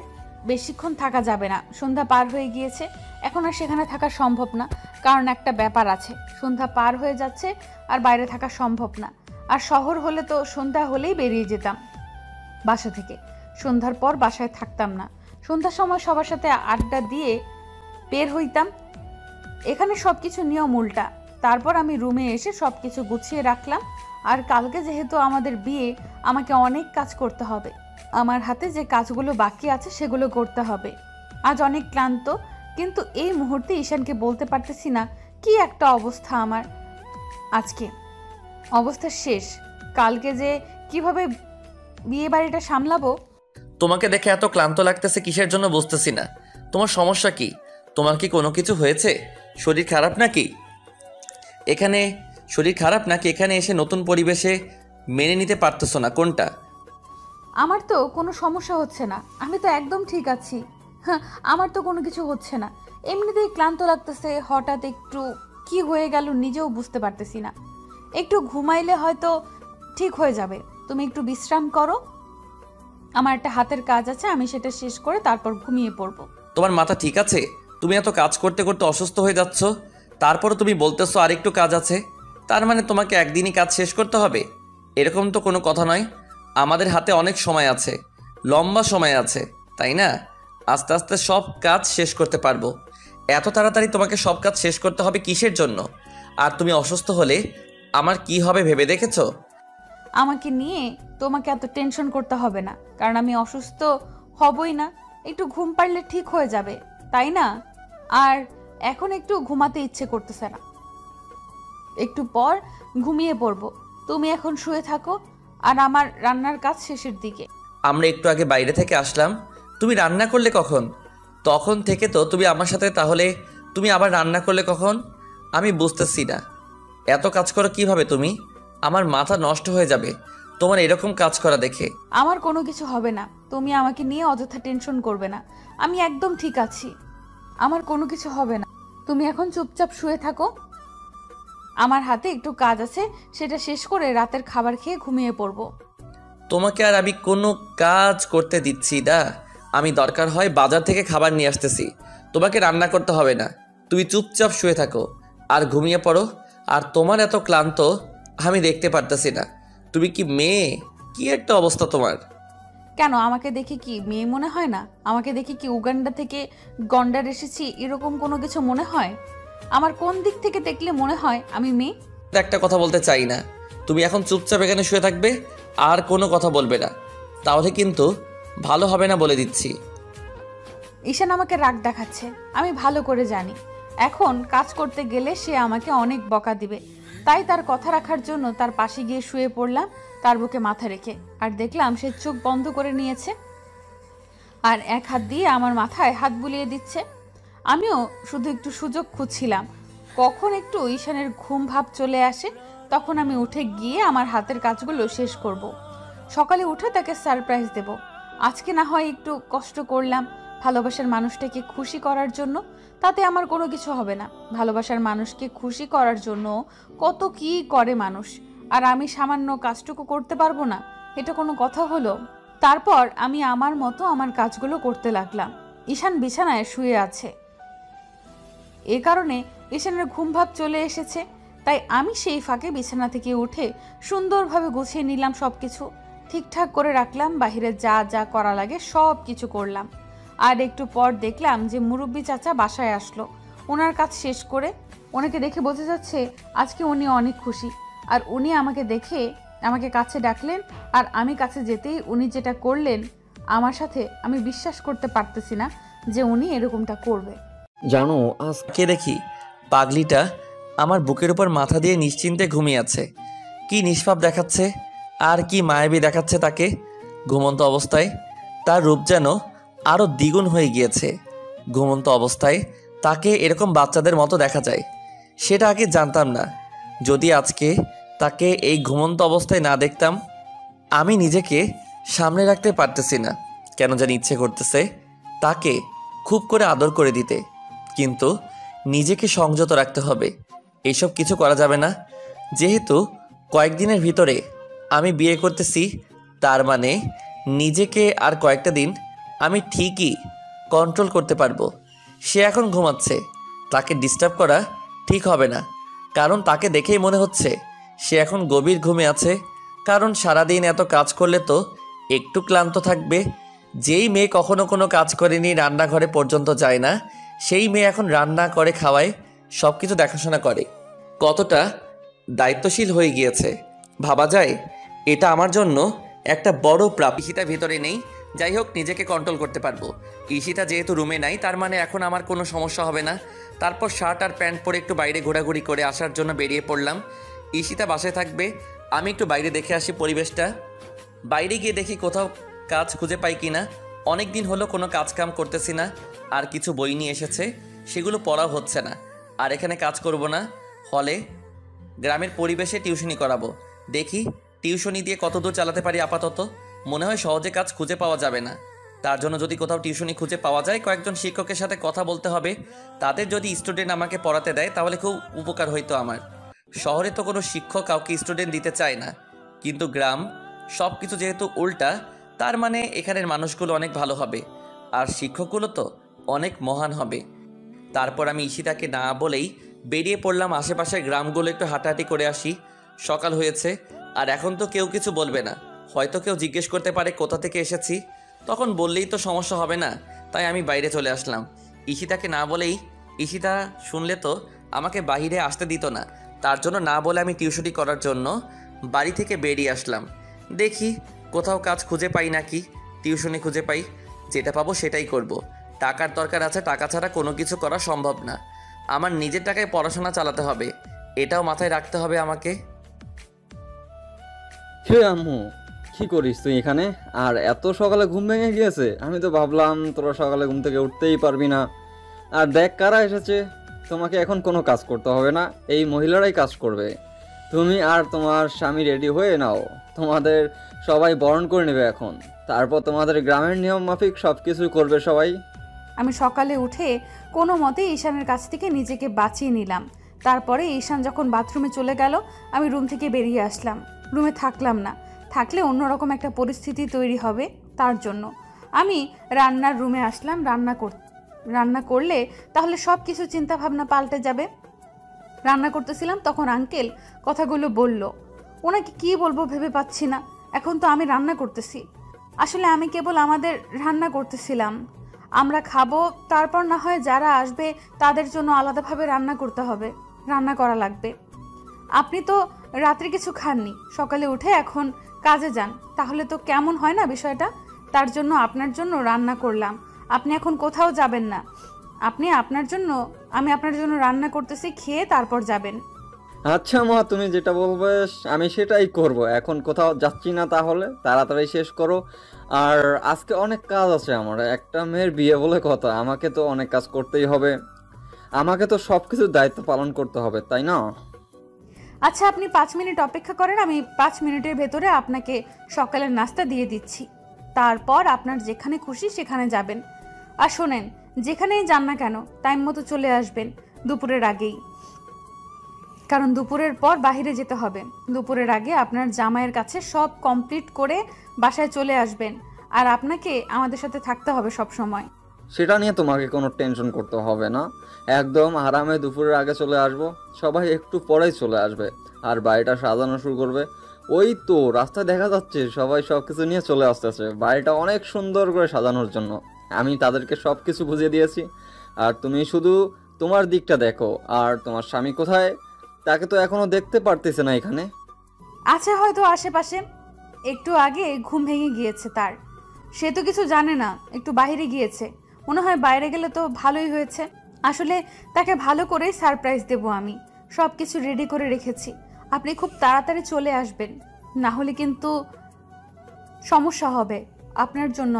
বেশিক্ষণ থাকা যাবে না, সন্ধ্যা পার হয়ে গিয়েছে। এখন আর সেখানে থাকা সম্ভব না, কারণ একটা ব্যাপার আছে, সন্ধ্যা পার হয়ে যাচ্ছে আর বাইরে থাকা সম্ভব না। আর শহর হলে তো সন্ধ্যা হলেই বেরিয়ে যেতাম বাসা থেকে, সন্ধ্যার পর বাসায় থাকতাম না। সন্ধ্যার সময় সবার সাথে আড্ডা দিয়ে বের হইতাম। এখানে সব কিছু নিয়ম উল্টা। তারপর আমি রুমে এসে সব কিছু গুছিয়ে রাখলাম। আর কালকে যেহেতু আমাদের বিয়ে, আমাকে অনেক কাজ করতে হবে। আমার হাতে যে কাজগুলো বাকি আছে সেগুলো করতে হবে। আজ অনেক ক্লান্ত, কিন্তু এই মুহূর্তে ঈশানকে বলতে পারতেছি না কি একটা অবস্থা আমার আজকে। অবস্থা শেষ। কালকে যে কিভাবে বিয়ে বাড়িটা সামলাবো। তোমাকে দেখে এত ক্লান্ত লাগতেছে কিসের জন্য বুঝতেছি না। তোমার সমস্যা কি? তোমার কি কোনো কিছু হয়েছে? শরীর খারাপ নাকি? এখানে শরীর খারাপ নাকি এখানে এসে নতুন পরিবেশে মেনে নিতে পারতেছো না, কোনটা? আমার তো কোনো সমস্যা হচ্ছে না, আমি তো একদম ঠিক আছি। হ্যাঁ, আমার তো কোনো কিছু হচ্ছে না, এমনিতেই ক্লান্ত লাগতেছে। হঠাৎ একটু কি হয়ে গেল নিজেও বুঝতে পারতেছি না। একটু ঘুমাইলে হয়তো ঠিক হয়ে যাবে, তুমি একটু বিশ্রাম করো। আমার একটা হাতের কাজ আছে, আমি সেটা শেষ করে তারপর ঘুমিয়ে পড়বো। তোমার মাথা ঠিক আছে? তুমি এত কাজ করতে করতে অসুস্থ হয়ে যাচ্ছ, তারপরও তুমি বলতেছো আরেকটু কাজ আছে। তার মানে তোমাকে একদিনই কাজ শেষ করতে হবে? এরকম তো কোনো কথা নয়। আমাদের হাতে অনেক সময় আছে, লম্বা সময় আছে, তাই না? আস্তে আস্তে সব কাজ শেষ করতে পারবো। এত তাড়াতাড়ি তোমাকে সব কাজ শেষ করতে হবে কিসের জন্য? আর তুমি অসুস্থ হলে আমার কি হবে ভেবে দেখেছো? আমাকে নিয়ে তোমাকে এত টেনশন করতে হবে না, কারণ আমি অসুস্থ হবই না। একটু ঘুম পারলে ঠিক হয়ে যাবে, তাই না? আর এখন একটু ঘুমাতে ইচ্ছে করতেছে না, একটু পর ঘুমিয়ে পড়বো। তুমি এখন শুয়ে থাকো, আর আমার রান্নার কাজ শেষের দিকে। আমরা একটু আগে বাইরে থেকে আসলাম, তুমি রান্না করলে কখন? তখন থেকে তো তুমি আমার সাথে, তাহলে তুমি আবার রান্না করলে কখন? আমি বুঝতেছি না, এত কাজ করো কিভাবে তুমি? আমার মাথা নষ্ট হয়ে যাবে তোমার এরকম কাজ করা দেখে। আমার কোনো কিছু হবে না, তুমি আমাকে নিয়ে অযথা টেনশন করবে না। আমি একদম ঠিক আছি, আমার কোনো কিছু হবে না। তুমি এখন চুপচাপ শুয়ে থাকো, আমার হাতে একটু কাজ আছে, সেটা শেষ করে রাতের খাবার খেয়ে ঘুমিয়ে পড়বো। তোমাকে আর আমি কোনো কাজ করতে দিচ্ছি না। আমি দরকার হয় বাজার থেকে খাবার নিয়ে আসতেছি, তোমাকে রান্না করতে হবে না। তুমি চুপচাপ শুয়ে থাকো আর ঘুমিয়ে পড়ো। আর তোমার এত ক্লান্ত আমি দেখতে পারতেছি না। তুমি কি মেয়ে? কি একটা অবস্থা তোমার! কেন, আমাকে দেখে কি মেয়ে মনে হয় না? আমাকে দেখে কি উগান্ডা থেকে গন্ডার এসেছি এরকম কোনো কিছু মনে হয়? আমার কোন দিক থেকে দেখলে মনে হয় আমি মেয়ে? একটা কথা বলতে চাই না, তুমি এখন চুপচাপ এখানে শুয়ে থাকবে আর কোনো কথা বলবে না, তাহলে কিন্তু ভালো হবে না বলে দিচ্ছি। ঈশান আমাকে রাগ দেখাচ্ছে, আমি ভালো করে জানি। এখন কাজ করতে গেলে সে আমাকে অনেক বকা দিবে, তাই তার কথা রাখার জন্য তার পাশে গিয়ে শুয়ে পড়লাম, তার বুকে মাথা রেখে। আর দেখলাম সে চোখ বন্ধ করে নিয়েছে আর এক হাত দিয়ে আমার মাথায় হাত বুলিয়ে দিচ্ছে। আমিও শুধু একটু সুযোগ খুঁজছিলাম কখন একটু ঈশানের ঘুম ভাব চলে আসে, তখন আমি উঠে গিয়ে আমার হাতের কাজগুলো শেষ করব। সকালে উঠে তাকে সারপ্রাইজ দেব। আজকে না হয় একটু কষ্ট করলাম ভালোবাসার মানুষটাকে খুশি করার জন্য, তাতে আমার কোনো কিছু হবে না। ভালোবাসার মানুষকে খুশি করার জন্য কত কি করে মানুষ, আর আমি সামান্য কাজটুকু করতে পারবো না? এটা কোনো কথা হলো? তারপর আমি আমার মতো আমার কাজগুলো করতে লাগলাম। ঈশান বিছানায় শুয়ে আছে, এ কারণে ঈশানের ঘুম ভাব চলে এসেছে, তাই আমি সেই ফাঁকে বিছানা থেকে উঠে সুন্দরভাবে গুছিয়ে নিলাম, সব কিছু ঠিকঠাক করে রাখলাম, বাইরে যা যা করা লাগে সব কিছু করলাম। আর একটু পর দেখলাম যে মুরব্বি চাচা বাসায় আসলো। ওনার কাজ শেষ করে ওনাকে দেখে বোঝা যাচ্ছে আজকে উনি অনেক খুশি। আর উনি আমাকে দেখে আমাকে কাছে ডাকলেন, আর আমি কাছে যেতেই উনি যেটা করলেন আমার সাথে, আমি বিশ্বাস করতে পারতেছি না যে উনি এরকমটা করবে। জানো আজ কে দেখি পাগলিটা আমার বুকের উপর মাথা দিয়ে নিশ্চিন্তে ঘুমিয়ে আছে। কি নিষ্পাপ দেখাচ্ছে আর কি মায়াবী দেখাচ্ছে তাকে ঘুমন্ত অবস্থায়। তার রূপ যেন আরও দ্বিগুণ হয়ে গিয়েছে। ঘুমন্ত অবস্থায় তাকে এরকম বাচ্চাদের মতো দেখা যায়, সেটা আগে জানতাম না। যদি আজকে তাকে এই ঘুমন্ত অবস্থায় না দেখতাম, আমি নিজেকে সামনে রাখতে পারতেছি না। কেন জানি ইচ্ছে করতেছে তাকে খুব করে আদর করে দিতে, কিন্তু নিজেকে সংযত রাখতে হবে। এইসব কিছু করা যাবে না। যেহেতু কয়েকদিনের ভিতরে আমি বিয়ে করতেছি, তার মানে নিজেকে আর কয়েকটা দিন আমি ঠিকই কন্ট্রোল করতে পারবো। সে এখন ঘুমাচ্ছে, তাকে ডিস্টার্ব করা ঠিক হবে না, কারণ তাকে দেখেই মনে হচ্ছে সে এখন গভীর ঘুমে আছে। কারণ সারাদিন এত কাজ করলে তো একটু ক্লান্ত থাকবে। যেই মেয়ে কখনো কোনো কাজ করেনি, রান্নাঘরে পর্যন্ত যায় না, সেই মেয়ে এখন রান্না করে, খাওয়ায়, সব কিছু দেখাশোনা করে। কতটা দায়িত্বশীল হয়ে গিয়েছে ভাবা যায়। এটা আমার জন্য একটা বড় প্রাপ্তি। ঈশিতা ভিতরে নেই, যাই হোক নিজেকে কন্ট্রোল করতে পারবো। ঈশিতা যেহেতু রুমে নাই, তার মানে এখন আমার কোনো সমস্যা হবে না। তারপর শার্ট আর প্যান্ট পরে একটু বাইরে ঘোরাঘুরি করে আসার জন্য বেরিয়ে পড়লাম। ঈশিতা বাসায় থাকবে, আমি একটু বাইরে দেখে আসি পরিবেশটা। বাইরে গিয়ে দেখি কোথাও কাজ খুঁজে পাই কিনা। অনেক দিন হলো কোনো কাজ কাম করতেছি না। আর কিছু বই নিয়ে এসেছে, সেগুলো পড়াও হচ্ছে না। আর এখানে কাজ করব না, হলে গ্রামের পরিবেশে টিউশনি করাবো। দেখি টিউশনি দিয়ে কত দূর চালাতে পারি। আপাতত মনে হয় সহজে কাজ খুঁজে পাওয়া যাবে না। তার জন্য যদি কোথাও টিউশনি খুঁজে পাওয়া যায়, কয়েকজন শিক্ষকের সাথে কথা বলতে হবে। তাদের যদি স্টুডেন্ট আমাকে পড়াতে দেয় তাহলে খুব উপকার হইতো আমার। শহরে তো কোনো শিক্ষক কাউকে স্টুডেন্ট দিতে চায় না, কিন্তু গ্রাম সব কিছু যেহেতু উল্টা, তার মানে এখানের মানুষগুলো অনেক ভালো হবে, আর শিক্ষকগুলো তো অনেক মহান হবে। তারপর আমি ঈশিতাকে না বলেই বেরিয়ে পড়লাম আশেপাশের গ্রামগুলো একটু হাঁটাহাঁটি করে আসি। সকাল হয়েছে, আর এখন তো কেউ কিছু বলবে না। হয়তো কেউ জিজ্ঞেস করতে পারে কোথা থেকে এসেছি, তখন বললেই তো সমস্যা হবে না, তাই আমি বাইরে চলে আসলাম। ঈশিতাকে না বলেই, ঈশিতা শুনলে তো আমাকে বাইরে আসতে দিত না, তার জন্য না বলে আমি টিউশনি করার জন্য বাড়ি থেকে বেরিয়ে আসলাম। দেখি কোথাও কাজ খুঁজে পাই নাকি, টিউশনি খুঁজে পাই, যেটা পাবো সেটাই করব। টাকার দরকার আছে, টাকা ছাড়া কোনো কিছু করা সম্ভব না। আমার নিজের টাকায় পড়াশোনা চালাতে হবে, এটাও মাথায় রাখতে হবে আমাকে। হে আম্মু, কি করিস তুই এখানে? আর এত সকালে ঘুম ভেঙে গিয়েছে? আমি তো ভাবলাম তোরা সকালে ঘুম থেকে উঠতেই পারবি না। আর দেখ কারা এসেছে। তোমাকে এখন কোনো কাজ করতে হবে না, এই মহিলারাই কাজ করবে। তুমি আর তোমার স্বামী রেডি হয়ে নাও, তোমাদের সবাই বরণ করে নেবে এখন। তারপর তোমাদের গ্রামের নিয়ম মাফিক সব কিছু করবে সবাই। আমি সকালে উঠে কোনো মতে ঈশানের কাছ থেকে নিজেকে বাঁচিয়ে নিলাম। তারপরে ঈশান যখন বাথরুমে চলে গেল, আমি রুম থেকে বেরিয়ে আসলাম। রুমে থাকলাম না, থাকলে অন্যরকম একটা পরিস্থিতি তৈরি হবে, তার জন্য আমি রান্নার রুমে আসলাম। রান্না করলে তাহলে সব কিছু চিন্তাভাবনা পাল্টে যাবে। রান্না করতেছিলাম, তখন আঙ্কেল কথাগুলো বলল। ওনাকে কি বলবো ভেবে পাচ্ছি না। এখন তো আমি রান্না করতেছি, আসলে আমি কেবল আমাদের রান্না করতেছিলাম। আমরা খাবো, তারপর না হয় যারা আসবে তাদের জন্য আলাদাভাবে রান্না করতে হবে, রান্না করা লাগবে। আপনি তো রাত্রে কিছু খাননি, সকালে উঠে এখন কাজে যান, তাহলে তো কেমন হয় না বিষয়টা। তার জন্য আপনার জন্য রান্না করলাম। আপনি এখন কোথাও যাবেন না, আমি আপনার জন্য রান্না করতেছি, খেয়ে তারপর যাবেন। আচ্ছা মা, তুমি যেটা বলবে আমি সেটাই করব। এখন কোথাও যাচ্ছি না, তাহলে তাড়াতাড়ি শেষ করো। আর আজকে অনেক কাজ আছে আমার, একটা মেয়ের বিয়ে বলে কথা, আমাকে তো অনেক কাজ করতেই হবে। আমাকে তো সব কিছুর দায়িত্ব পালন করতে হবে, তাই না? আচ্ছা, আপনি 5 মিনিট অপেক্ষা করেন, আমি 5 মিনিটের ভেতরে আপনাকে সকালের নাস্তা দিয়ে দিচ্ছি। তারপর আপনার যেখানে খুশি সেখানে যাবেন। আর শোনেন, যেখানেই যান না কেন টাইম মতো চলে আসবেন দুপুরের আগেই, কারণ দুপুরের পর বাইরে যেতে হবে। দুপুরের আগে আপনার জামাইয়ের কাছে সব কমপ্লিট করে বাসায় চলে আসবেন। আর আপনাকে আমাদের সাথে থাকতে হবে সব সময়। সেটা নিয়ে তোমাকে কোনো টেনশন করতে হবে না, একদম আরামে দুপুরের আগে চলে আসব। সবাই একটু পরেই চলে আসবে, আর বাড়িটা সাজানো শুরু করবে। ওই তো রাস্তায় দেখা যাচ্ছে সবাই সব কিছু নিয়ে চলে আসতেছে বাড়িটা অনেক সুন্দর করে সাজানোর জন্য। আমি তাদেরকে সব কিছু বুঝিয়ে দিয়েছি, আর তুমি শুধু তোমার দিকটা দেখো। আর তোমার স্বামী কোথায়? তাকে তো এখনো দেখতে পারতেছে না এখানে। আছে হয়তো আশেপাশে, একটু আগে ঘুম ভেঙে গিয়েছে তার, সে তো কিছু জানে না, একটু বাইরে গিয়েছে। মনে হয় বাইরে গেলে তো ভালোই হয়েছে। আসলে তাকে ভালো করেই সারপ্রাইজ দেব আমি, সব কিছু রেডি করে রেখেছি। আপনি খুব তাড়াতাড়ি চলে আসবেন, না হলে কিন্তু সমস্যা হবে আপনার জন্য।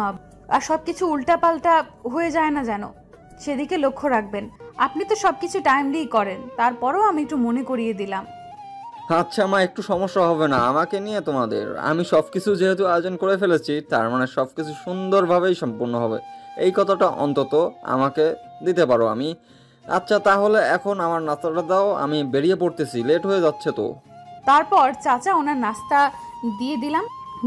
আর সব কিছু উল্টাপাল্টা হয়ে যায় না যেন, সেদিকে লক্ষ্য রাখবেন। আপনি তো সব কিছু টাইমলিই করেন, তারপরেও আমি একটু মনে করিয়ে দিলাম। আচ্ছা মা, একটু সমস্যা হবে না আমাকে নিয়ে তোমাদের। আমি সব কিছু যেহেতু আয়োজন করে ফেলেছি, তার মানে সব কিছু সুন্দরভাবেই সম্পূর্ণ হবে, এই কথাটা অন্তত আমাকে দিতে পারো আমি। আচ্ছা তাহলে এখন আমার নাস্তাটা দাও, আমি বেরিয়ে পড়তেছি, লেট হয়ে যাচ্ছে তো। তারপর চাচা ওনার নাস্তা দিয়ে দিলাম।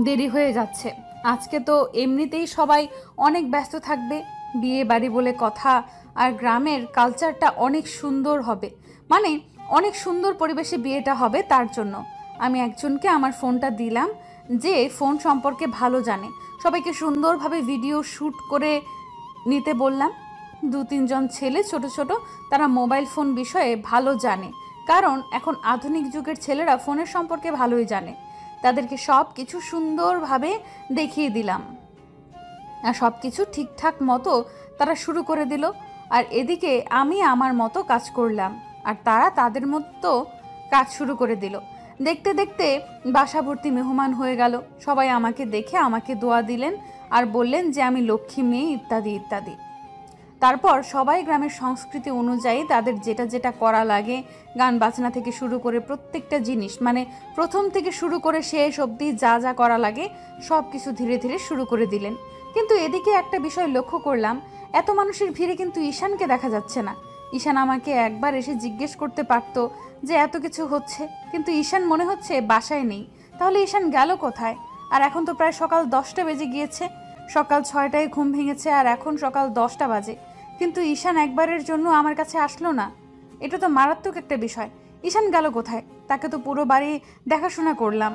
দেরি হয়ে যাচ্ছে, আজকে তো এমনিতেই সবাই অনেক ব্যস্ত থাকবে, বিয়ে বাড়ি বলে কথা। আর গ্রামের কালচারটা অনেক সুন্দর হবে, মানে অনেক সুন্দর পরিবেশে বিয়েটা হবে। তার জন্য আমি একজনকে আমার ফোনটা দিলাম, যে ফোন সম্পর্কে ভালো জানে। সবাইকে সুন্দরভাবে ভিডিও শ্যুট করে নিতে বললাম। 2-3 জন ছেলে ছোট ছোট, তারা মোবাইল ফোন বিষয়ে ভালো জানে, কারণ এখন আধুনিক যুগের ছেলেরা ফোনের সম্পর্কে ভালোই জানে। তাদেরকে সব কিছু সুন্দরভাবে দেখিয়ে দিলাম, আর সব কিছু ঠিকঠাক মতো তারা শুরু করে দিল। আর এদিকে আমি আমার মতো কাজ করলাম, আর তারা তাদের মতো কাজ শুরু করে দিল। দেখতে দেখতে বাসা ভর্তি মেহমান হয়ে গেল। সবাই আমাকে দেখে আমাকে দোয়া দিলেন আর বললেন যে আমি লক্ষ্মী মেয়ে, ইত্যাদি ইত্যাদি। তারপর সবাই গ্রামের সংস্কৃতি অনুযায়ী তাদের যেটা যেটা করা লাগে, গান বাজনা থেকে শুরু করে প্রত্যেকটা জিনিস, মানে প্রথম থেকে শুরু করে শেষ অবধি যা যা করা লাগে সব কিছু ধীরে ধীরে শুরু করে দিলেন। কিন্তু এদিকে একটা বিষয় লক্ষ্য করলাম, এত মানুষের ভিড়ে কিন্তু ঈশানকে দেখা যাচ্ছে না। ঈশান আমাকে একবার এসে জিজ্ঞেস করতে পারতো যে এত কিছু হচ্ছে, কিন্তু ঈশান মনে হচ্ছে বাসায় নেই। তাহলে ঈশান গেল কোথায়? আর এখন তো প্রায় সকাল 10টা বেজে গিয়েছে। সকাল 6টায় ঘুম ভেঙেছে আর এখন সকাল 10টা বাজে, কিন্তু ঈশান একবারের জন্য আমার কাছে আসলো না। এটা তো মারাত্মক একটা বিষয়। ঈশান গেল কোথায়? তাকে তো পুরো বাড়ি দেখাশোনা করলাম,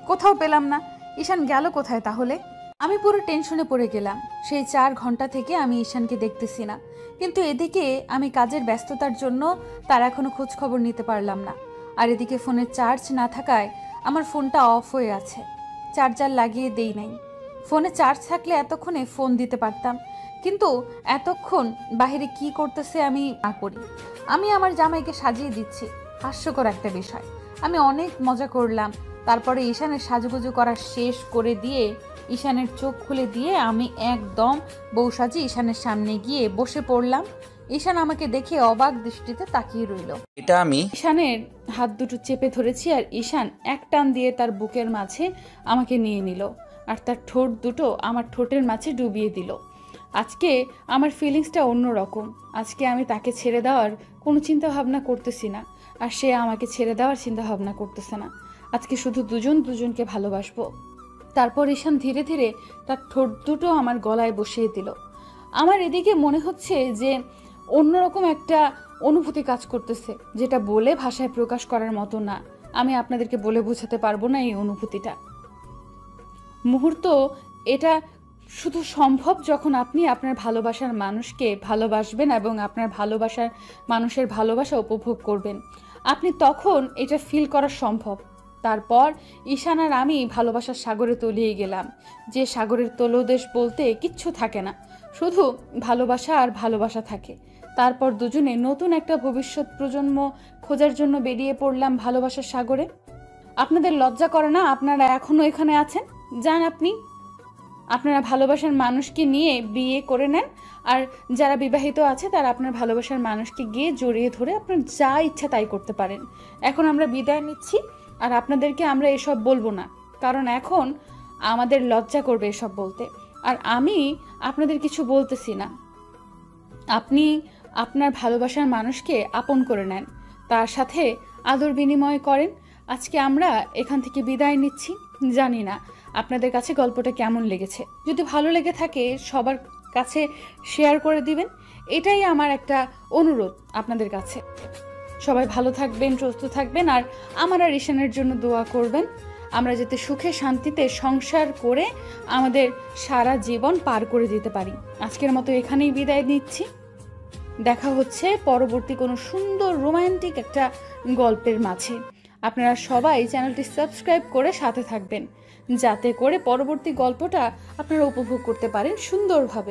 কোথাও পেলাম না। ঈশান গেল কোথায় তাহলে? আমি পুরো টেনশনে পড়ে গেলাম। সেই 4 ঘন্টা থেকে আমি ঈশানকে দেখতেছি না, কিন্তু এদিকে আমি কাজের ব্যস্ততার জন্য তার এখনো খোঁজ খবর নিতে পারলাম না। আর এদিকে ফোনের চার্জ না থাকায় আমার ফোনটা অফ হয়ে আছে, চার্জার লাগিয়ে দেই নাই। ফোনে চার্জ থাকলে এতক্ষণে ফোন দিতে পারতাম, কিন্তু এতক্ষণ বাইরে কি করতেছে আমি না করি। আমি আমার জামাইকে সাজিয়ে দিচ্ছি, হাস্যকর একটা বিষয়। আমি অনেক মজা করলাম। তারপরে ঈশানের সাজুগুজু করা শেষ করে দিয়ে ঈশানের চোখ খুলে দিয়ে আমি একদম বউ সাজি ঈশানের সামনে গিয়ে বসে পড়লাম। ঈশান আমাকে দেখে অবাক দৃষ্টিতে তাকিয়ে রইল। এটা আমি ঈশানের হাত দুটো চেপে ধরেছি আর ঈশান এক টান দিয়ে তার বুকের মাঝে আমাকে নিয়ে নিল আর তার ঠোঁট দুটো আমার ঠোঁটের মাঝে ডুবিয়ে দিল। আজকে আমার ফিলিংসটা অন্যরকম। আজকে আমি তাকে ছেড়ে দেওয়ার কোনো চিন্তা ভাবনা করতেছি না, আর সে আমাকে ছেড়ে দেওয়ার চিন্তা ভাবনা করতেছে না। আজকে শুধু দুজন দুজনকে ভালোবাসবো। তারপর ঈশান ধীরে ধীরে তার ঠোঁট দুটো আমার গলায় বসিয়ে দিল। আমার এদিকে মনে হচ্ছে যে অন্যরকম একটা অনুভূতি কাজ করতেছে, যেটা বলে ভাষায় প্রকাশ করার মতো না। আমি আপনাদেরকে বলে বোঝাতে পারবো না এই অনুভূতিটা। মুহূর্ত এটা শুধু সম্ভব যখন আপনি আপনার ভালোবাসার মানুষকে ভালোবাসবেন এবং আপনার ভালোবাসার মানুষের ভালোবাসা উপভোগ করবেন। আপনি তখন এটা ফিল করা সম্ভব। তারপর ঈশান আর আমি ভালোবাসার সাগরে তলিয়ে গেলাম, যে সাগরের তলদেশ বলতে কিচ্ছু থাকে না, শুধু ভালোবাসা আর ভালোবাসা থাকে। তারপর দুজনে নতুন একটা ভবিষ্যৎ প্রজন্ম খোঁজার জন্য বেরিয়ে পড়লাম ভালোবাসার সাগরে। আপনাদের লজ্জা করে না? আপনারা এখনো এখানে আছেন? যান আপনি, আপনারা ভালোবাসার মানুষকে নিয়ে বিয়ে করে নেন। আর যারা বিবাহিত আছে তারা আপনার ভালোবাসার মানুষকে গিয়ে জড়িয়ে ধরে আপনার যা ইচ্ছা তাই করতে পারেন। এখন আমরা বিদায় নিচ্ছি, আর আপনাদেরকে আমরা এসব বলবো না, কারণ এখন আমাদের লজ্জা করবে এসব বলতে। আর আমি আপনাদের কিছু বলতেছি না। আপনি আপনার ভালোবাসার মানুষকে আপন করে নেন, তার সাথে আদর বিনিময় করেন। আজকে আমরা এখান থেকে বিদায় নিচ্ছি। জানি না আপনাদের কাছে গল্পটা কেমন লেগেছে। যদি ভালো লেগে থাকে সবার কাছে শেয়ার করে দিবেন, এটাই আমার একটা অনুরোধ আপনাদের কাছে। সবাই ভালো থাকবেন, সুস্থ থাকবেন, আর আমার আর ঈশানের জন্য দোয়া করবেন। আমরা যাতে সুখে শান্তিতে সংসার করে আমাদের সারা জীবন পার করে দিতে পারি। আজকের মতো এখানেই বিদায় নিচ্ছি। দেখা হচ্ছে পরবর্তী কোনো সুন্দর রোমান্টিক একটা গল্পের মাঝে। আপনারা সবাই চ্যানেলটি সাবস্ক্রাইব করে সাথে থাকবেন, যাতে করে পরবর্তী গল্পটা আপনারা উপভোগ করতে পারেন সুন্দরভাবে।